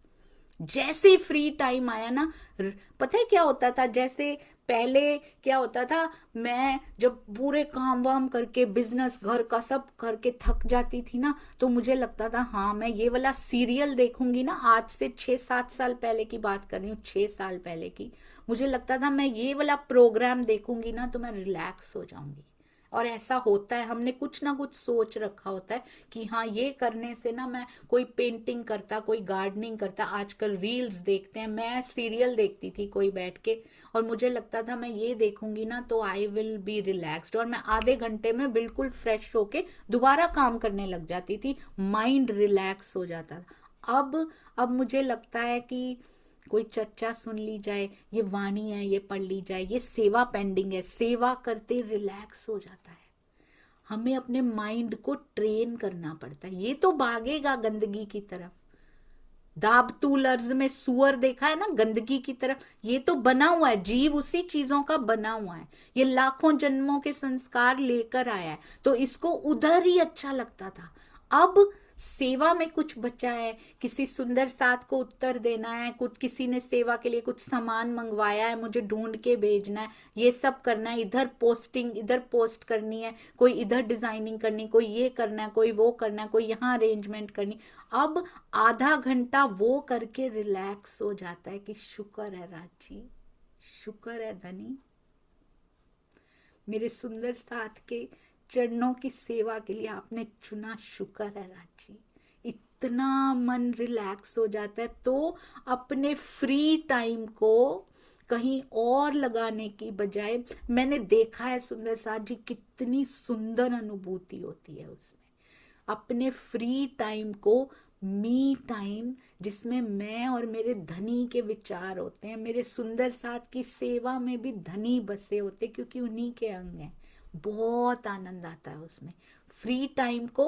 [SPEAKER 1] जैसे ही फ्री टाइम आया ना, पता है क्या होता था, जैसे पहले क्या होता था, मैं जब पूरे काम वाम करके बिजनेस घर का सब करके थक जाती थी ना, तो मुझे लगता था हाँ मैं ये वाला सीरियल देखूंगी ना, आज से 6-7 साल पहले की बात कर रही हूँ, 6 साल पहले की, मुझे लगता था मैं ये वाला प्रोग्राम देखूंगी ना तो मैं रिलैक्स हो जाऊंगी। और ऐसा होता है, हमने कुछ ना कुछ सोच रखा होता है कि हाँ ये करने से ना, मैं कोई पेंटिंग करता, कोई गार्डनिंग करता, आजकल रील्स देखते हैं, मैं सीरियल देखती थी कोई बैठ के, और मुझे लगता था मैं ये देखूंगी ना तो आई विल बी रिलैक्स्ड, और मैं आधे घंटे में बिल्कुल फ्रेश होके दोबारा काम करने लग जाती थी, माइंड रिलैक्स हो जाता था। अब मुझे लगता है कि कोई चर्चा सुन ली जाए, ये वाणी है ये पढ़ ली जाए, ये सेवा पेंडिंग है, सेवा करते रिलैक्स हो जाता है। हमें अपने माइंड को ट्रेन करना पड़ता है। ये तो भागेगा गंदगी की तरफ। दाबतू लर्ज में सुअर देखा है ना, गंदगी की तरफ। ये तो बना हुआ है, जीव उसी चीजों का बना हुआ है, ये लाखों जन्मों के संस्कार लेकर आया है, तो इसको उधर ही अच्छा लगता था। अब सेवा में कुछ बचा है, किसी सुंदर साथ को उत्तर देना है, कुछ किसी ने सेवा के लिए कुछ सामान मंगवाया है, मुझे ढूंढ के भेजना है, ये सब करना है, इधर पोस्ट करनी है, कोई इधर डिजाइनिंग करनी, कोई ये करना है, कोई वो करना है, कोई यहाँ अरेंजमेंट करनी। अब आधा घंटा वो करके रिलैक्स हो जाता है कि शुक्र है राजी, शुक्र है धनी, मेरे सुंदर साथ के चरणों की सेवा के लिए आपने चुना, शुक्र है राजी। इतना मन रिलैक्स हो जाता है। तो अपने फ्री टाइम को कहीं और लगाने की बजाय, मैंने देखा है सुंदर साथ जी कितनी सुंदर अनुभूति होती है उसमें। अपने फ्री टाइम को मी टाइम, जिसमें मैं और मेरे धनी के विचार होते हैं, मेरे सुंदर साथ की सेवा में भी धनी बसे होते, क्योंकि उन्हीं के अंग हैं, बहुत आनंद आता है उसमें। फ्री टाइम को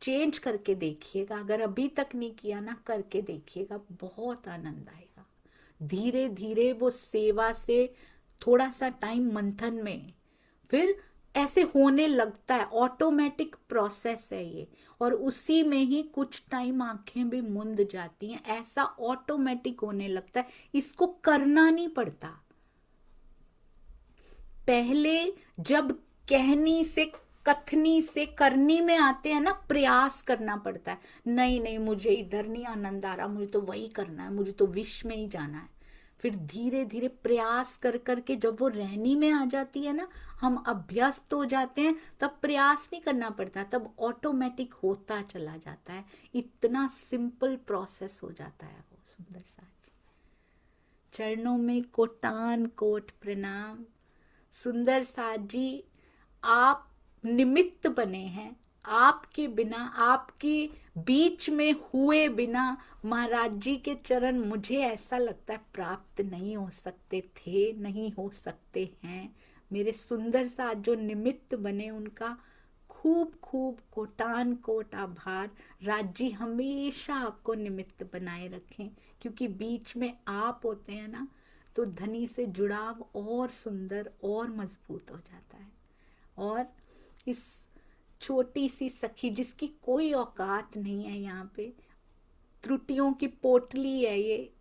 [SPEAKER 1] चेंज करके देखिएगा, अगर अभी तक नहीं किया ना, करके देखिएगा, बहुत आनंद आएगा। धीरे धीरे वो सेवा से थोड़ा सा टाइम मंथन में फिर ऐसे होने लगता है, ऑटोमेटिक प्रोसेस है ये, और उसी में ही कुछ टाइम आंखें भी मुंद जाती हैं, ऐसा ऑटोमेटिक होने लगता है, इसको करना नहीं पड़ता। पहले जब कहनी से, कथनी से करनी में आते हैं ना, प्रयास करना पड़ता है, नहीं नहीं मुझे इधर नहीं आनंद आ रहा, मुझे तो वही करना है, मुझे तो विश में ही जाना है। फिर धीरे धीरे प्रयास कर करके जब वो रहनी में आ जाती है ना, हम अभ्यस्त हो जाते हैं, तब प्रयास नहीं करना पड़ता, तब ऑटोमेटिक होता चला जाता है। इतना सिंपल प्रोसेस हो जाता है वो सुंदर साथ जी। चरणों में कोटान कोट प्रणाम। सुंदर साथ जी, आप निमित्त बने हैं, आपके बिना, आपके बीच में हुए बिना महाराज जी के चरण मुझे ऐसा लगता है प्राप्त नहीं हो सकते थे, नहीं हो सकते हैं। मेरे सुंदर साथ जो निमित्त बने, उनका खूब खूब कोटान कोट आभार। राज जी हमेशा आपको निमित्त बनाए रखें, क्योंकि बीच में आप होते हैं ना, तो धनी से जुड़ाव और सुंदर और मजबूत हो जाता है। और इस छोटी सी सखी जिसकी कोई औकात नहीं है, यहाँ पे त्रुटियों की पोटली है ये,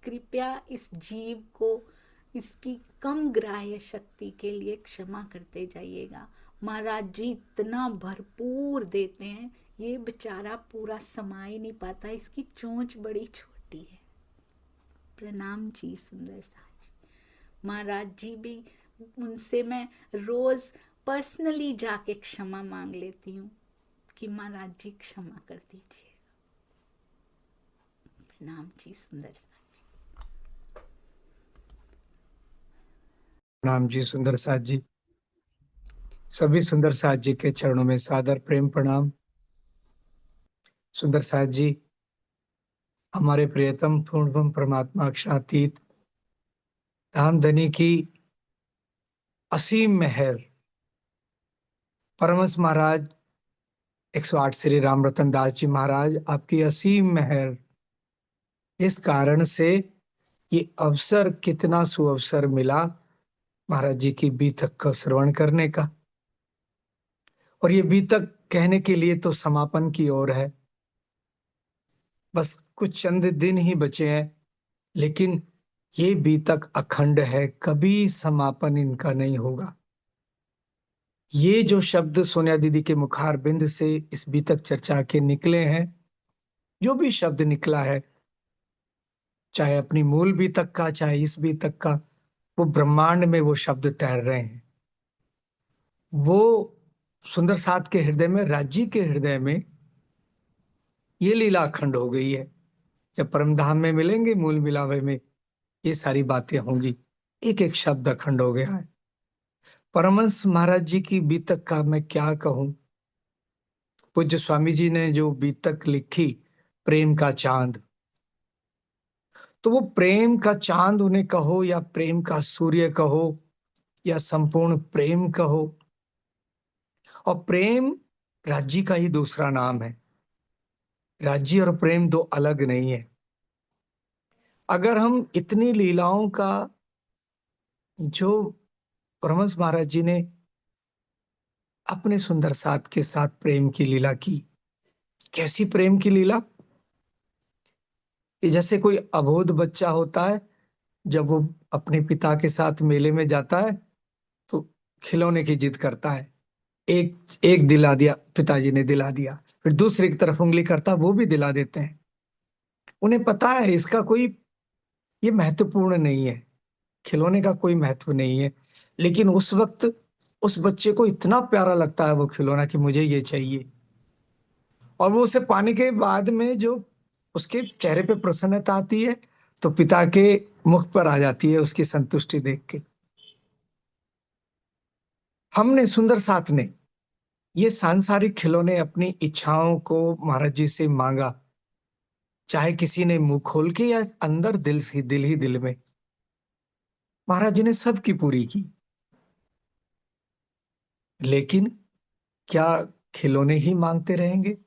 [SPEAKER 1] कृपया इस जीव को इसकी कम ग्राह्य शक्ति के लिए क्षमा करते जाइएगा। महाराज जी इतना भरपूर देते हैं, ये बेचारा पूरा समा ही नहीं पाता, इसकी चोंच बड़ी छोटी है। प्रणाम जी सुंदर साज जी। महाराज जी भी, उनसे मैं रोज पर्सनली जाके क्षमा मांग लेती हूँ कि महाराज जी क्षमा कर दीजिए। प्रणाम जी सुंदर साज।
[SPEAKER 3] प्रणाम जी सुंदर साथ जी। सभी सुंदर साथ जी के चरणों में सादर प्रेम प्रणाम। सुंदर साथ जी हमारे प्रियतम पूर्णब्रह्म परमात्मा अक्षरातीत धाम धनी की असीम मेहर, परमहंस महाराज 108 श्री राम रतन दास जी महाराज, आपकी असीम मेहर, जिस कारण से ये अवसर, कितना सुअवसर मिला महाराज जी की बीतक का श्रवण करने का। और ये बीतक कहने के लिए तो समापन की ओर है, बस कुछ चंद दिन ही बचे हैं, लेकिन ये बीतक अखंड है, कभी समापन इनका नहीं होगा। ये जो शब्द सोनिया दीदी के मुखारबिंद से इस बीतक चर्चा के निकले हैं, जो भी शब्द निकला है, चाहे अपनी मूल बीतक का, चाहे इस बीतक का, वो ब्रह्मांड में वो शब्द तैर रहे हैं। वो सुंदर साथ के हृदय में, राज्य के हृदय में ये लीला अखंड हो गई है। जब परम धाम में मिलेंगे मूल मिलावे में, ये सारी बातें होंगी। एक एक शब्द अखंड हो गया है। परमहंस महाराज जी की बीतक का मैं क्या कहूं। पूज्य स्वामी जी ने जो बीतक लिखी, प्रेम का चांद, तो वो प्रेम का चांद उन्हें कहो, या प्रेम का सूर्य कहो, या संपूर्ण प्रेम कहो, और प्रेम राज्य का ही दूसरा नाम है। राज्य और प्रेम दो अलग नहीं है। अगर हम इतनी लीलाओं का, जो परमहंस महाराज जी ने अपने सुंदर साथ के साथ प्रेम की लीला की, कैसी प्रेम की लीला कि जैसे कोई अबोध बच्चा होता है, जब वो अपने पिता के साथ मेले में जाता है तो खिलौने की जिद करता है। एक एक दिला दिया, पिताजी ने दिला दिया, फिर दूसरे की तरफ उंगली करता, वो भी दिला देते हैं। उन्हें पता है इसका कोई, ये महत्वपूर्ण नहीं है, खिलौने का कोई महत्व नहीं है, लेकिन उस वक्त उस बच्चे को इतना प्यारा लगता है वो खिलौना कि मुझे ये चाहिए। और वो उसे पाने के बाद में जो उसके चेहरे पे प्रसन्नता आती है, तो पिता के मुख पर आ जाती है उसकी संतुष्टि देख के। हमने सुंदर साथ ने ये सांसारिक खिलौने अपनी इच्छाओं को महाराज जी से मांगा, चाहे किसी ने मुंह खोल के या अंदर दिल से, दिल ही दिल में, महाराज जी ने सबकी पूरी की। लेकिन क्या खिलौने ही मांगते रहेंगे?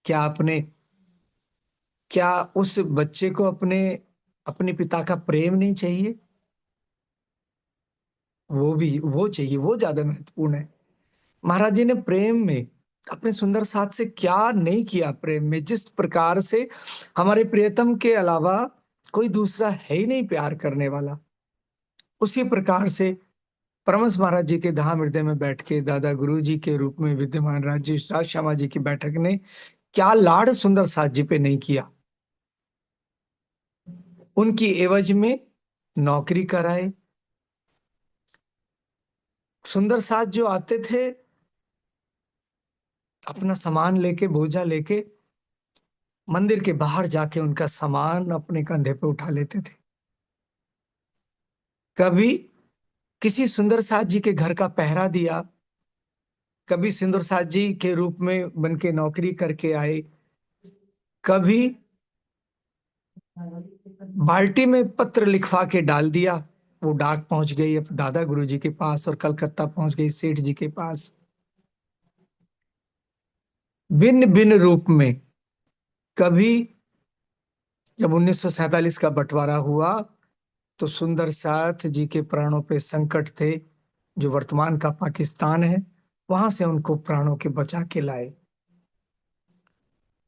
[SPEAKER 3] क्या उस बच्चे को अपने पिता का प्रेम नहीं चाहिए? वो चाहिए, वो ज्यादा महत्वपूर्ण है। महाराज जी ने प्रेम में अपने सुंदर साथ से क्या नहीं किया। प्रेम में जिस प्रकार से हमारे प्रियतम के अलावा कोई दूसरा है ही नहीं प्यार करने वाला, उसी प्रकार से परमहंस महाराज जी के धाम हृदय में बैठ के दादा गुरु जी के रूप में विद्यमान राज्य राज श्यामा जी की बैठक ने क्या लाड़ सुंदर साथ जी पे नहीं किया। उनकी एवज में नौकरी कराए। सुंदर साथ जो आते थे अपना सामान लेके, बोझा लेके, मंदिर के बाहर जाके उनका सामान अपने कंधे पे उठा लेते थे। कभी किसी सुंदर साथ जी के घर का पहरा दिया, कभी सुंदर साथ जी के रूप में बन के नौकरी करके आए, कभी बाल्टी में पत्र लिखवा के डाल दिया, वो डाक पहुंच गई अब दादा गुरु जी के पास, और कलकत्ता पहुंच गई सेठ जी के पास। भिन्न भिन्न रूप में। कभी जब 1947 का बंटवारा हुआ, तो सुंदर साथ जी के प्राणों पे संकट थे, जो वर्तमान का पाकिस्तान है, वहां से उनको प्राणों के बचा के लाए।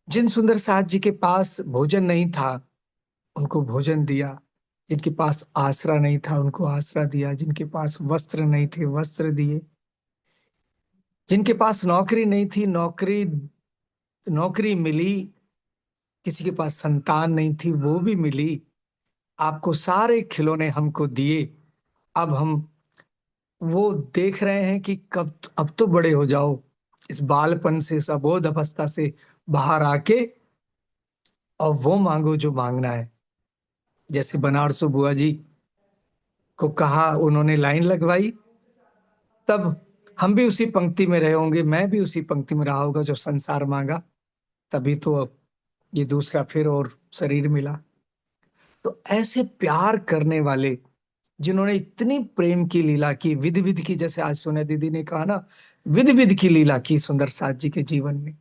[SPEAKER 3] जिन सुंदर साथ जी के पास भोजन नहीं था, उनको भोजन दिया, जिनके पास आसरा नहीं था उनको आसरा दिया, जिनके पास वस्त्र नहीं थे वस्त्र दिए, जिनके पास नौकरी नहीं थी नौकरी नौकरी मिली, किसी के पास संतान नहीं थी वो भी मिली। आपको सारे खिलौने हमको दिए। अब हम वो देख रहे हैं कि कब अब तो बड़े हो जाओ, इस बालपन से इस अबोध अवस्था से बाहर आके और वो मांगो जो मांगना है। जैसे बनारसो बुआ जी को कहा, उन्होंने लाइन लगवाई, तब हम भी उसी पंक्ति में रहे होंगे, मैं भी उसी पंक्ति में रहा होगा जो संसार मांगा, तभी तो अब ये दूसरा फिर और शरीर मिला। तो ऐसे प्यार करने वाले, जिन्होंने इतनी प्रेम की लीला की, विधि विधि की, जैसे आज सोनिया दीदी ने कहा ना, विधि विधि की लीला की सुंदर साथ जी के जीवन में,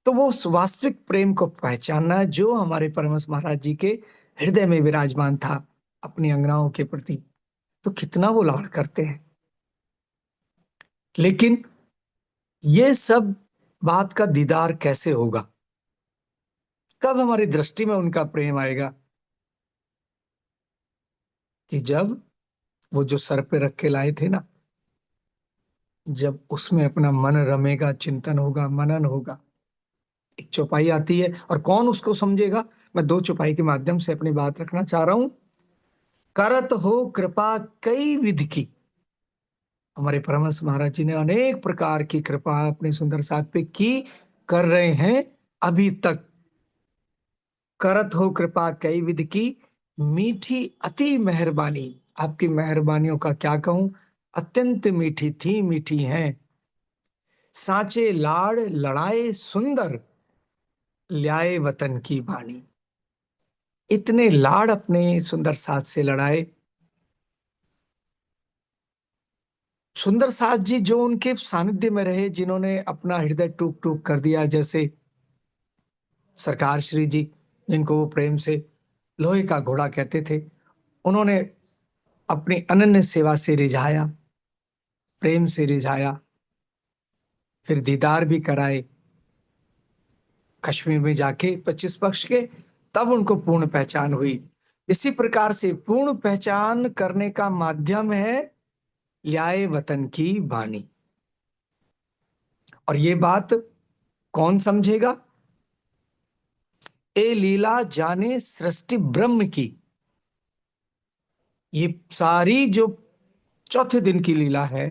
[SPEAKER 3] तो वो उस वास्तविक प्रेम को पहचानना है जो हमारे परमहंस महाराज जी के हृदय में विराजमान था अपनी अंगनाओं के प्रति। तो कितना वो लाड करते हैं। लेकिन ये सब बात का दीदार कैसे होगा, कब हमारी दृष्टि में उनका प्रेम आएगा? कि जब वो जो सर पे रख के लाए थे ना, जब उसमें अपना मन रमेगा, चिंतन होगा, मनन होगा। एक चौपाई आती है और कौन उसको समझेगा? मैं दो चौपाई के माध्यम से अपनी बात रखना चाह रहा हूं। करत हो कृपा कई विधि की। हमारे परमहंस महाराज जी ने अनेक प्रकार की कृपा अपने सुंदर साथ पे की, कर रहे हैं अभी तक। करत हो कृपा कई विधि की, मीठी अति मेहरबानी। आपकी मेहरबानियों का क्या कहूं, अत्यंत मीठी थी, मीठी हैं। साचे लाड़ लड़ाए सुंदर, ल्याए वतन की बानी। इतने लाड़ अपने सुंदर साथ से लड़ाए। सुंदर साथ जी जो उनके सानिध्य में रहे, जिन्होंने अपना हृदय टूक टूक कर दिया, जैसे सरकार श्री जी, जिनको वो प्रेम से लोहे का घोड़ा कहते थे, उन्होंने अपनी अनन्य सेवा से रिझाया, प्रेम से रिझाया, फिर दीदार भी कराए कश्मीर में जाके 25 पक्ष के, तब उनको पूर्ण पहचान हुई। इसी प्रकार से पूर्ण पहचान करने का माध्यम है ल्याए वतन की वाणी। और ये बात कौन समझेगा? ए लीला जाने सृष्टि ब्रह्म की। ये सारी जो चौथे दिन की लीला है,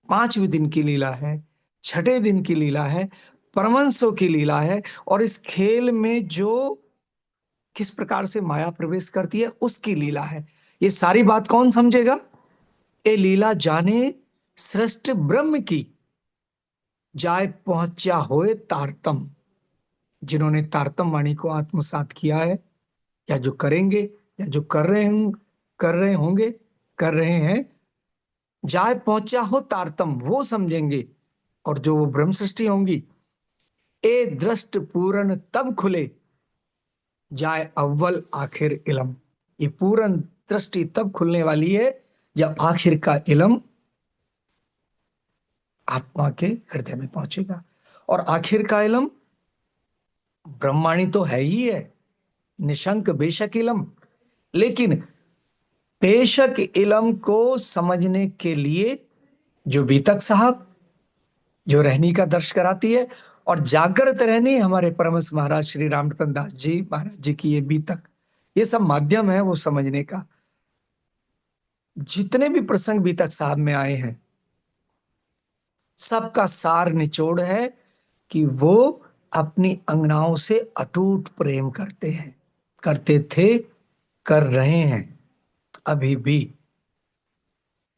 [SPEAKER 3] पांचवें दिन की लीला है, छठे दिन की लीला है, परमंशों की लीला है, और इस खेल में जो किस प्रकार से माया प्रवेश करती है उसकी लीला है। ये सारी बात कौन समझेगा? ए लीला जाने सृष्टि ब्रह्म की, जाय पहुंचा होए तारतम। जिन्होंने तारतम वाणी को आत्मसात किया है, या जो करेंगे, या जो कर रहे होंगे, कर रहे हैं, जाय पहुंचा हो तारतम वो समझेंगे। और जो वो ब्रह्म सृष्टि होंगी, ए दृष्ट पूर्ण तब खुले, जाय अव्वल आखिर इलम। ये पूर्ण दृष्टि तब खुलने वाली है जब आखिर का इलम आत्मा के हृदय में पहुंचेगा। और आखिर का इलम ब्रह्माणी तो है ही है, निशंक बेशक इलम। लेकिन बेशक इलम को समझने के लिए जो बीतक साहब, जो रहनी का दर्श कराती है, और जागृत रहनी हमारे परमहंस महाराज श्री रामरतन दास जी महाराज जी की ये बीतक, ये सब माध्यम है वो समझने का। जितने भी प्रसंग बीतक साहब में आए हैं, सबका सार निचोड़ है कि वो अपनी अंगनाओं से अटूट प्रेम करते हैं, करते थे, कर रहे हैं अभी भी।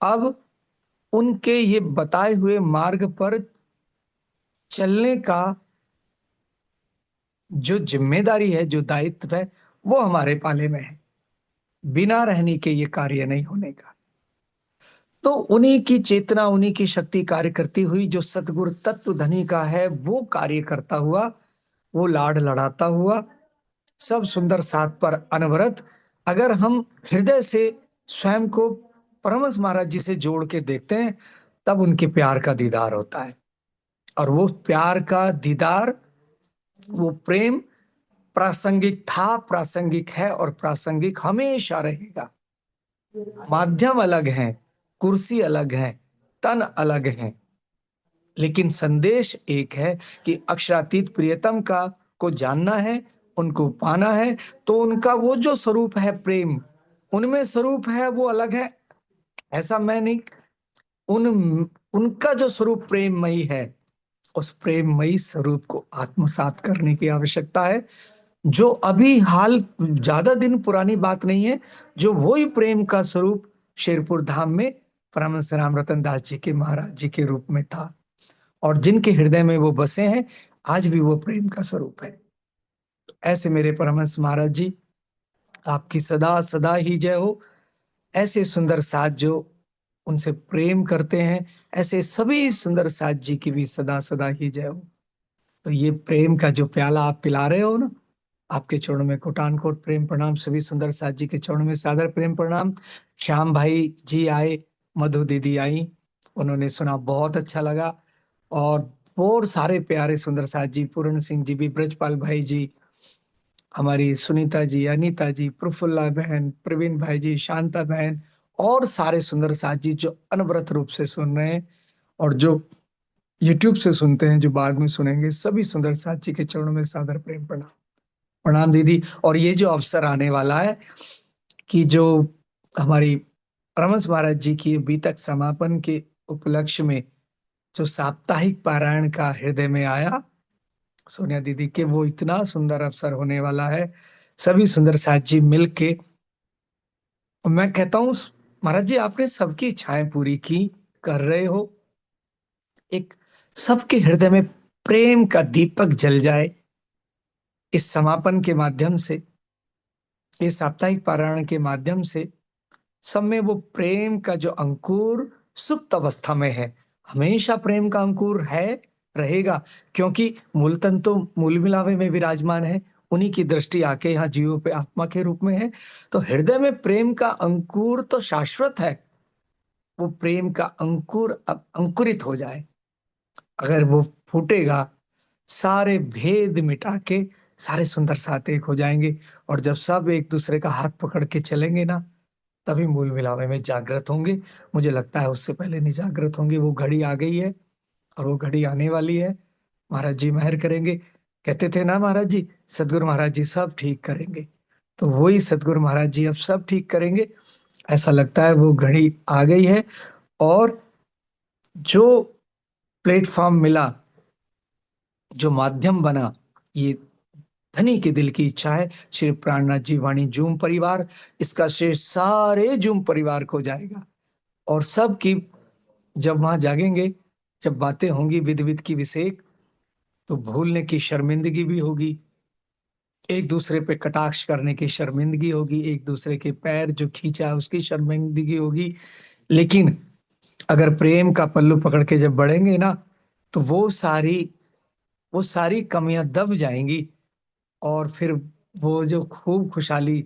[SPEAKER 3] अब उनके ये बताए हुए मार्ग पर चलने का जो जिम्मेदारी है, जो दायित्व है, वो हमारे पाले में है। बिना रहने के ये कार्य नहीं होने का। तो उन्हीं की चेतना, उन्हीं की शक्ति कार्य करती हुई, जो सतगुरु तत्व धनी का है वो कार्य करता हुआ, वो लाड लड़ाता हुआ, सब सुंदर साथ पर अनवरत, अगर हम हृदय से स्वयं को परमहंस महाराज जी से जोड़ के देखते हैं, तब उनके प्यार का दीदार होता है। और वो प्यार का दीदार, वो प्रेम प्रासंगिक था, प्रासंगिक है और प्रासंगिक हमेशा रहेगा। माध्यम अलग है, कुर्सी अलग है, तन अलग है, लेकिन संदेश एक है कि अक्षरातीत प्रियतम का को जानना है, उनको पाना है, तो उनका वो जो स्वरूप है प्रेम, उनमें स्वरूप है वो अलग है, ऐसा मैं नहीं। उन उनका जो स्वरूप प्रेममयी है, उस प्रेममयी स्वरूप को आत्मसात करने की आवश्यकता है, जो अभी हाल ज्यादा दिन पुरानी बात नहीं है, जो वही प्रेम का स्वरूप शेरपुर धाम में परमहंस राम रतन दास जी के महाराज जी के रूप में था, और जिनके हृदय में वो बसे हैं, आज भी वो प्रेम का स्वरूप है। तो ऐसे मेरे परमहंस महाराज जी, आपकी सदा सदा ही जय हो। ऐसे सुंदर साथ जो उनसे प्रेम करते हैं, ऐसे सभी सुंदर साथ जी की भी सदा सदा ही जय हो। तो ये प्रेम का जो प्याला आप पिला रहे हो ना, आपके चरणों में कोटान कोट प्रेम प्रणाम। सभी सुंदर साथ जी के चरणों में सादर प्रेम प्रणाम। श्याम भाई जी आए, मधु दीदी आई, उन्होंने सुना, बहुत अच्छा लगा। और सारे प्यारे सुंदर साथ जी, पूर्ण सिंह जी भी, ब्रजपाल भाई जी, हमारी सुनीता जी, अनीता जी, प्रफुल्ला बहन, प्रवीण भाई जी, शांता बहन, और सारे सुंदर साथ जी जो अनवरत रूप से सुन रहे हैं और जो यूट्यूब से सुनते हैं, जो बाद में सुनेंगे, सभी सुंदर साथ जी के चरणों में सादर प्रेम प्रणाम। प्रणाम दीदी। और ये जो अवसर आने वाला है कि जो हमारी परमहंस महाराज जी की बीतक समापन के उपलक्ष्य में जो साप्ताहिक पारायण का हृदय में आया सोनिया दीदी के, वो इतना सुंदर अवसर होने वाला है, सभी सुंदर साथ जी मिलके। मैं कहता हूँ महाराज जी, आपने सबकी इच्छाएं पूरी की, कर रहे हो। एक सबके हृदय में प्रेम का दीपक जल जाए इस समापन के माध्यम से, इस साप्ताहिक पारायण के माध्यम से। सब में वो प्रेम का जो अंकुर सुप्त अवस्था में है, हमेशा प्रेम का अंकुर है, रहेगा, क्योंकि मूलतन तो मूल मिलावे में विराजमान है, उन्हीं की दृष्टि आके यहाँ जीवों पे आत्मा के रूप में है। तो हृदय में प्रेम का अंकुर तो शाश्वत है। वो प्रेम का अंकुर अब अंकुरित हो जाए, अगर वो फूटेगा, सारे भेद मिटा के सारे सुंदर साथ एक हो जाएंगे। और जब सब एक दूसरे का हाथ पकड़ के चलेंगे ना, तभी मूल मिलावे में जागृत होंगे। मुझे लगता है उससे पहले नहीं जागृत होंगे। वो घड़ी आ गई है और वो घड़ी आने वाली है। महाराज जी मेहर करेंगे, कहते थे ना महाराज जी, सदगुरु महाराज जी सब ठीक करेंगे। तो वही सदगुरु महाराज जी अब सब ठीक करेंगे, ऐसा लगता है। वो घड़ी आ गई है। और जो प्लेटफॉर्म मिला, जो माध्यम बना, ये धनी के दिल की इच्छा है। श्री प्राणनाथ जी वाणी जूम परिवार, इसका श्रेय सारे जूम परिवार को जाएगा। और सब की जब वहां जागेंगे, जब बातें होंगी विद विद की विषेक, तो भूलने की शर्मिंदगी भी होगी, एक दूसरे पे कटाक्ष करने की शर्मिंदगी होगी, एक दूसरे के पैर जो खींचा उसकी शर्मिंदगी होगी। लेकिन अगर प्रेम का पल्लू पकड़ के जब बढ़ेंगे ना, तो वो सारी कमियां दब जाएंगी। और फिर वो जो खूब खुशहाली,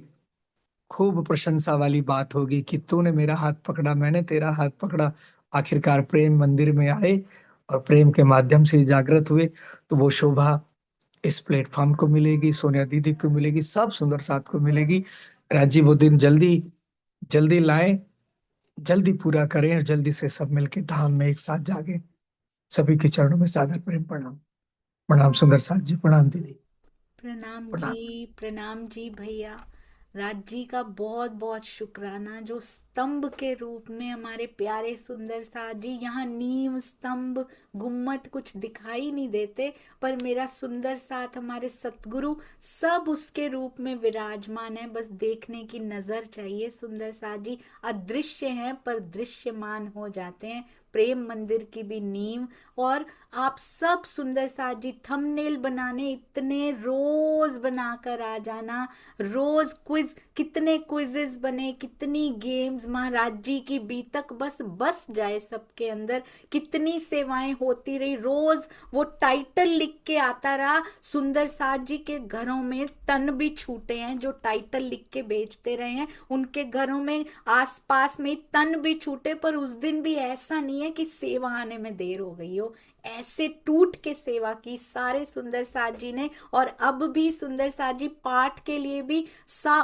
[SPEAKER 3] खूब प्रशंसा वाली बात होगी कि तूने मेरा हाथ पकड़ा, मैंने तेरा हाथ पकड़ा, आखिरकार प्रेम मंदिर में आए और प्रेम के माध्यम से जागृत हुए। तो वो शोभा इस प्लेटफॉर्म को मिलेगी, सोनिया दीदी को मिलेगी, सब सुंदर साथ को मिलेगी। राजी वो दिन जल्दी जल्दी लाएं, जल्दी पूरा करें, और जल्दी से सब मिलके धाम में एक साथ जागे। सभी के चरणों में सादर प्रेम प्रणाम। प्रणाम सुंदर साथ जी, प्रणाम दीदी, प्रणाम।
[SPEAKER 1] प्रणाम जी भैया। राज जी का बहुत बहुत शुक्राना, जो स्तंभ के रूप में हमारे प्यारे सुंदर साथ जी, यहाँ नींव स्तंभ गुम्मट कुछ दिखाई नहीं देते, पर मेरा सुंदर साथ हमारे सतगुरु सब उसके रूप में विराजमान है। बस देखने की नजर चाहिए। सुंदर साथ जी अदृश्य हैं पर दृश्यमान हो जाते हैं। प्रेम मंदिर की भी नींव। और आप सब सुंदर साथ जी थंबनेल बनाने इतने रोज बनाकर आ जाना, रोज क्विज, कितने क्विजेस बने, कितनी गेम्स, महाराज जी की बीतक बस जाए सबके अंदर, कितनी सेवाएं होती रही। रोज वो टाइटल लिख के आता रहा, सुंदर साथ जी के घरों में तन भी छूटे हैं, जो टाइटल लिख के बेचते रहे हैं उनके घरों में आसपास में तन भी छूटे। पर उस दिन भी ऐसा नहीं है है कि सेवा आने में देर हो गई हो। ऐसे टूट के सेवा की सारे सुंदर साथ जी ने। और अब भी सुंदर साथ जी पाठ के लिए भी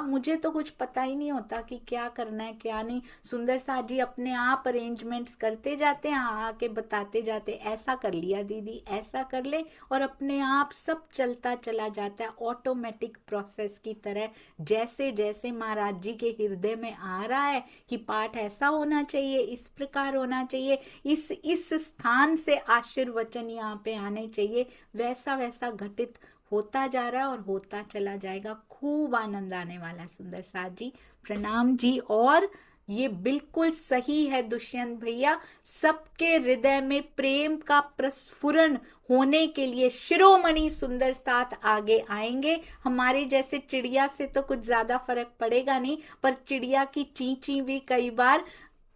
[SPEAKER 1] मुझे तो कुछ पता ही नहीं होता कि क्या करना है क्या नहीं। सुंदर साथ जी अपने आप अरेंजमेंट्स करते जाते हैं, आके बताते जाते ऐसा कर लिया दीदी, ऐसा कर ले, और अपने आप सब चलता चला जाता है ऑटोमेटिक प्रोसेस की तरह। जैसे जैसे महाराज जी के हृदय में आ रहा है कि पाठ ऐसा होना चाहिए, इस प्रकार होना चाहिए, इस स्थान से आशीर्वचन यहाँ पे आने चाहिए, वैसा वैसा घटित होता जा रहा है और होता चला जाएगा। खूब आनंद आने वाला है सुंदर साथ जी। प्रणाम जी। और ये बिल्कुल सही है दुष्यंत भैया, सबके हृदय में प्रेम का प्रस्फुरण होने के लिए शिरोमणि सुंदर साथ आगे आएंगे। हमारे जैसे चिड़िया से तो कुछ ज्यादा फर्क पड़ेगा नहीं, पर चिड़िया की चींची भी कई बार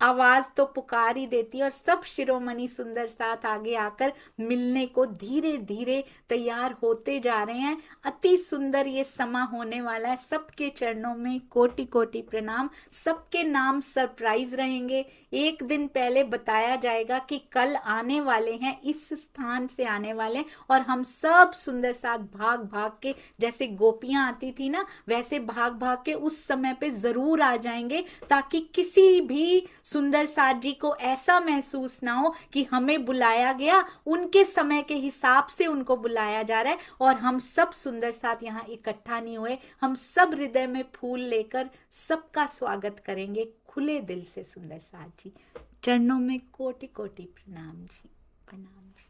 [SPEAKER 1] आवाज तो पुकार ही देती है, और सब शिरोमणि सुंदर साथ आगे आकर मिलने को धीरे धीरे तैयार होते जा रहे हैं। अति सुंदर ये समा होने वाला है। सबके चरणों में कोटि कोटि प्रणाम। सबके नाम सरप्राइज रहेंगे। एक दिन पहले बताया जाएगा कि कल आने वाले हैं, इस स्थान से आने वाले हैं, और हम सब सुंदर साथ भाग भाग के, जैसे गोपियां आती थी ना, वैसे भाग भाग के उस समय पे जरूर आ जाएंगे, ताकि किसी भी सुंदर साथ जी को ऐसा महसूस ना हो कि हमें बुलाया गया, उनके समय के हिसाब से उनको बुलाया जा रहा है और हम सब सुंदर साथ यहाँ इकट्ठा नहीं हुए। हम सब हृदय में फूल लेकर सबका स्वागत करेंगे खुले दिल से। सुंदर साथ जी चरणों में कोटि कोटि प्रणाम जी, प्रणाम जी।